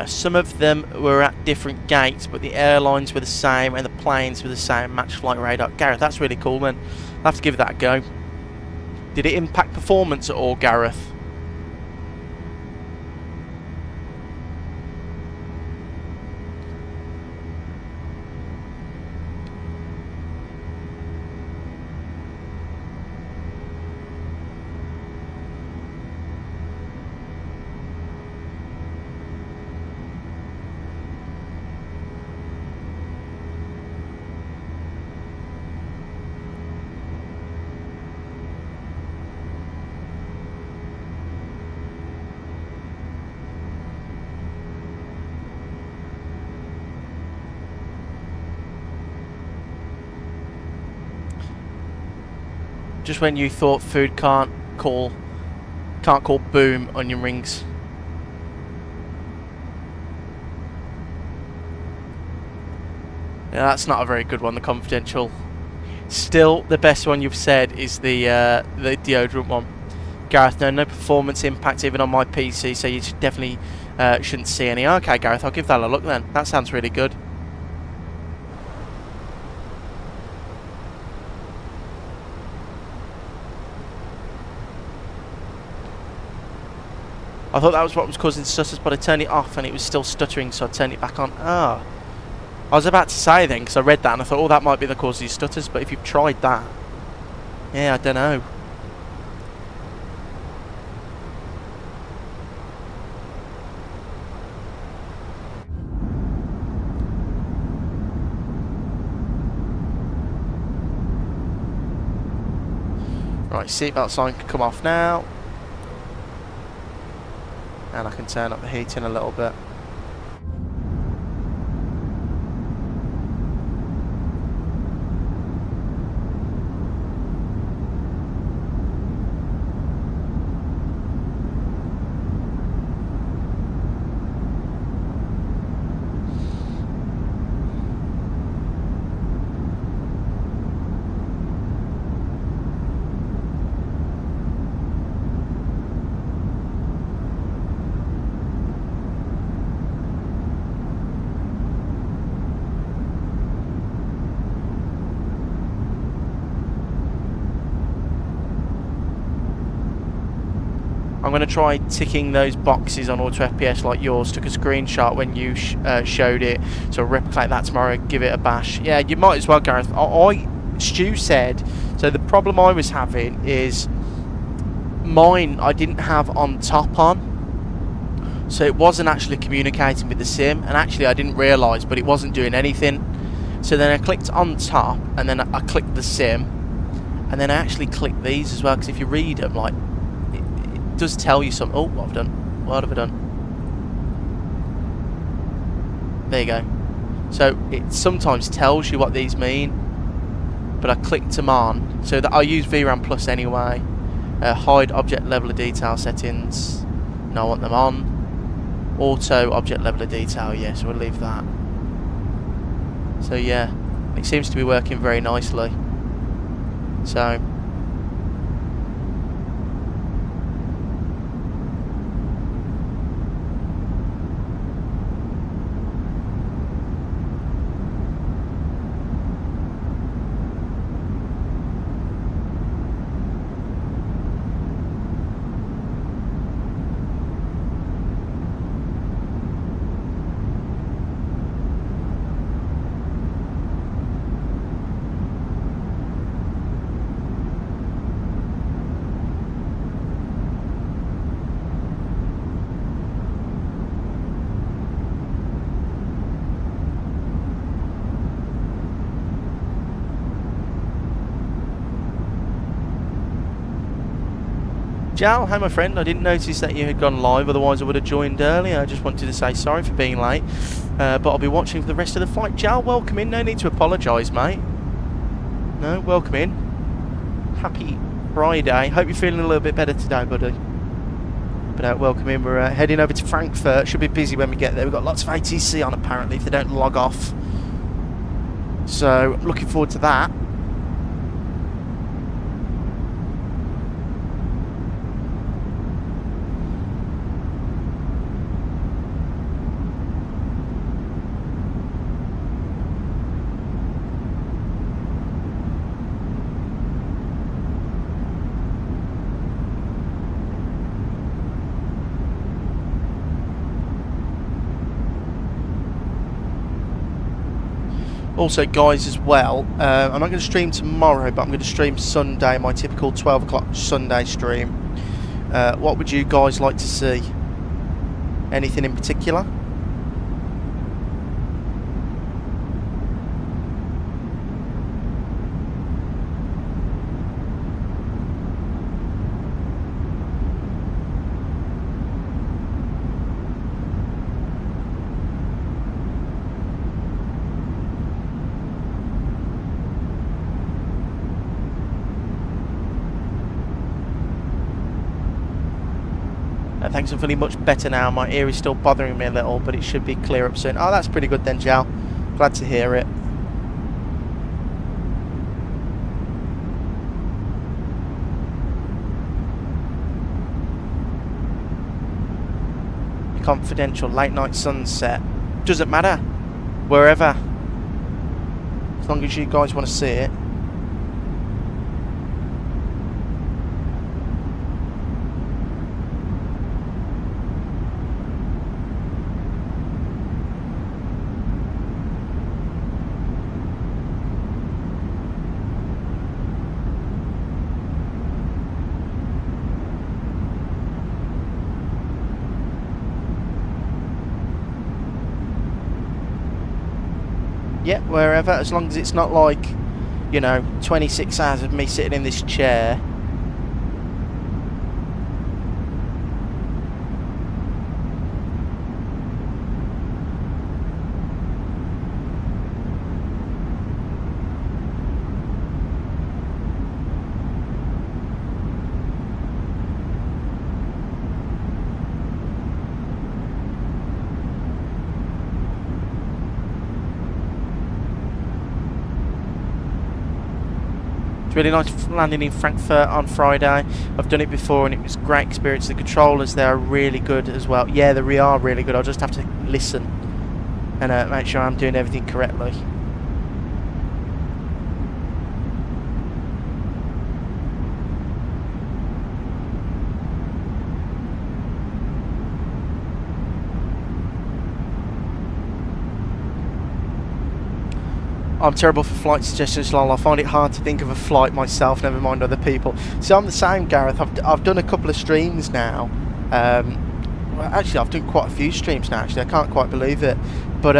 Some of them were at different gates, but the airlines were the same and the planes were the same. Match flight radar. Gareth, that's really cool, man. I'll have to give that a go. Did it impact performance at all, Gareth? Just when you thought food can't call boom, onion rings. Yeah, that's not a very good one, the confidential. Still, the best one you've said is the deodorant one. Gareth, no performance impact even on my PC, so you definitely shouldn't see any. Okay, Gareth, I'll give that a look then. That sounds really good. I thought that was what was causing stutters, but I turned it off and it was still stuttering, so I turned it back on. Ah. I was about to say then, because I read that and I thought, oh, that might be the cause of these stutters, but if you've tried that, yeah, I don't know. Right, seatbelt sign can come off now. And I can turn up the heating a little bit. I'm going to try ticking those boxes on Auto FPS like yours. Took a screenshot when you showed it, so I'll replicate that tomorrow, give it a bash. Yeah, you might as well, Gareth. Stu said, so the problem I was having is mine I didn't have on top on, so it wasn't actually communicating with the sim, and actually I didn't realise, but it wasn't doing anything. So then I clicked on top, and then I clicked the sim, and then I actually clicked these as well, because if you read them, like, it does tell you something. Oh, what have I done? What have I done? There you go. So it sometimes tells you what these mean, but I clicked them on, so that I use VRAM Plus anyway. Hide object level of detail settings. No, I want them on. Auto object level of detail, yes, we'll leave that. So yeah, it seems to be working very nicely. So Jal, hi my friend, I didn't notice that you had gone live, otherwise I would have joined earlier. I just wanted to say sorry for being late, but I'll be watching for the rest of the flight. Jal, welcome in, no need to apologise, mate. No, welcome in. Happy Friday, hope you're feeling a little bit better today, buddy. But welcome in, we're heading over to Frankfurt. Should be busy when we get there. We've got lots of ATC on apparently, if they don't log off. So, looking forward to that. Also, guys, as well, I'm not going to stream tomorrow, but I'm going to stream Sunday, my typical 12 o'clock Sunday stream. What would you guys like to see? Anything in particular? Thanks, I'm feeling much better now. My ear is still bothering me a little, but it should be clear up soon. Oh, that's pretty good then, Jal. Glad to hear it. Confidential, late night sunset. Doesn't matter. Wherever. As long as you guys want to see it. Yeah, wherever, as long as it's not like, you know, 26 hours of me sitting in this chair. Really nice landing in Frankfurt on Friday. I've done it before and it was a great experience. The controllers there are really good as well. Yeah, they are really good. I'll just have to listen and make sure I'm doing everything correctly. I'm terrible for flight suggestions, lol. I find it hard to think of a flight myself, never mind other people. So I'm the same, Gareth. I've done a couple of streams now. Well, actually, I've done quite a few streams now, actually. I can't quite believe it. But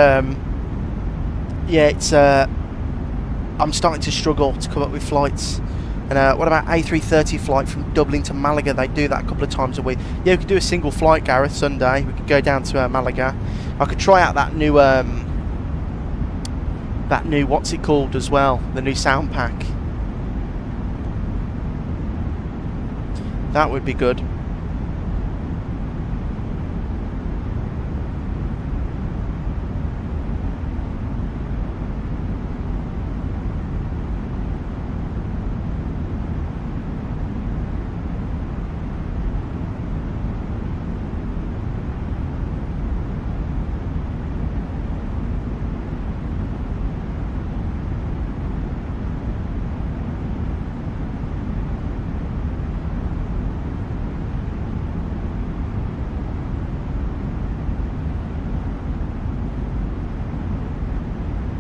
yeah, it's I'm starting to struggle to come up with flights. And what about A330 flight from Dublin to Malaga? They do that a couple of times a week. Yeah, we could do a single flight, Gareth, Sunday. We could go down to Malaga. I could try out that new what's it called as well? The new sound pack. That would be good.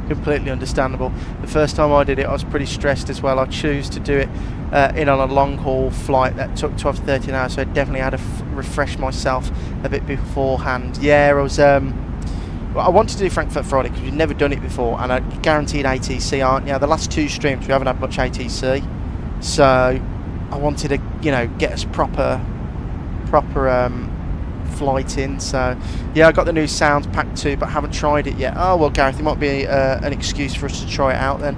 Completely understandable. The first time I did it, I was pretty stressed as well. I choose to do it in on a long haul flight that took 12 to 13 hours, so I definitely had to refresh myself a bit beforehand. Yeah, I was well, I wanted to do Frankfurt Friday because we've never done it before, and I guaranteed ATC, aren't you? The last two streams we haven't had much ATC, so I wanted to, you know, get us proper flight in. So yeah, I got the new sound pack too, but haven't tried it yet. Oh well, Gareth, it might be an excuse for us to try it out then.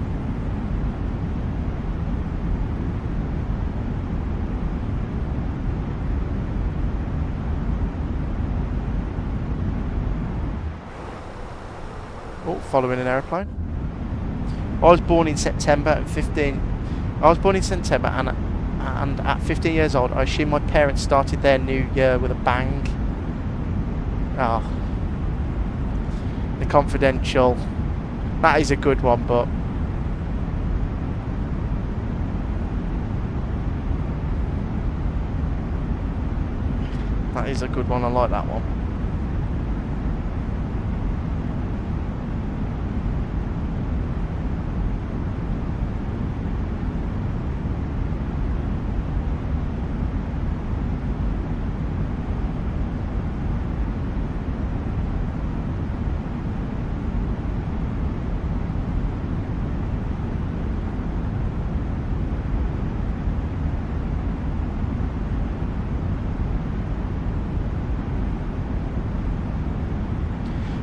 Oh, following an aeroplane. I was born in September and at 15 years old, I assume my parents started their new year with a bang. Oh, the confidential. That is a good one, but that is a good one. I like that one.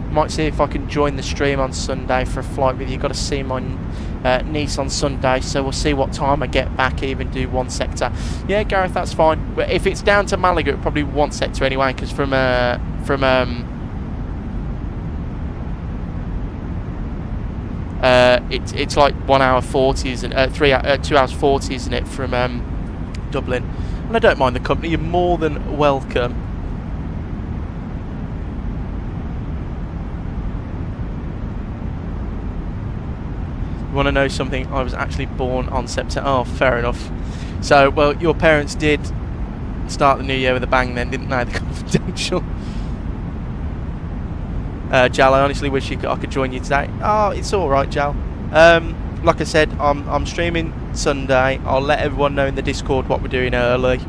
Might see if I can join the stream on Sunday for a flight with you. Got to see my niece on Sunday, so we'll see what time I get back. Even do one sector. Yeah, Gareth, that's fine. But if it's down to Malaga, it'll probably be one sector anyway, because it's like 1 hour 40, isn't it? 2 hours 40, isn't it, from Dublin? And I don't mind the company. You're more than welcome. Want to know something? I was actually born on September. Oh, fair enough. So, well, your parents did start the new year with a bang then, didn't they? The confidential. Jal, I honestly wish I could join you today. Oh, it's alright, Jal. Like I said, I'm streaming Sunday. I'll let everyone know in the Discord what we're doing early.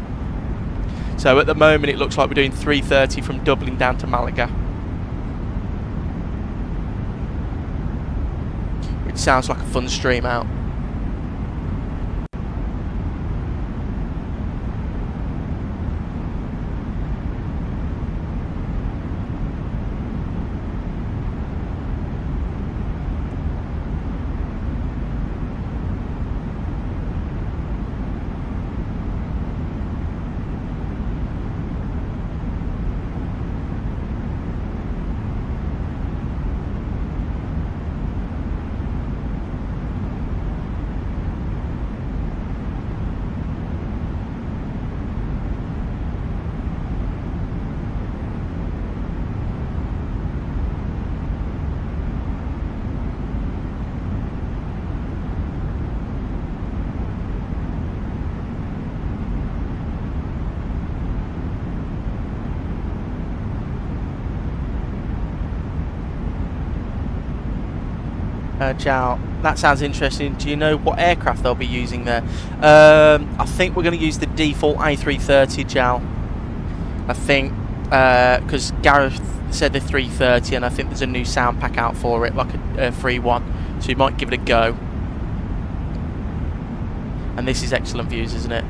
So at the moment it looks like we're doing 3:30 from Dublin down to Malaga. Sounds like a fun stream out. Jal, that sounds interesting. Do you know what aircraft they'll be using there? I think we're going to use the default A330, Jal. I think because Gareth said the 330, and I think there's a new sound pack out for it, like a free one, so you might give it a go. And this is excellent views, isn't it?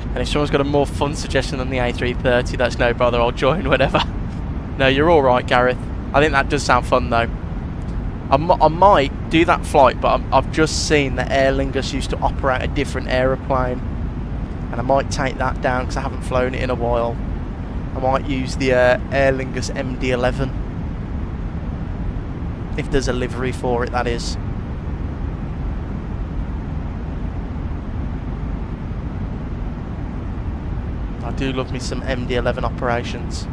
And if someone's got a more fun suggestion than the A330, that's no bother, I'll join whenever. No, you're alright, Gareth. I think that does sound fun though. I might do that flight, but I've just seen that Aer Lingus used to operate a different aeroplane, and I might take that down because I haven't flown it in a while. I might use the Aer Lingus MD-11, if there's a livery for it, that is. I do love me some MD-11 operations.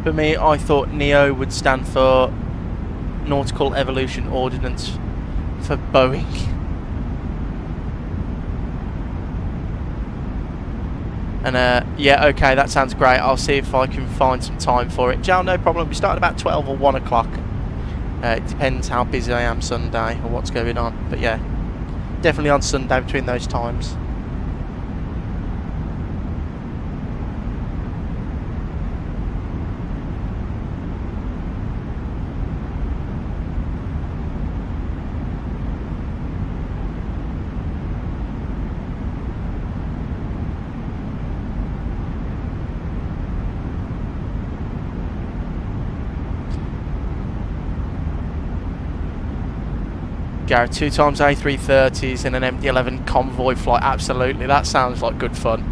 For me, I thought NEO would stand for Nautical Evolution Ordnance for Boeing. And yeah, okay, that sounds great. I'll see if I can find some time for it. Joe, no problem. We start about 12 or 1 o'clock. It depends how busy I am Sunday or what's going on. But yeah, definitely on Sunday between those times. Gareth, 2 times A330s in an MD-11 convoy flight. Absolutely, that sounds like good fun.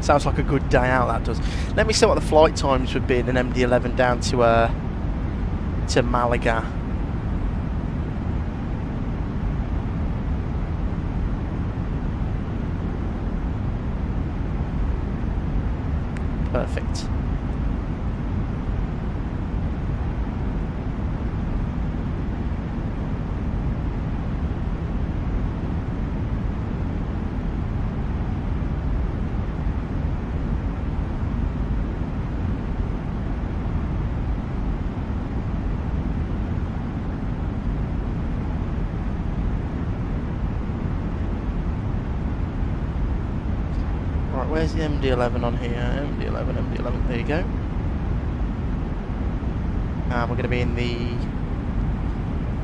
Sounds like a good day out, that does. Let me see what the flight times would be in an MD-11 down to Malaga. Perfect. Where's the MD-11 on here? MD-11, there you go. And we're going to be in the...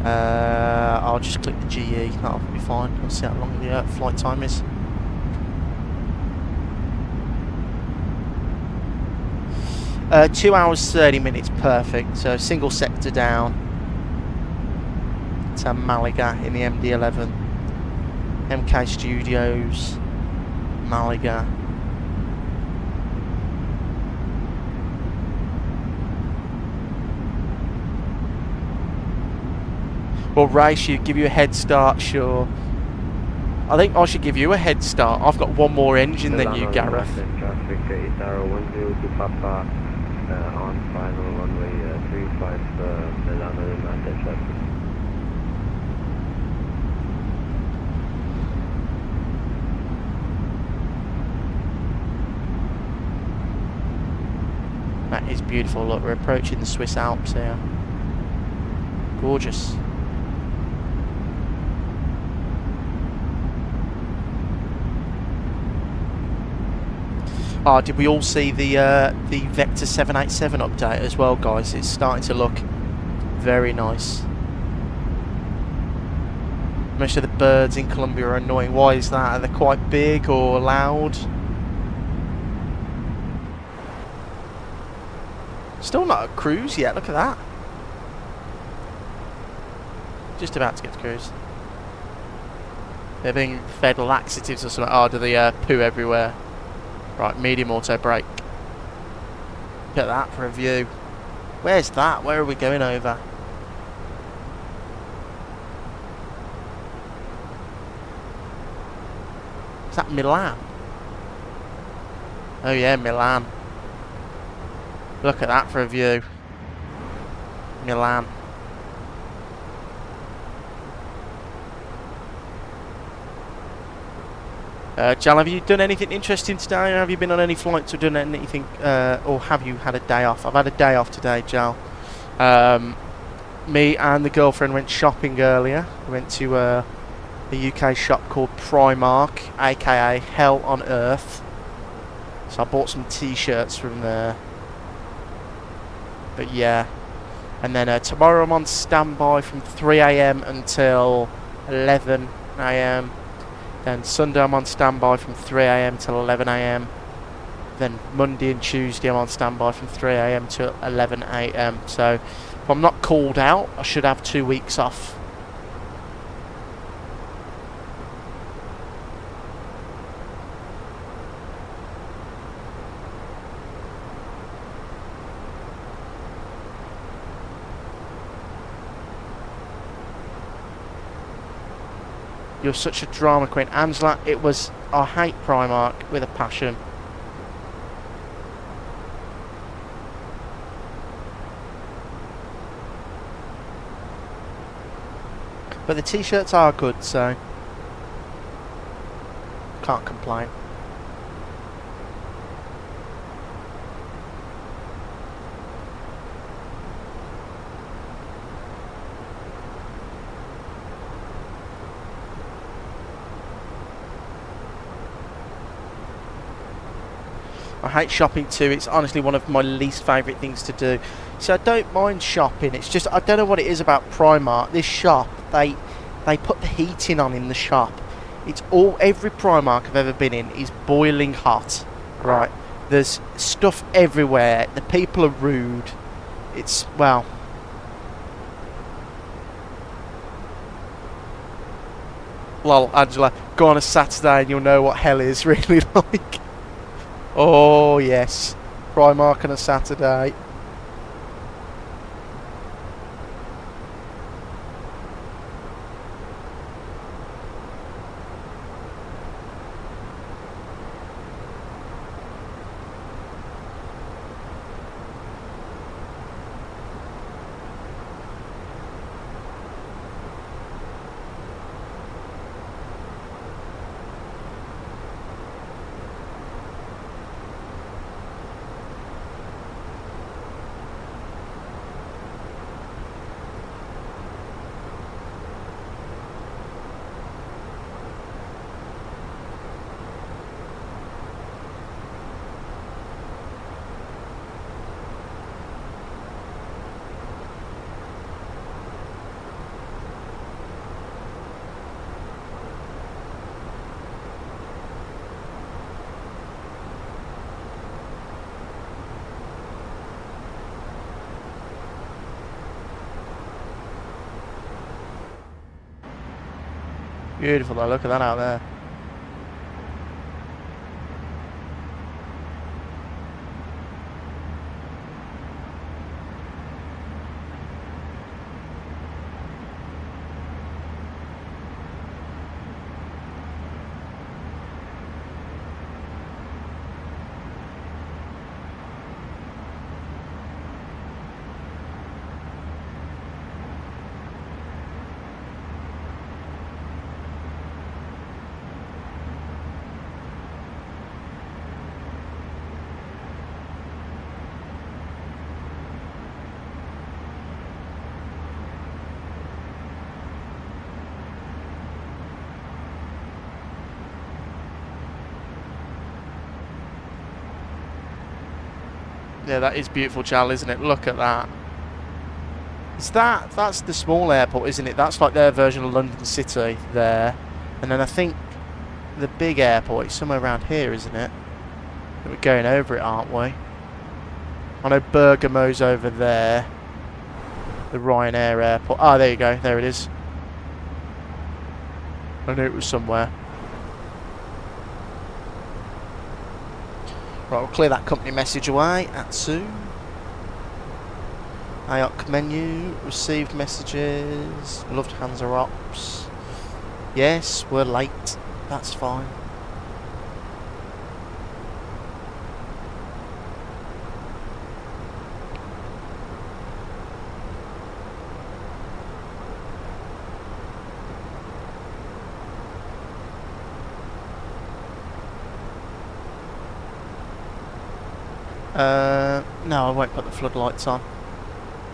I'll just click the GE, that'll be fine. We'll see how long the flight time is. Uh, 2 hours 30 minutes, perfect. So single sector down to Malaga in the MD-11. MK Studios, Malaga. Well, Ray should give you a head start, sure. I think I should give you a head start. I've got one more engine than you, Gareth. Traffic is arrow 10 to Papa on final runway 35 Milano Lima traffic. That is beautiful. Look, we're approaching the Swiss Alps here. Gorgeous. Oh, did we all see the Vector 787 update as well, guys? It's starting to look very nice. Most of the birds in Colombia are annoying. Why is that? Are they quite big or loud? Still not a cruise yet, look at that. Just about to get to cruise. They're being fed laxatives or something. Oh, do they poo everywhere? Right, medium auto brake. Look at that for a view. Where's that? Where are we going over? Is that Milan? Oh yeah, Milan. Look at that for a view. Milan. Jal, have you done anything interesting today? Have you been on any flights or done anything, or have you had a day off? I've had a day off today, Jal. Me and the girlfriend went shopping earlier. We went to a UK shop called Primark, aka Hell on Earth. So I bought some t-shirts from there. But yeah. And then tomorrow I'm on standby from 3 AM until 11 AM. Then Sunday I'm on standby from 3 AM till 11 AM. Then Monday and Tuesday I'm on standby from 3 AM to 11 AM. So if I'm not called out, I should have 2 weeks off. You're such a drama queen. Angela, it was... I hate Primark with a passion. But the t-shirts are good, so... can't complain. I hate shopping too. It's honestly one of my least favourite things to do. So I don't mind shopping. It's just I don't know what it is about Primark. This shop, they put the heating on in the shop. It's all every Primark I've ever been in is boiling hot. Right. There's stuff everywhere. The people are rude. It's well. Lol, Angela, go on a Saturday and you'll know what hell is really like. Oh yes, Primark on a Saturday. Beautiful though, look at that out there. Yeah, that is beautiful, Chal, isn't it? Look at that. Is that's the small airport, isn't it? That's like their version of London City there. And then I think the big airport is somewhere around here, isn't it? We're going over it, aren't we? I know Bergamo's over there. The Ryanair airport. Oh, there you go. There it is. I knew it was somewhere. Right, we'll clear that company message away. Atsu. IOC menu. Received messages. Lufthansa ops. Yes, we're late. That's fine. No, I won't put the floodlights on.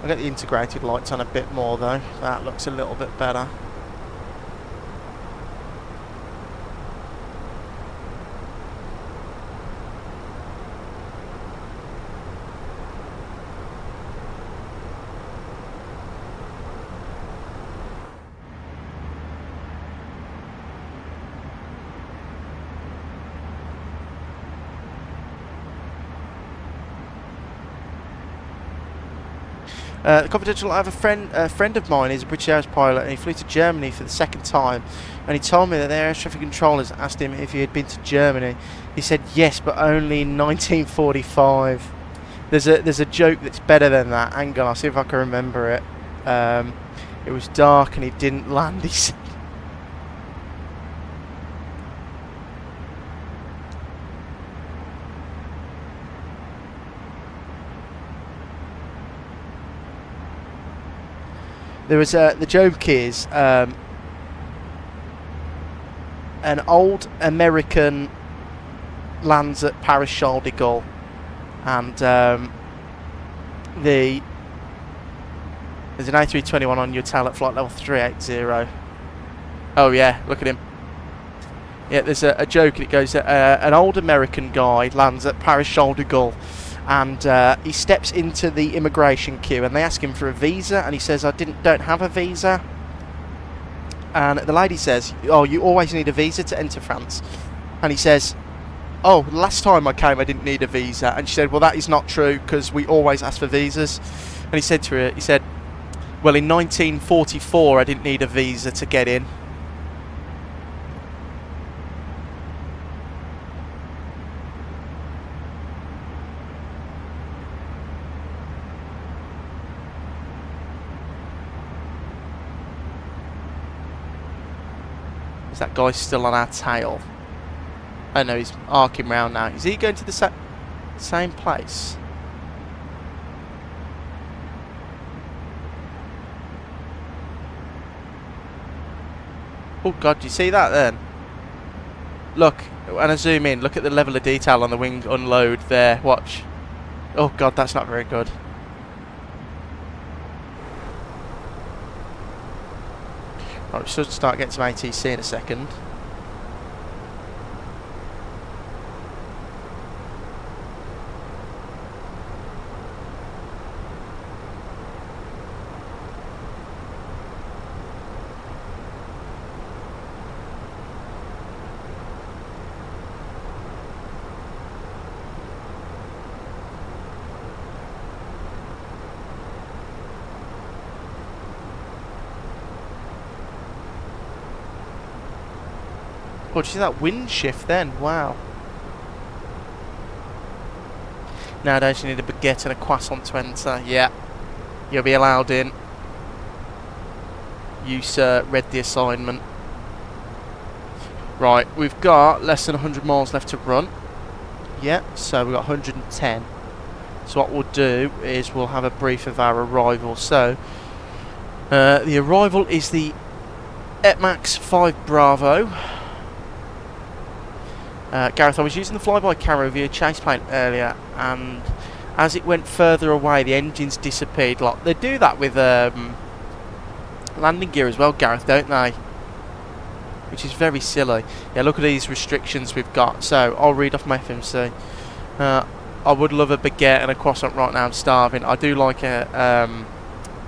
I'll get the integrated lights on a bit more though. That looks a little bit better. The confidential. I have a friend of mine. He's a British Airways pilot, and he flew to Germany for the second time. And he told me that their air traffic controllers asked him if he had been to Germany. He said yes, but only in 1945. There's a joke that's better than that. Hang on, I'll see if I can remember it. It was dark and he didn't land. He said. There was the joke is an old American lands at Paris Charles de Gaulle, and there's an A321 on your tail at flight level 380. Oh yeah, look at him. Yeah, there's a joke. It goes an old American guy lands at Paris Charles de Gaulle. And he steps into the immigration queue, and they ask him for a visa, and he says, "I don't have a visa." And the lady says, "Oh, you always need a visa to enter France." And he says, "Oh, last time I came, I didn't need a visa." And she said, "Well, that is not true because we always ask for visas." And he said to her, "Well, in 1944, I didn't need a visa to get in." Is that guy still on our tail? Oh no, he's arcing round now. Is he going to the same place? Oh god, do you see that then? Look, when I zoom in, look at the level of detail on the wing unload there. Watch. Oh god, that's not very good. Right, we should start getting some ATC in a second. Oh, did you see that wind shift then? Wow. Nowadays you need a baguette and a croissant to enter. Yeah. You'll be allowed in. You, sir, read the assignment. Right, we've got less than 100 miles left to run. Yeah, so we've got 110. So what we'll do is we'll have a brief of our arrival. So, the arrival is the ETMAX 5 Bravo. Gareth, I was using the flyby camera via chase plane earlier, and as it went further away, the engines disappeared. Like they do that with landing gear as well, Gareth, don't they? Which is very silly. Yeah, look at these restrictions we've got. So I'll read off my FMC. I would love a baguette and a croissant right now. I'm starving. I do like a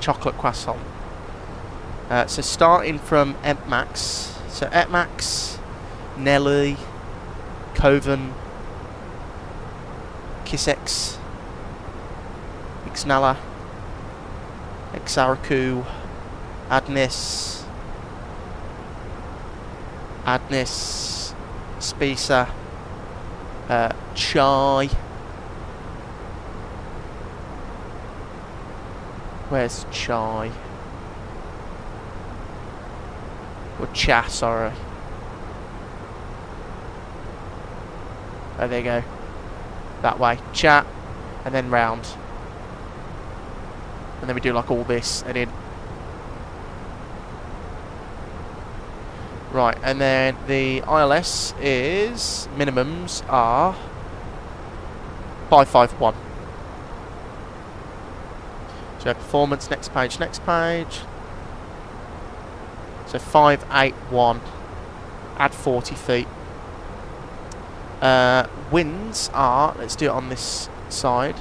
chocolate croissant. So starting from ETMAX. So ETMAX, Nelly, Coven, Kissex, Ixnala, Exaraku, Adnis, Adnis, Spisa, Chai. Where's Chai? Or Cha, sorry. Oh, there you go. That way. Cha, and then round. And then we do like all this, and in. Right, and then the ILS is, minimums are 551. So performance, next page. So 581, add 40 feet. Winds are, let's do it on this side.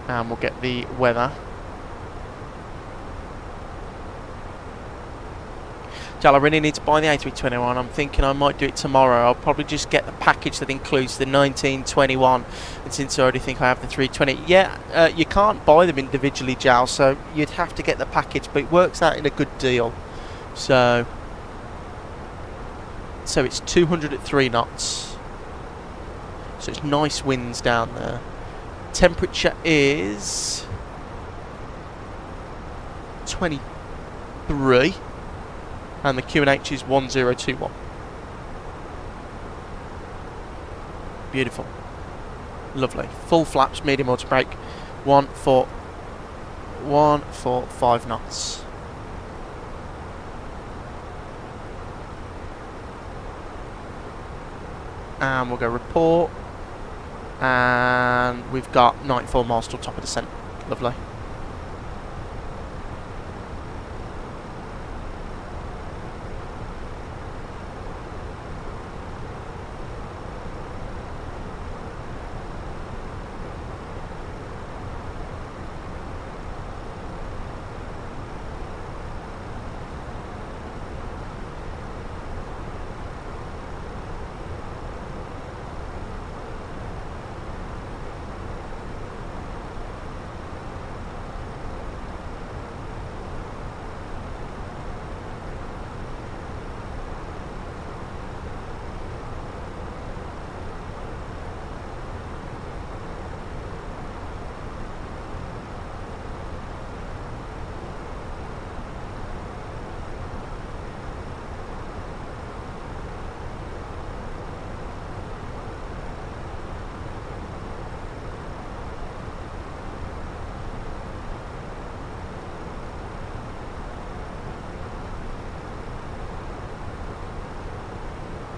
And we'll get the weather. Jal, I really need to buy the A321. I'm thinking I might do it tomorrow. I'll probably just get the package that includes the 1921. And since I already think I have the 320, yeah, you can't buy them individually, Jal. So you'd have to get the package, but it works out in a good deal. So it's 200 at 3 knots. So it's nice winds down there. Temperature is 23. And the QNH is 1021. Beautiful. Lovely. Full flaps, medium auto brake. 1 for 5 knots. And we'll go report. And we've got 94 miles till top of descent. Lovely.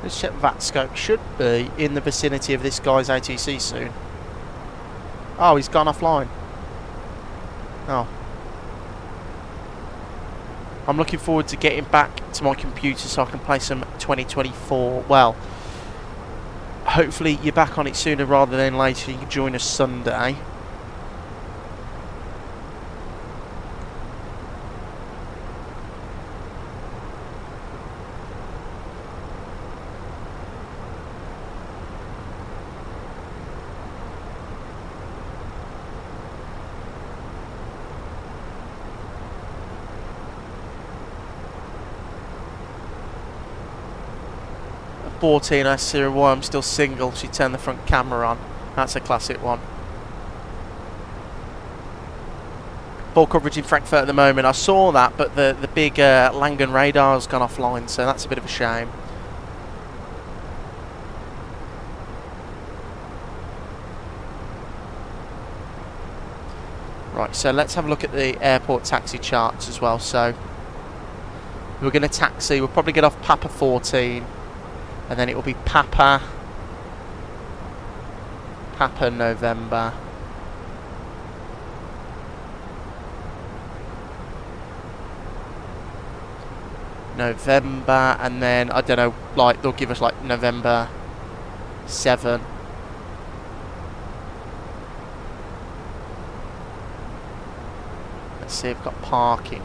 Let's check VATScope. Should be in the vicinity of this guy's ATC soon. Oh, he's gone offline. Oh. I'm looking forward to getting back to my computer so I can play some 2024. Well, hopefully you're back on it sooner rather than later. You can join us Sunday. I I'm still single. She turned the front camera on. That's a classic one. Full coverage in Frankfurt at the moment. I saw that, but the big Langen radar's gone offline, so that's a bit of a shame. Right, so let's have a look at the airport taxi charts as well. So we're going to taxi. We'll probably get off Papa 14. And then it will be Papa November. And then, I don't know, like, they'll give us, like, November 7. Let's see, we've got parking.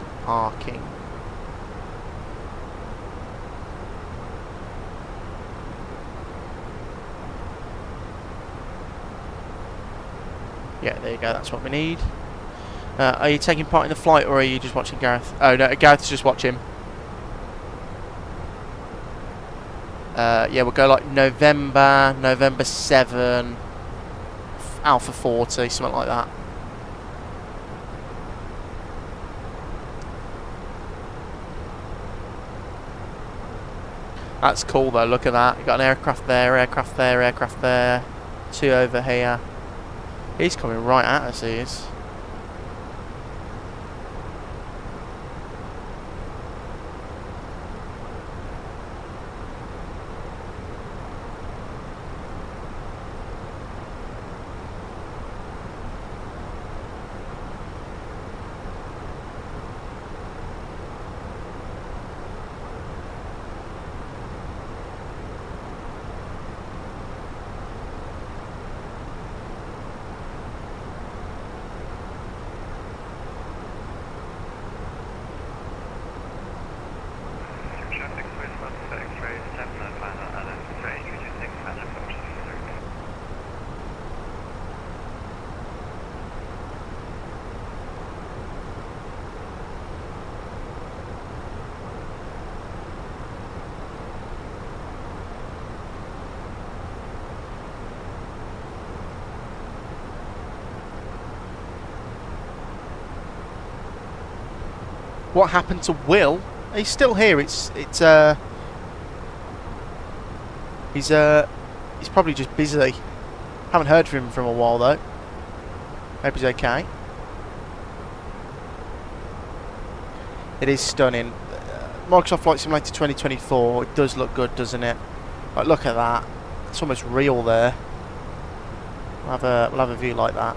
Yeah, there you go, that's what we need. Are you taking part in the flight, or are you just watching Gareth? Oh no, Gareth's just watching. Yeah, we'll go like November 7, Alpha 40, something like that. That's cool though, look at that. You've got an aircraft there, aircraft there, aircraft there. 2 over here. He's coming right at us, he is. What happened to Will? He's still here. He's probably just busy. Haven't heard from him for a while though. Hope he's okay. It is stunning. Microsoft Flight Simulator 2024. It does look good, doesn't it? Like, look at that. It's almost real there. We'll have a view like that.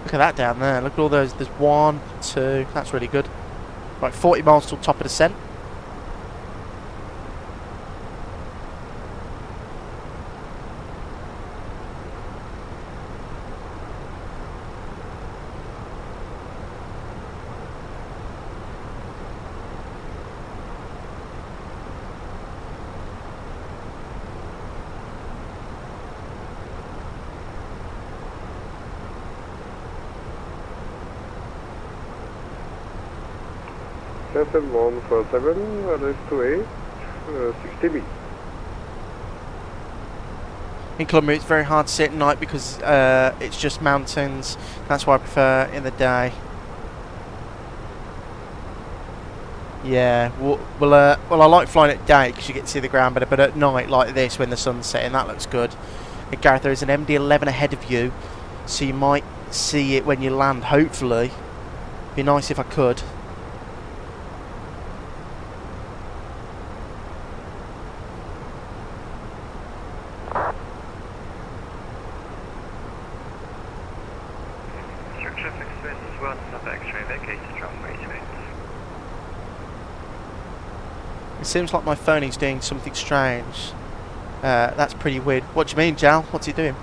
Look at that down there. Look at all those. There's 1, 2. That's really good. Right, 40 miles till top of descent. FM147, address 28, 60B. In Columbia, it's very hard to see at night because it's just mountains. That's why I prefer in the day. Yeah, well, I like flying at day because you get to see the ground better, but at night like this when the sun's setting, that looks good. And Gareth, there is an MD-11 ahead of you, so you might see it when you land, hopefully. Be nice if I could. Traffic X-ray vacated runway 28. It seems like my phone is doing something strange. That's pretty weird. What do you mean, Jal? What's he doing?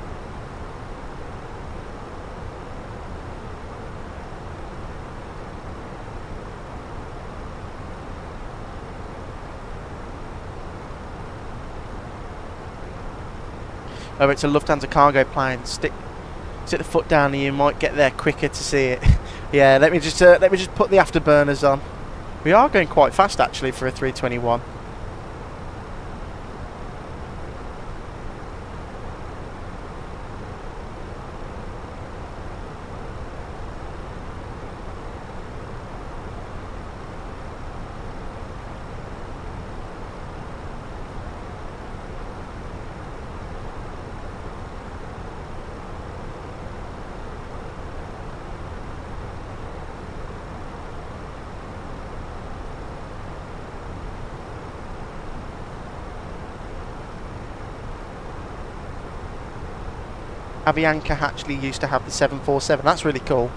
Oh, it's a Lufthansa cargo plane. Stick the foot down and you might get there quicker to see it. Yeah, let me just put the afterburners on. We are going quite fast actually for a 321. Avianca actually used to have the 747. That's really cool.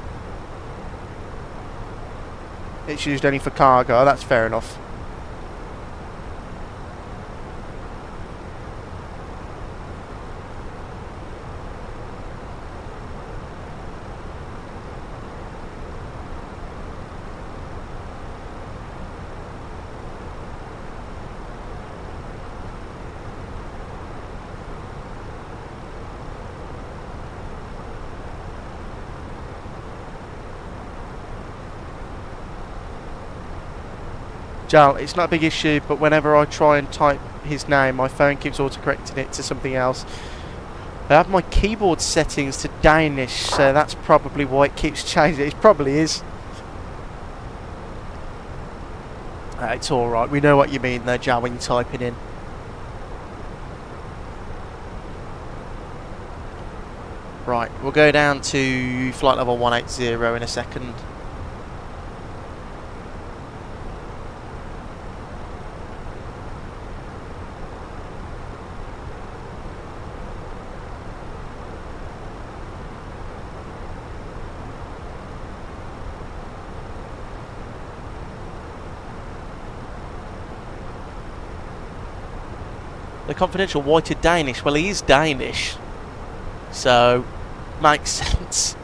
It's used only for cargo. That's fair enough. Jal, it's not a big issue, but whenever I try and type his name, my phone keeps auto-correcting it to something else. I have my keyboard settings to Danish, so that's probably why it keeps changing. It probably is. It's alright, we know what you mean there, Jal, when you type it in. Right, we'll go down to flight level 180 in a second. The confidential, why to Danish? Well, he is Danish, so makes sense.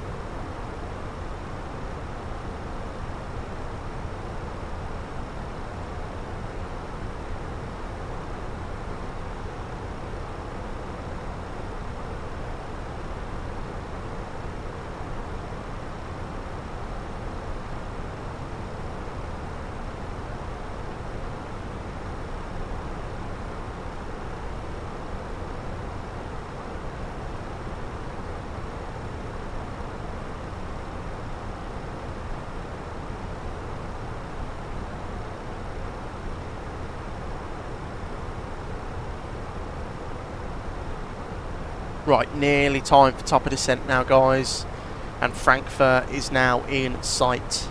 Right, nearly time for top of descent now, guys, and Frankfurt is now in sight.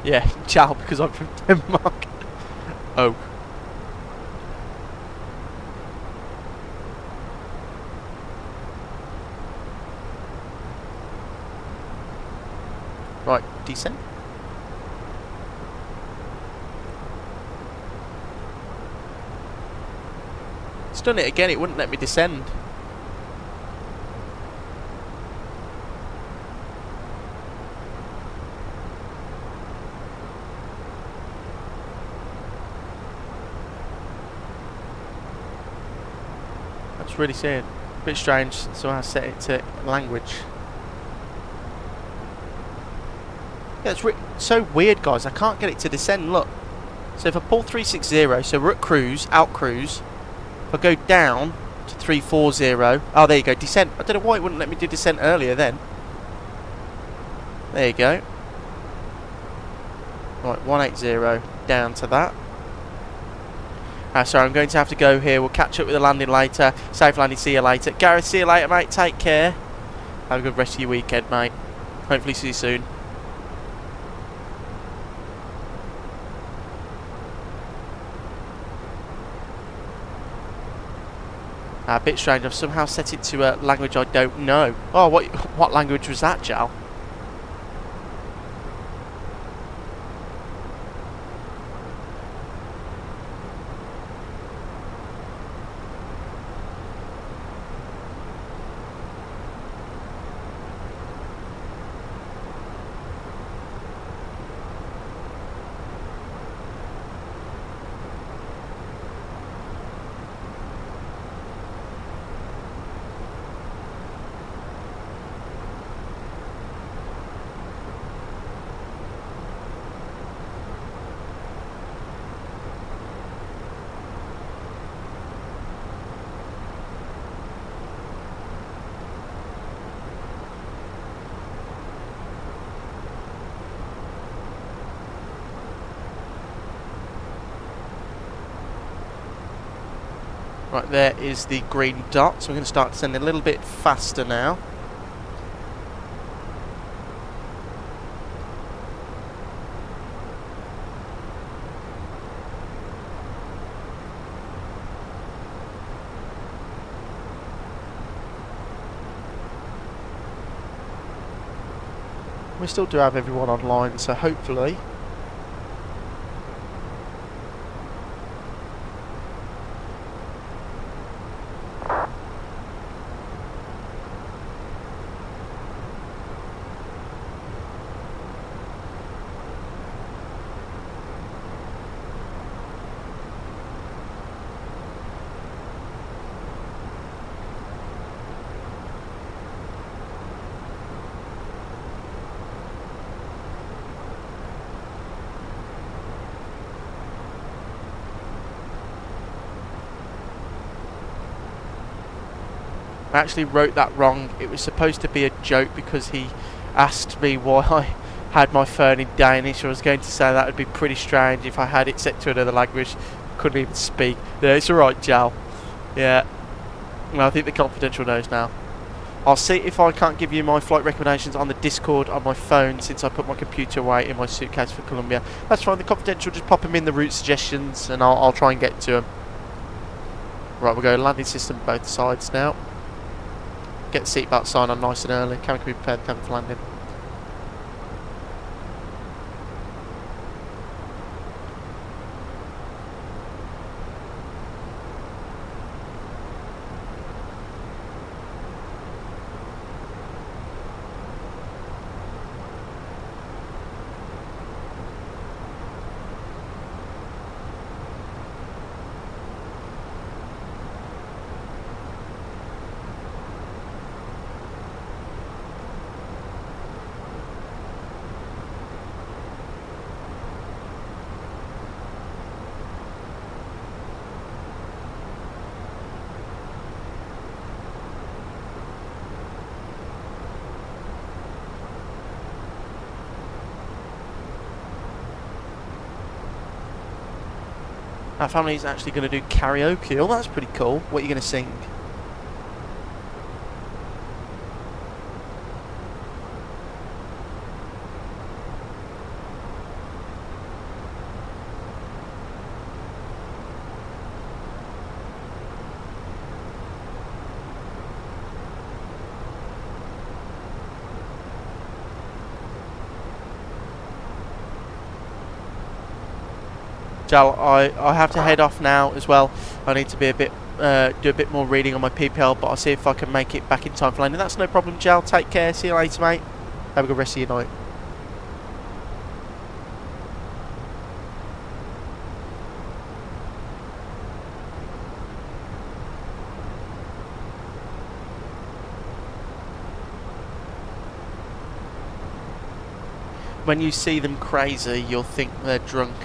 Yeah, ciao, because I'm from Denmark. Oh. Right, descent. It's done it again, it wouldn't let me descend. That's really sad. A bit strange, so I set it to language. Yeah, it's so weird, guys. I can't get it to descend. Look. So if I pull 360, so we're at cruise, out cruise. If I go down to 340, oh, there you go, descent. I don't know why it wouldn't let me do descent earlier then. There you go. Right, 180 down to that. Sorry, I'm going to have to go here. We'll catch up with the landing later. Safe landing, see you later. Gareth, see you later, mate. Take care. Have a good rest of your weekend, mate. Hopefully see you soon. A bit strange. I've somehow set it to a language I don't know. Oh, what language was that, Jal? Right, there is the green dot, so we're going to start descending a little bit faster now. We still do have everyone online, so hopefully I actually wrote that wrong. It was supposed to be a joke because he asked me why I had my phone in Danish. I was going to say that would be pretty strange if I had it set to another language. Couldn't even speak. Yeah, it's alright, Jal. Yeah. Well, I think the confidential knows now. I'll see if I can't give you my flight recommendations on the Discord on my phone since I put my computer away in my suitcase for Colombia. That's fine. The confidential, just pop them in the route suggestions and I'll try and get to them. Right, we'll go landing system both sides now. Get the seatbelt sign on nice and early. Can we be prepared for landing? Our family is actually going to do karaoke. Oh, that's pretty cool. What are you going to sing? Jal, I have to head off now as well. I need to be a bit, do a bit more reading on my PPL, but I'll see if I can make it back in time for landing. That's no problem, Jal. Take care. See you later, mate. Have a good rest of your night. When you see them crazy, you'll think they're drunk.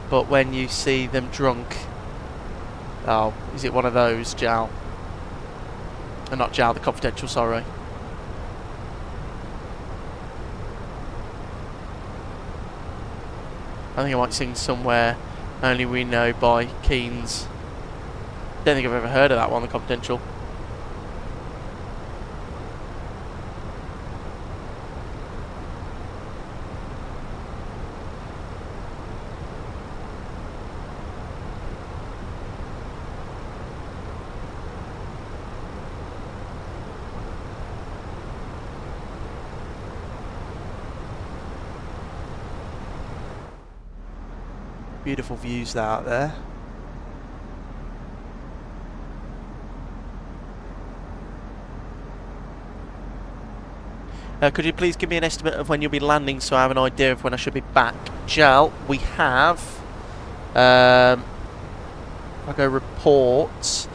But when you see them drunk... Oh, is it one of those, Jal? Not Jal, the confidential, sorry. I think I might sing Somewhere Only We Know by Keynes. Don't think I've ever heard of that one, the confidential. Beautiful views out there. Could you please give me an estimate of when you'll be landing so I have an idea of when I should be back? Jal, we have... I'll go reports.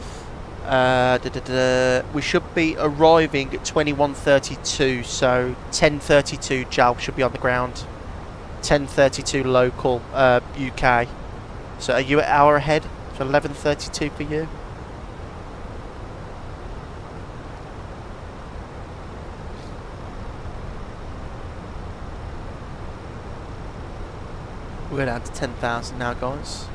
We should be arriving at 21:32, so 10:32 Jal should be on the ground. 10:32 local UK. So are you an hour ahead? So 11:32 for you? We're down to 10,000 now, guys.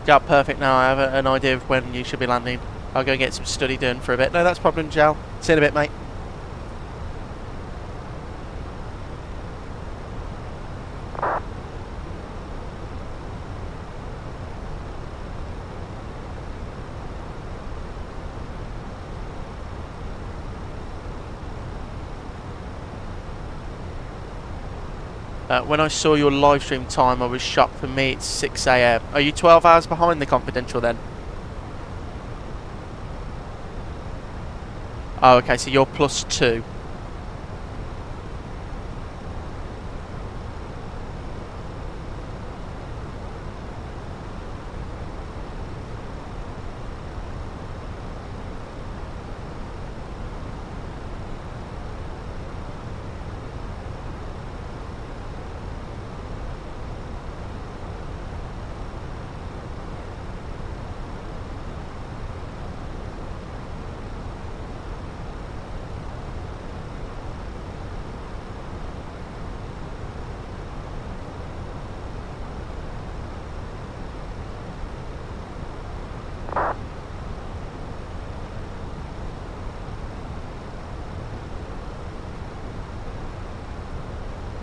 Yeah, perfect. Now I have an idea of when you should be landing. I'll go and get some study done for a bit. No, that's a problem, Jal. See you in a bit, mate. When I saw your live stream time, I was shocked. For me, it's 6 AM. Are you 12 hours behind the confidential then? Oh, okay, so you're +2.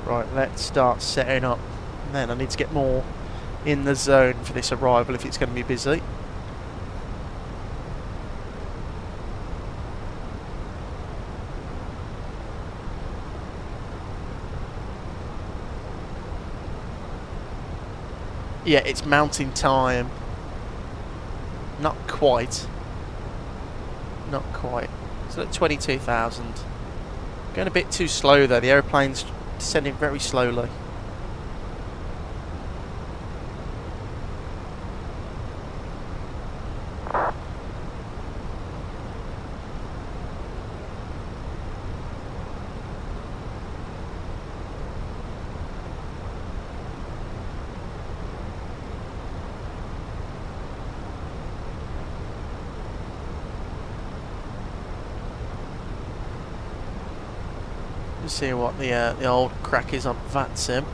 Right, let's start setting up. Man, I need to get more in the zone for this arrival if it's going to be busy. Yeah, it's mounting time. Not quite. Not quite. So at 22,000. Going a bit too slow though. The aeroplane's descending very slowly. Let's see what the old crack is on VATSIM.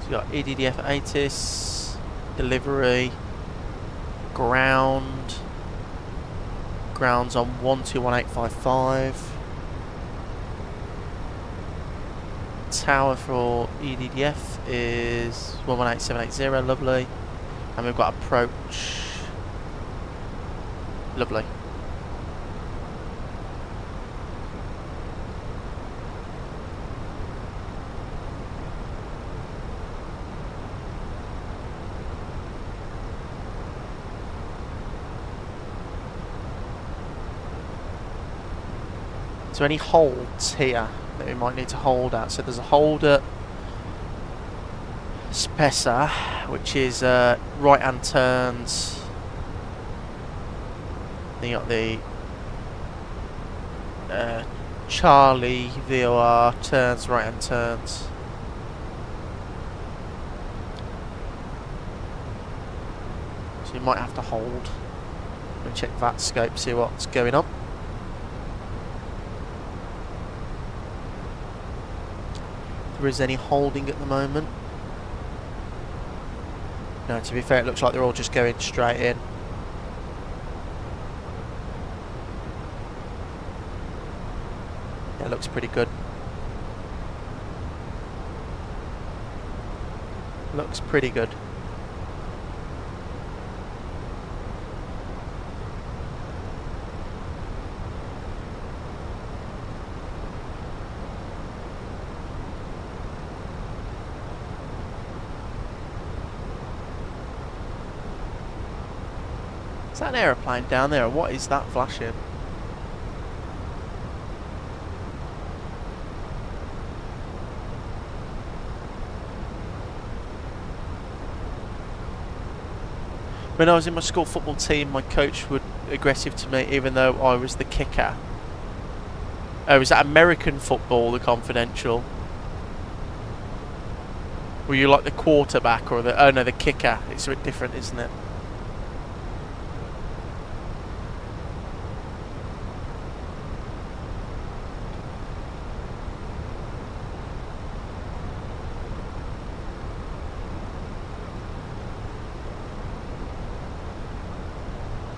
So you got EDDF ATC, delivery, ground's on 121855. Tower for EDDF is 118780, lovely. And we've got approach. Lovely. So any holds here that we might need to hold at? So there's a hold at Spessa, which is right hand turns. Then you got the Charlie VOR turns, right hand turns. So you might have to hold and check that scope, see what's going on. If there is any holding at the moment. No, to be fair, it looks like they're all just going straight in. Yeah, it looks pretty good. Looks pretty good. Is that an aeroplane down there, or what is that flashing? When I was in my school football team, my coach was aggressive to me even though I was the kicker. Oh, was that American football, the confidential? Were you like the quarterback or the... Oh no, the kicker. It's a bit different, isn't it?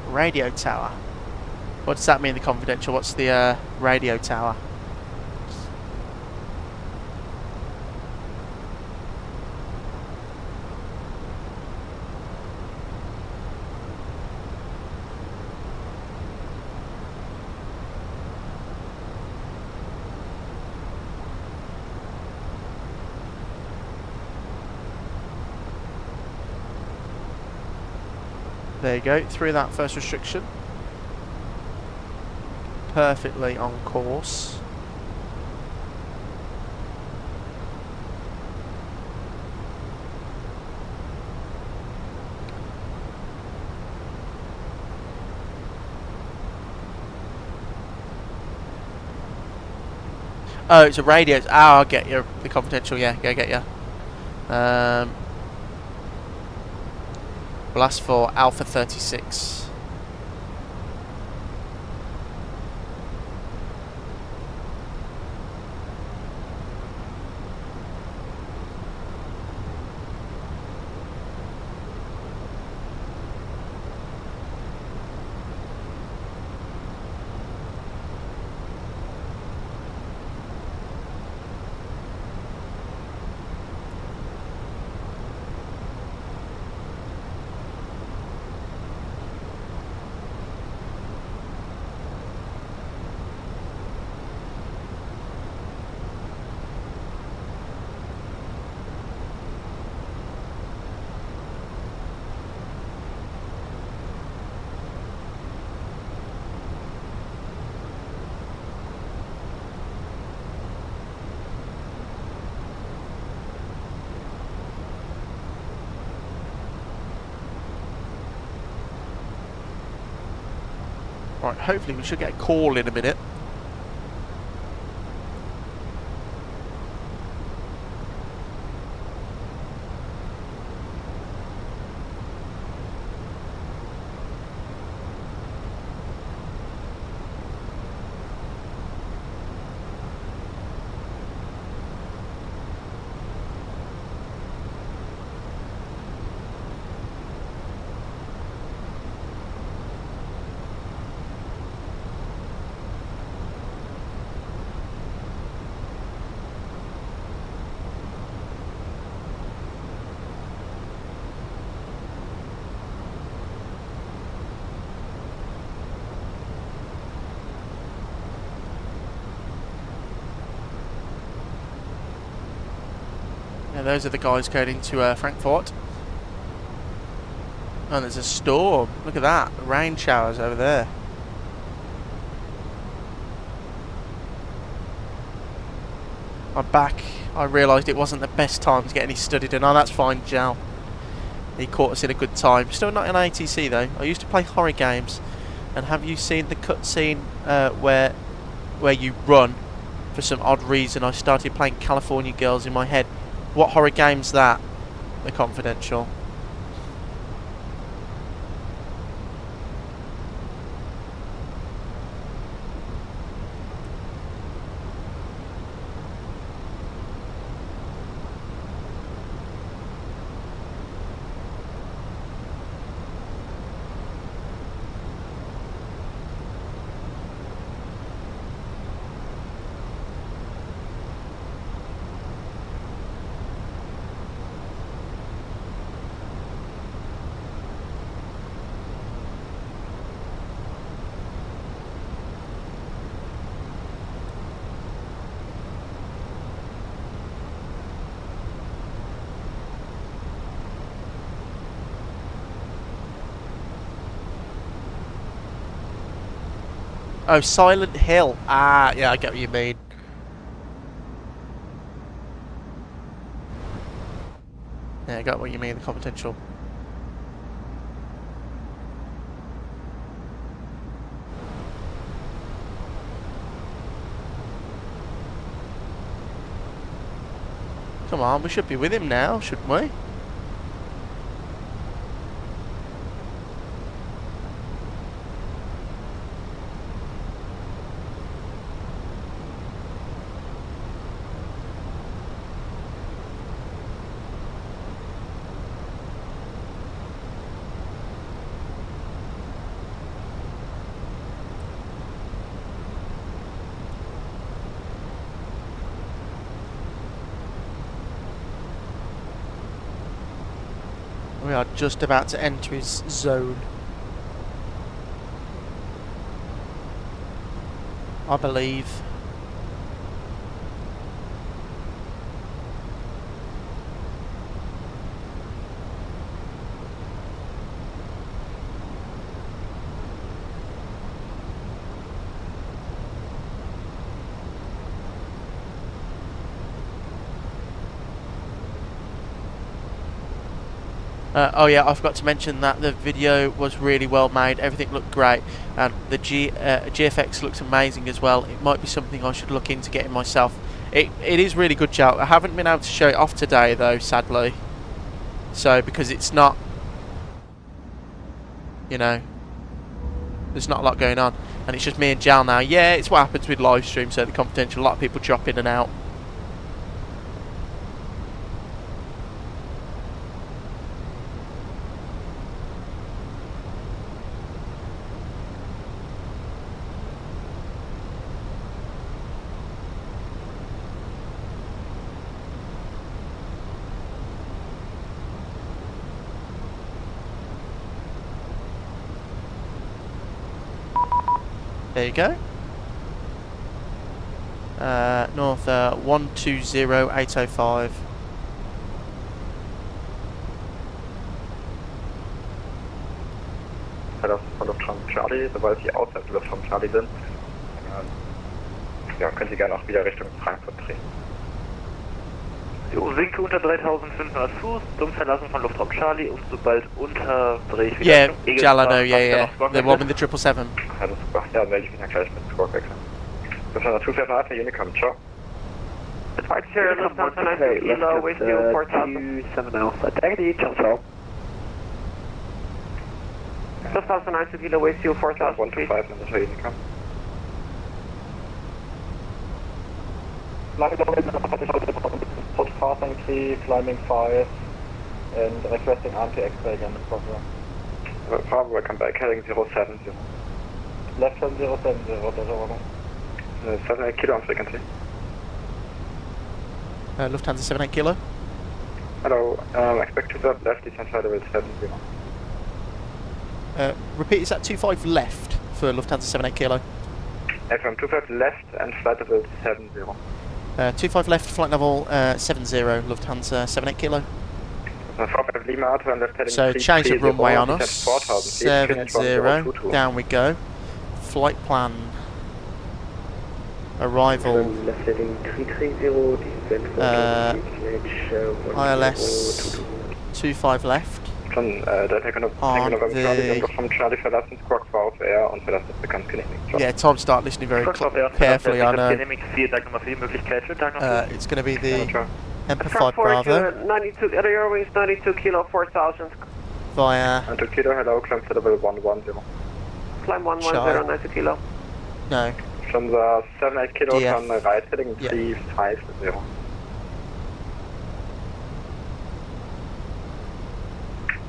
Radio tower. What does that mean, the confidential? What's the radio tower? There you go, through that first restriction. Perfectly on course. Oh, it's a radio. Oh, I'll get you. The confidential, yeah, I get you. We'll ask for Alpha 36. Right, hopefully we should get a call in a minute. Yeah, those are the guys going into Frankfurt. Oh, there's a storm. Look at that. Rain showers over there. I'm back. I realised it wasn't the best time to get any studied in. Oh, that's fine, Jal. He caught us in a good time. Still not in ATC though. I used to play horror games. And have you seen the cutscene where where you run. For some odd reason, I started playing California Girls in my head. What horror game's that? The Confidential. Oh, Silent Hill. Ah, yeah, I get what you mean. Yeah, I got what you mean, the Confidential. Come on, we should be with him now, shouldn't we? We are just about to enter his zone. I believe. Oh yeah, I forgot to mention that the video was really well made. Everything looked great, and the GFX looks amazing as well. It might be something I should look into getting myself. It is really good, Joe. I haven't been able to show it off today though, sadly. So because it's not, you know, there's not a lot going on, and it's just me and Jal now. Yeah, it's what happens with live stream. So the Confidential, a lot of people drop in and out. There you go. North 120805. Verlassen von Lufthansa Charlie, sobald Sie außerhalb der Lufthansa Charlie sind, ja, können Sie gerne auch wieder Richtung Frankfurt drehen. Jo, sinke unter 3500 Fuß, zum Verlassen von Luftraum Charlie und sobald unter drehe ich wieder Yeah, Richtung Jalano, yeah. The one with the 777. Also super, ja, melde ich mich dann gleich mit Squawk wechseln. Lufthansa 259, Unicom, ciao. Departure Lufthansa 92 Elo with you 4007 Alpha. Taxi, ciao ciao. Lufthansa 92 Elo with you 4000. 125, Mandatory Unicom. Put passing key, climbing 5, and requesting anti-X-ray again if possible. Bravo, welcome back, heading 070. Left turn 070, there's a warning. 78 kilo on frequency. Lufthansa 78 kilo. Hello, expect to the left, descent flight level 70. Repeat, is that 25 left for Lufthansa 78 kilo? From 25 left and flight level 70. 25 left, flight level 70, Lufthansa 78 kilo. So change the runway on us, 70, down we go. Flight plan. Arrival. ILS 25 left. From Charlie verlassen, Squawk 4 auf Air und verlassen das bekannt genehmigt. Yeah, Tom, start listening very carefully. I know. It's going to be the Emperor 5 Bravo 92, the other wings 92 kilo 4000. via 92 kilo, hello, climb to level 110. Climb 110, 92 kilo. No. From the 78 kilo, DF. turn right heading 350.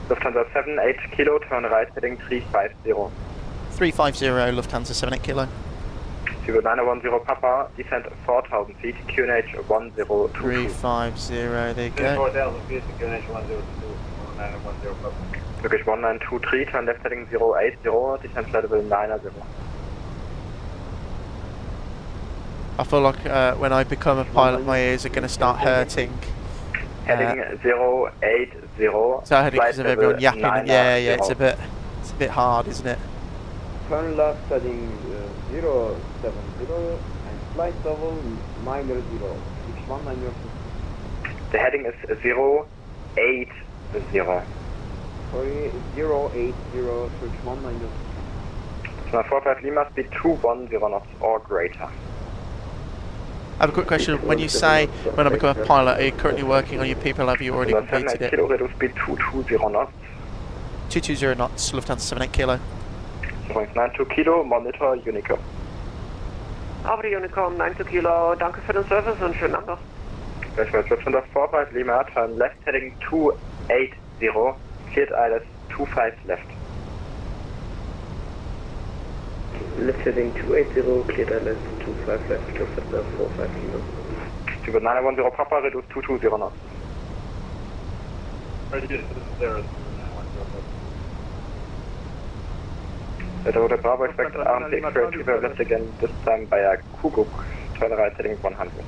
Lufthansa 78 kilo, turn right heading 350. 350 Lufthansa 78 kilo. 910 Papa, descent 4000 feet, QNH 1022. 350, there you go. 4000 feet, QNH 1022, 1910 Papa. Turkish 1923, turn left heading 080, descent flight level 90. I feel like when I become a pilot, my ears are going to start hurting. Heading 080. So because of everyone yapping. 90. Yeah, it's a bit hard, isn't it? Turn left heading 070 and flight level 90. Which one are you? The heading is 080. Sorry, 080, switch 190. So 45 Lima, speed 210 knots or greater. I have a quick question. When you say, when I become a pilot, are you currently working on your people? Have you already completed it? Kilo, reduce speed 220 knots. 220 knots, Lufthansa 78 kilo. 92 kilo, monitor Unicom. Aber die Unicom 92 kilo, danke für den Service und schönen Abend noch. Gleichfalls Lufthansa 45 Lima, turn left heading 280, cleared ILS 25 left. Left heading 280, cleared ILS 25 left, Lufthansa 45 kilo. 910 Papa, reduce 220 knots. The Bravo expect armed X-ray to left again, this time via Kuguk, turn right heading 100.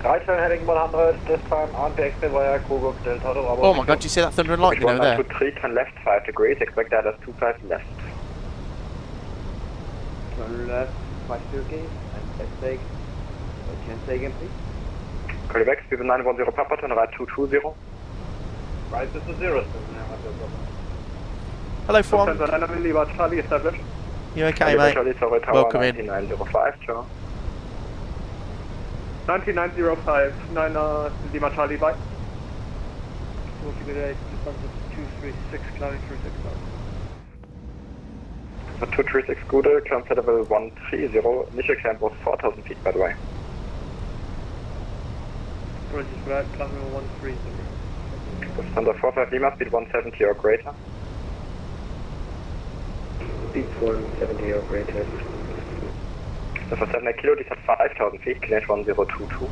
Right turn heading 100, this time armed X-ray via Kuguk, Delta Bravo. Oh my god, do you see that thunder and lightning over there? 123, turn left 5 degrees, expect ILS 25 left. Turn left 5 degrees and take. Can say again, please? Call back, speed 910 Papa, turn right 220. Right is the 0. Hello, Fong. Charlie established. You okay, mate? Welcome in. 1905, ciao. 1905, 9 Lima Charlie, bye. 236, climbing 360. 236 Gude, climb to level 130, initial climb was 4000 feet by the way. British right, climbing 130. Under 45 Lima, speed 170 or greater. Speed 170 or greater. So for 78 kilo, descent 5000 feet, QNH 1022.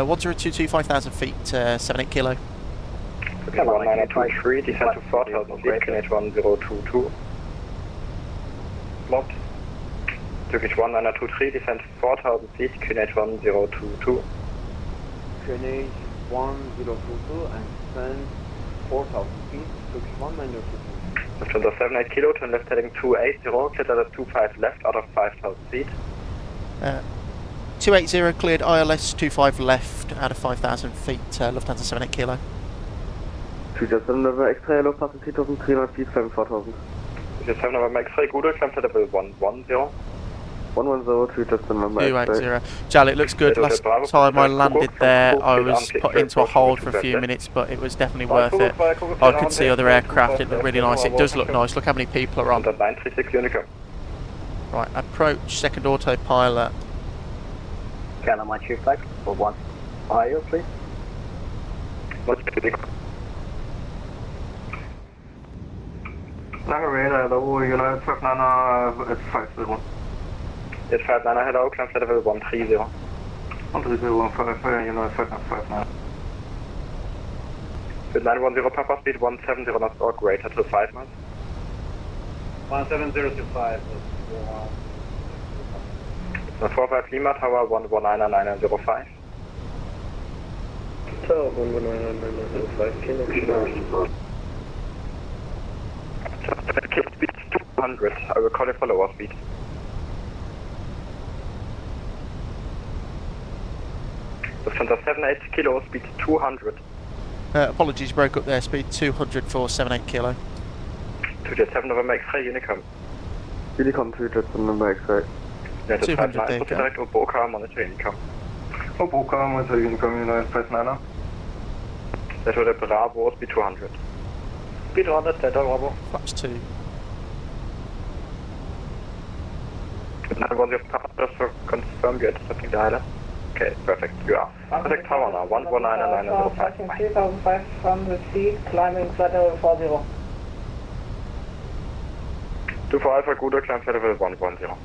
1022, 5000 feet, 78 kilo. 1923, descent to 4000 feet, QNH 1022. Blocked. Turkish 1923, descent 4000 feet, QNH 1022. QNH 1022 and descend 4000 feet, Turkish 1922. Lufthansa 78 kilo, turn left heading 280, cleared ILS 25 left out of 5000 feet. 280 cleared ILS 25 left out of 5000 feet, Lufthansa 78 kilo. 27 November X-ray, Lufthansa 3300 feet, climb 4000. 27 November X-ray, Gude, climb to level 110. 110, 27 November X-ray. 280. Jal, it looks good. Last time I landed there, I was put into a hold for a few minutes, but it was definitely worth it. I could see other aircraft, it looked really nice. It does look nice. Look how many people are on. 936 Unicom. Right, approach second autopilot. Can I my chief flag for 1 higher, please? Navigator, hello, United 59, it's 50. It's 59, hello, climb to level 130. 130, 155, United 59. With 910 Papa, speed 170 knots or greater to 5 miles. 170 to 5. 45 Lima, tower 119905. Tower 119905, Kilo. Speed 200, I will call it for lower speed. Lufthansa 78 kilo, speed 200. Apologies, broke up there. Speed 200 for 78 kilo. 2Jet7 November X-Ray, Unicom. Unicom 2Jet7 November X-Ray. United 200 59, there you put go. direct Oboka, monitor Unicom. Oboka, monitor Unicom, United 59. That would have Bravo, speed 200. Speed 100, Delta Bravo. Flaps 2. 910 Papa, just to confirm you had something to island. Okay, perfect, you are. Contact tower now, 119 Passing 3,500 feet, climbing flight level 40. 24 Alpha, Gudo, climb flight level 110.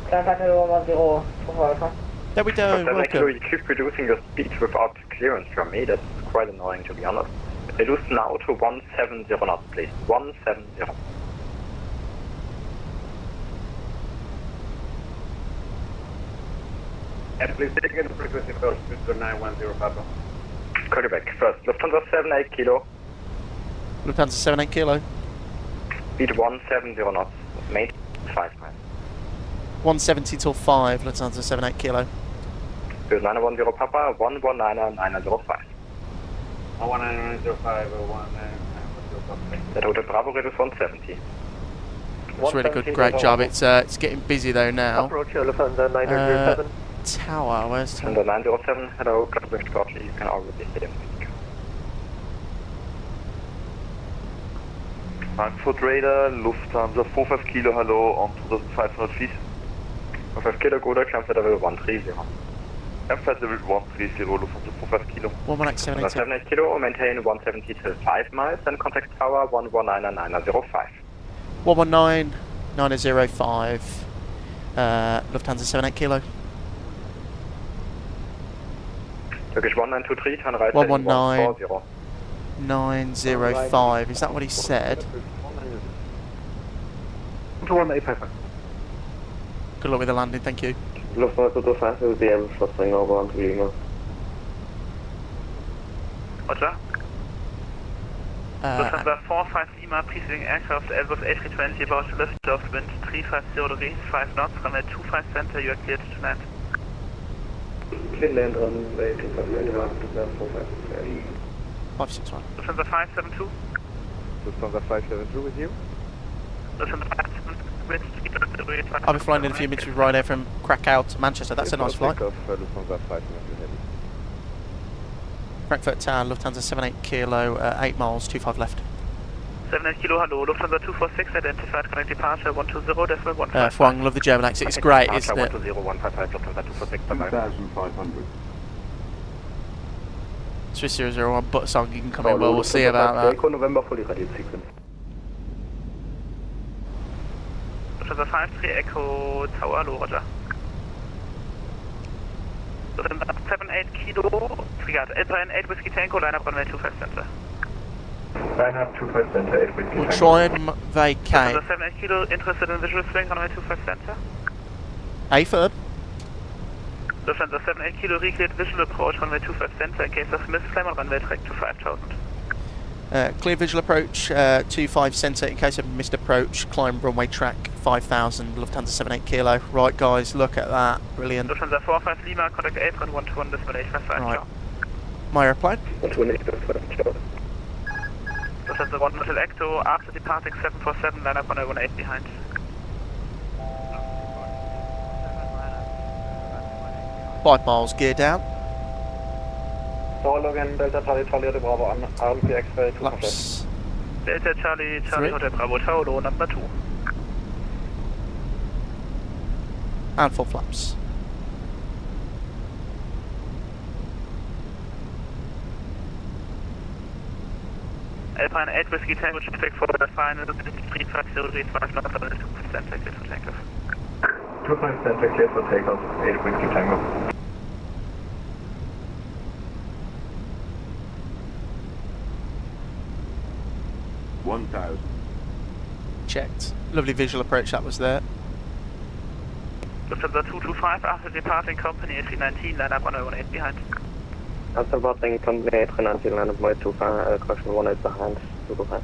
Climb flight level 10, 24 Alpha. There we go, Kilo, welcome. you keep reducing your speed without clearance from me, that's quite annoying to be honest. Reduce now to 170 knots, please. 170. And please take in the frequency first, Mr. 910 Papa. Call you back. First, Lufthansa 78 kilo, Lufthansa 78 kilo. speed 170 knots, main 5 miles. 170 till 5, Lufthansa 78 kilo. Good 910 Papa, 119 11905, 11905. That would have Bravo reduce 170. It's really good, great job. It's getting busy though now. Approach Lufthansa 907. Tower, where's tower? And the 907, hello, closing shortly, you can already hit him. Frankfurt Radar, Lufthansa 45 kilo, hello, on 2500 feet. 45 kilo, Gudo, climb flight level 130. And flight level 130, Lufthansa 45 kilo. 118 78 kilo, maintain 170 till 5 miles, and contact tower 119 119 905. Lufthansa 78 kilo. Turkish 1923, turn right 119 140. 905. Is that what he said? 185. Good luck with the landing, thank you. Lufthansa 25 will be able to swing over onto Lima. Roger. Lufthansa 45 Lima, preceding aircraft Airbus A320 about to lift off, wind 350 degrees, 5 knots, runway 25 center, you are cleared to land. Clear land runway 25 center, 561. Lufthansa 572. Lufthansa 572 with you. Lufthansa 572, wind 350 degrees, 5 I'll be flying in a few minutes with Ryanair from Krakow to Manchester. That's a nice flight. Lufthansa 572 heavy. Frankfurt Town, Lufthansa 78 kilo, 8 miles, 25 left. 78 kilo, hello, Lufthansa 246, identified connect departure 120, decimal 155. Fwang, love the German accent. It's great, isn't it? 120, 155, Lufthansa 246, bye-bye. 2500. Swiss 001 butt song, you can come in, well, we'll see about that. Echo November fully ready sequence. Lufthansa 53, Echo Tower, hello, Roger. Lufthansa 78 kilo, Frigate, Alpine 8 Whiskey Tango, line up runway 25 center. Line up 25 center, 8 Whiskey We'll Tango. try and vacate. Lufthansa 78 kilo, interested in visual swing, runway 25 center. AFib. Lufthansa 78 kilo, recleared visual approach, runway 25 center, in case of misclimb on runway track to 5000. Clear visual approach, 25 centre, in case of missed approach, climb runway track 5000, Lufthansa 78 kilo. Right guys, look at that, brilliant. Lufthansa 45 Lima, contact apron 121, decimal 855, Right. ciao. My airplane. 128.5, ciao. Lufthansa 1 Hotel Ecto, after departing 747, line up on 18 behind. 5 miles, gear down. Logan, Delta Charlie, Charlie Hotel Bravo, on RMP X-Ray 2 Laps. Delta Charlie, Charlie 3. Hotel Bravo, Tower, low number 2. And 4 flaps. Alpine 8 Whiskey Tango, check for the final 350 degrees, 5 knots, on 2% clear for takeoff. 25 center, clear for takeoff, 8 Whiskey Tango. Checked. Lovely visual approach that was there. Lufthansa 225, after departing company A319, line up on 18 behind. After boarding company A319, line up 25, correction 18 behind, 225.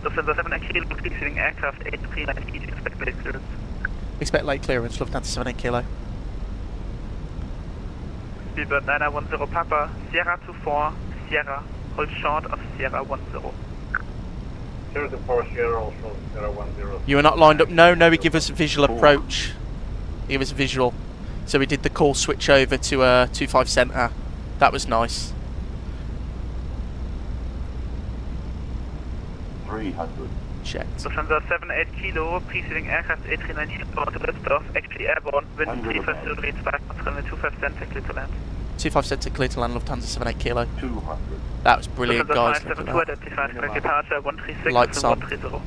Lufthansa 78 kilo, preceding aircraft A319, expect late clearance. Expect late clearance, Lufthansa 78 kilo. Speedbird 9910 Papa, Sierra 24, Sierra, hold short of Sierra 10. 024 Sierra, also Sierra 10. You were not lined up. No, he gave us a visual approach. He was visual. So we did the call switch over to 25 centre. That was nice. 300. Checked. Lufthansa 78 Kilo, preceding aircraft A321neo to liftoff, actually airborne, wind 35 degrees 5 knots, runway 25 center, clear to land. 25 centre, clear to land, Lufthansa 78 Kilo. 200. That was brilliant, guys. Lufthansa 572 identified, correct departure, 136 Lights and on. 130.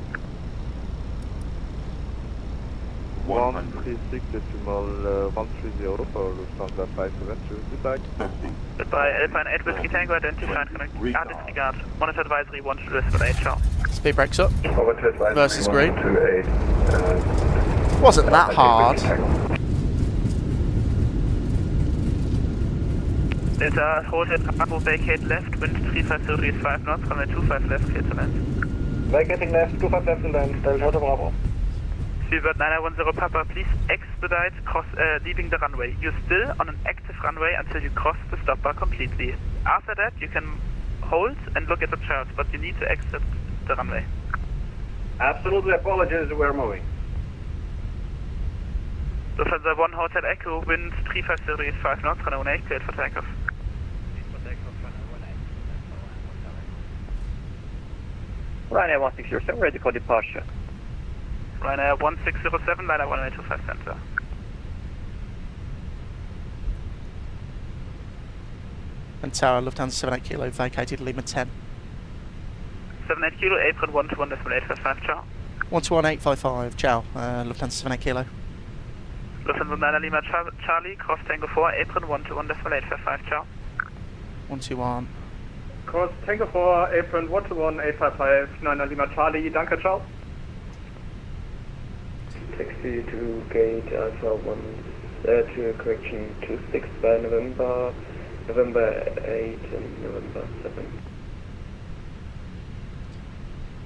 136.130 for Lufthansa 572. Goodbye. 50. Goodbye, Alpine 8 Whiskey Tango identified, correct. Disregard. Monitor advisory 1 to list for 8, ciao. Speed brakes up. Over to advisory Versus 1 green. to 8. Wasn't that hard. Delta, hold it, Bravo, vacate left, wind 35 degrees 5 knots, runway 25 left, clear to land. Vacating left, 25 left and land, Delta Bravo. Speedbird 9910 Papa, please expedite leaving the runway. You're still on an active runway until you cross the stop bar completely. After that, you can hold and look at the charts, but you need to exit the runway. Absolutely apologies, we're moving. Lufthansa 1 Hotel Echo, wind 35 degrees 5 knots, runway 18, cleared for takeoff. Ryanair 1607, ready for departure. Ryanair 1607, Liner 1825 center. And Tower, Lufthansa 78 Kilo, vacated Lima 10. 78 Kilo, apron 121.855, ciao. 121855, ciao, Lufthansa 78 Kilo. Lufthansa 9 Lima Charlie, cross Tango 4, apron 121.855, ciao. 121. Cross Tango 4, apron 121.855, 9 Lima Charlie, danke, ciao. 62 gate Alpha 1, to correction 26 by November 8 and November 7.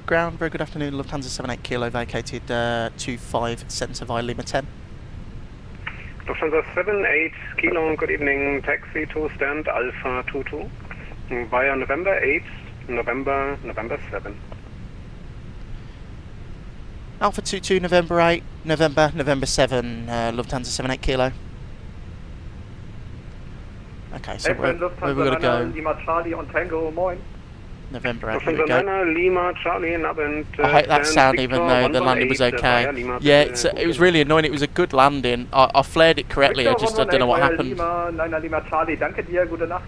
Ground, very good afternoon, Lufthansa 78 Kilo, vacated 25 centre via Lima 10. Lufthansa 78 Kilo, good evening, taxi to stand Alpha 22 via November 8, November 7. Alpha 22, November 8, November 7, Lufthansa 78 Kilo. Okay, so where we're going to go? Lima Charlie on Tango, moin. November 8, here we go. Lufthansa Lima Charlie, Nabend, I hate that sound even though the landing was okay. Yeah, it was really annoying, it was a good landing. I flared it correctly, I don't know what happened. Lima, 9 Lima Charlie, danke dir, gute Nacht.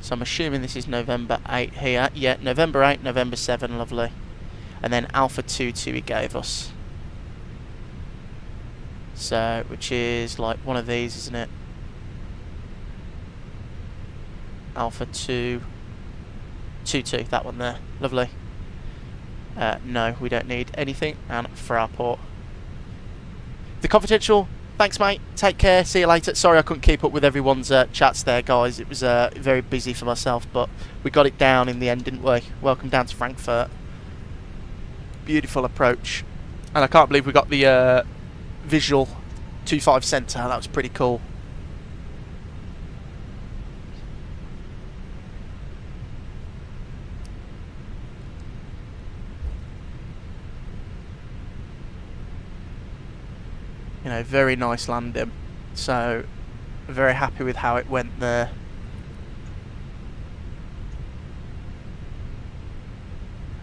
So I'm assuming this is November 8 here. Yeah, November 8, November 7, lovely. And then Alpha 22 he gave us. So, which is like one of these, isn't it? Alpha 2, 22, that one there, lovely. No, we don't need anything, and for our port. The confidential, thanks mate, take care, see you later. Sorry I couldn't keep up with everyone's chats there guys, it was very busy for myself, but we got it down in the end, didn't we? Welcome down to Frankfurt. Beautiful approach, and I can't believe we got the visual 25 centre, that was pretty cool. You know, very nice landing, so very happy with how it went there.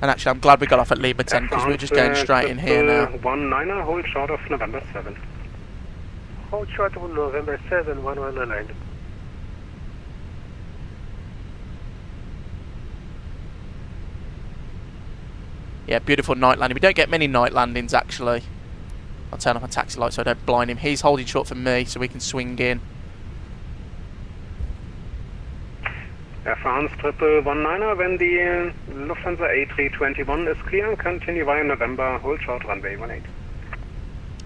And actually I'm glad we got off at Lima 10 because we're just going straight in here now. 19er, hold short of November 7. Hold short of November 7, 1199. Yeah, beautiful night landing. We don't get many night landings actually. I'll turn off my taxi light so I don't blind him. He's holding short for me so we can swing in. Air France 19er, when the Lufthansa A321 is clear, continue via November, hold short runway 18.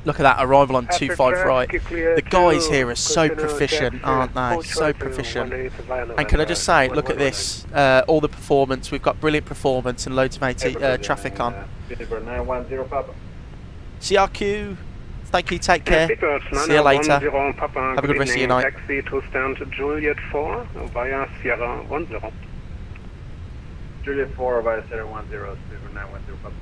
Look at that arrival on 25 right. The guys here are so proficient, aren't they? So proficient. And can I just say, look at this, all the performance. We've got brilliant performance and loads of traffic on. December 910 Papa. CRQ, Thank you. Take care. See you later. Have a good rest of your night. Taxi to stand Juliet 4 via Sierra 10. Juliet 4 via Sierra 10, Silver 910, Papa.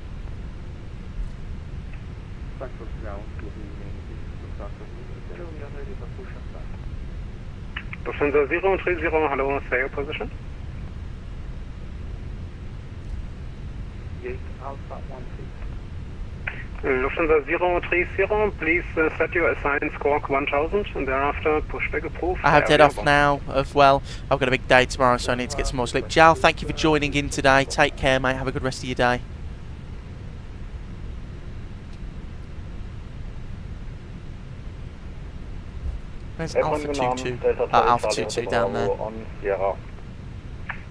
Frankfurt ground, good evening. This is Lufthansa 0, we are ready for push and start. Lufthansa 030, hello, say your position. Gate Alpha 16. Lufthansa 030, please set your assigned squawk 1000 and thereafter pushback approved. I have to head off now as well. I've got a big day tomorrow, so I need to get some more sleep. Jal, thank you for joining in today. Take care, mate. Have a good rest of your day. Where's Alpha 22? Alpha 22 down there.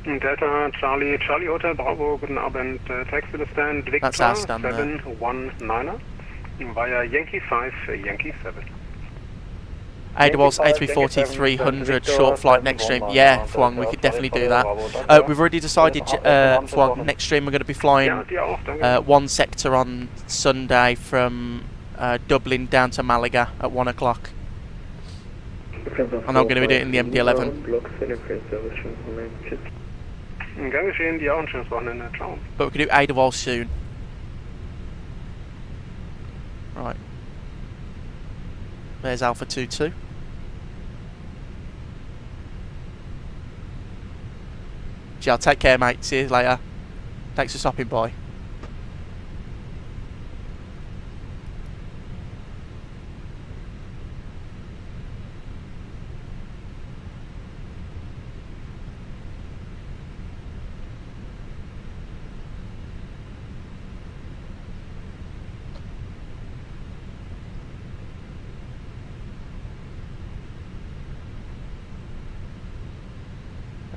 Delta Charlie Hotel Bravo, guten Abend. Taxi to stand Victor 719 via Yankee 5, Yankee 7. AWOS A340-300 short flight next stream. Yeah, Fwang, we could definitely do that. We've already decided, Fwang, next stream we're going to be flying one sector on Sunday from Dublin down to Malaga at 1 o'clock. And I'm going to be doing the MD-11. But we could do AWOS soon. Right. There's Alpha 22. I'll take care, mate. See you later. Thanks for stopping by.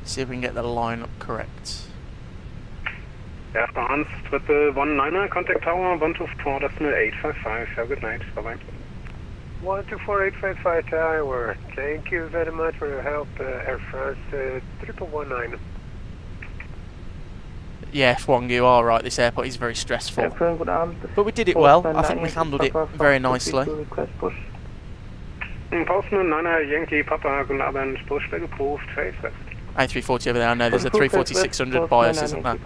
See if we can get the lineup correct. After Hans, triple 19er, contact tower 124.855. Have a good night. Bye bye. 124.855 tower. Thank you very much for your help, Air France 1119. Yeah, Fwang, you are right. This airport is very stressful. But we did it well. I think we handled it very nicely. Postman 9er Yankee Papa, guten Abend. Pushback approved. Face west. A340 over there. I know there's a 340-600 bias, isn't there?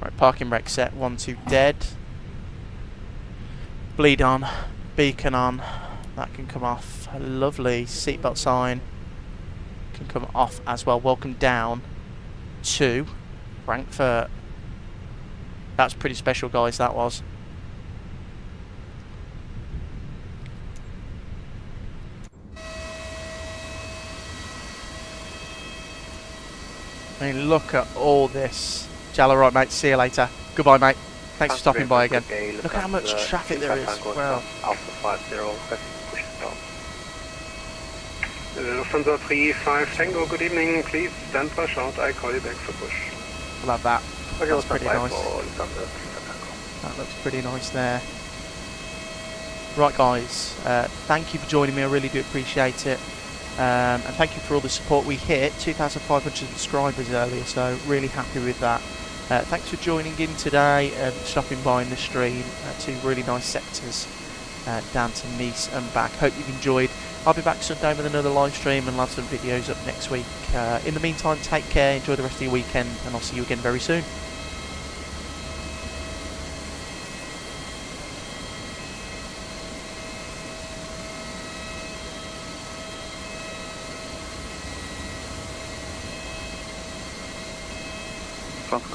Right, parking brake set. 1-2 dead. Bleed on. Beacon on. That can come off. Lovely. Seatbelt sign can come off as well. Welcome down to Frankfurt. That's pretty special, guys. That was. I mean, look at all this. Jalla, right, mate. See you later. Goodbye, mate. Thanks for stopping by again. Look at how much traffic there is. Wow. Alpha 50, push stop. Lufthansa 35 Tango, good evening. Please stand by shout. I call you back for push. I love that. That's pretty nice. That looks pretty nice there. Right, guys. Thank you for joining me. I really do appreciate it. And thank you for all the support. We hit 2,500 subscribers earlier, so really happy with that. Thanks for joining in today and stopping by in the stream. Two really nice sectors down to Nice and back. Hope you've enjoyed. I'll be back Sunday with another live stream and lots of videos up next week. In the meantime, take care, enjoy the rest of your weekend, and I'll see you again very soon.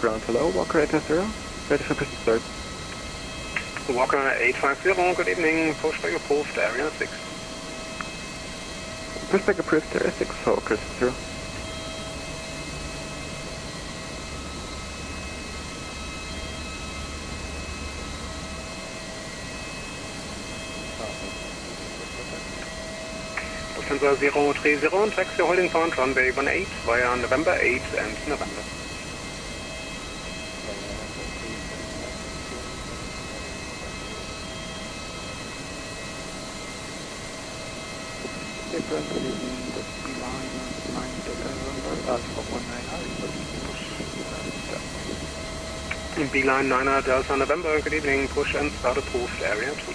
Ground, hello, Walker 850, ready for push start. Walker 850, good evening, pushback approved, area 6. Pushback approved, area 6, Walker 0. Lufthansa 030, taxi holding point, runway 18 via November 8 and November. Alpha 19, Beeline 9 Delta November, good evening, push and start approved, area 2.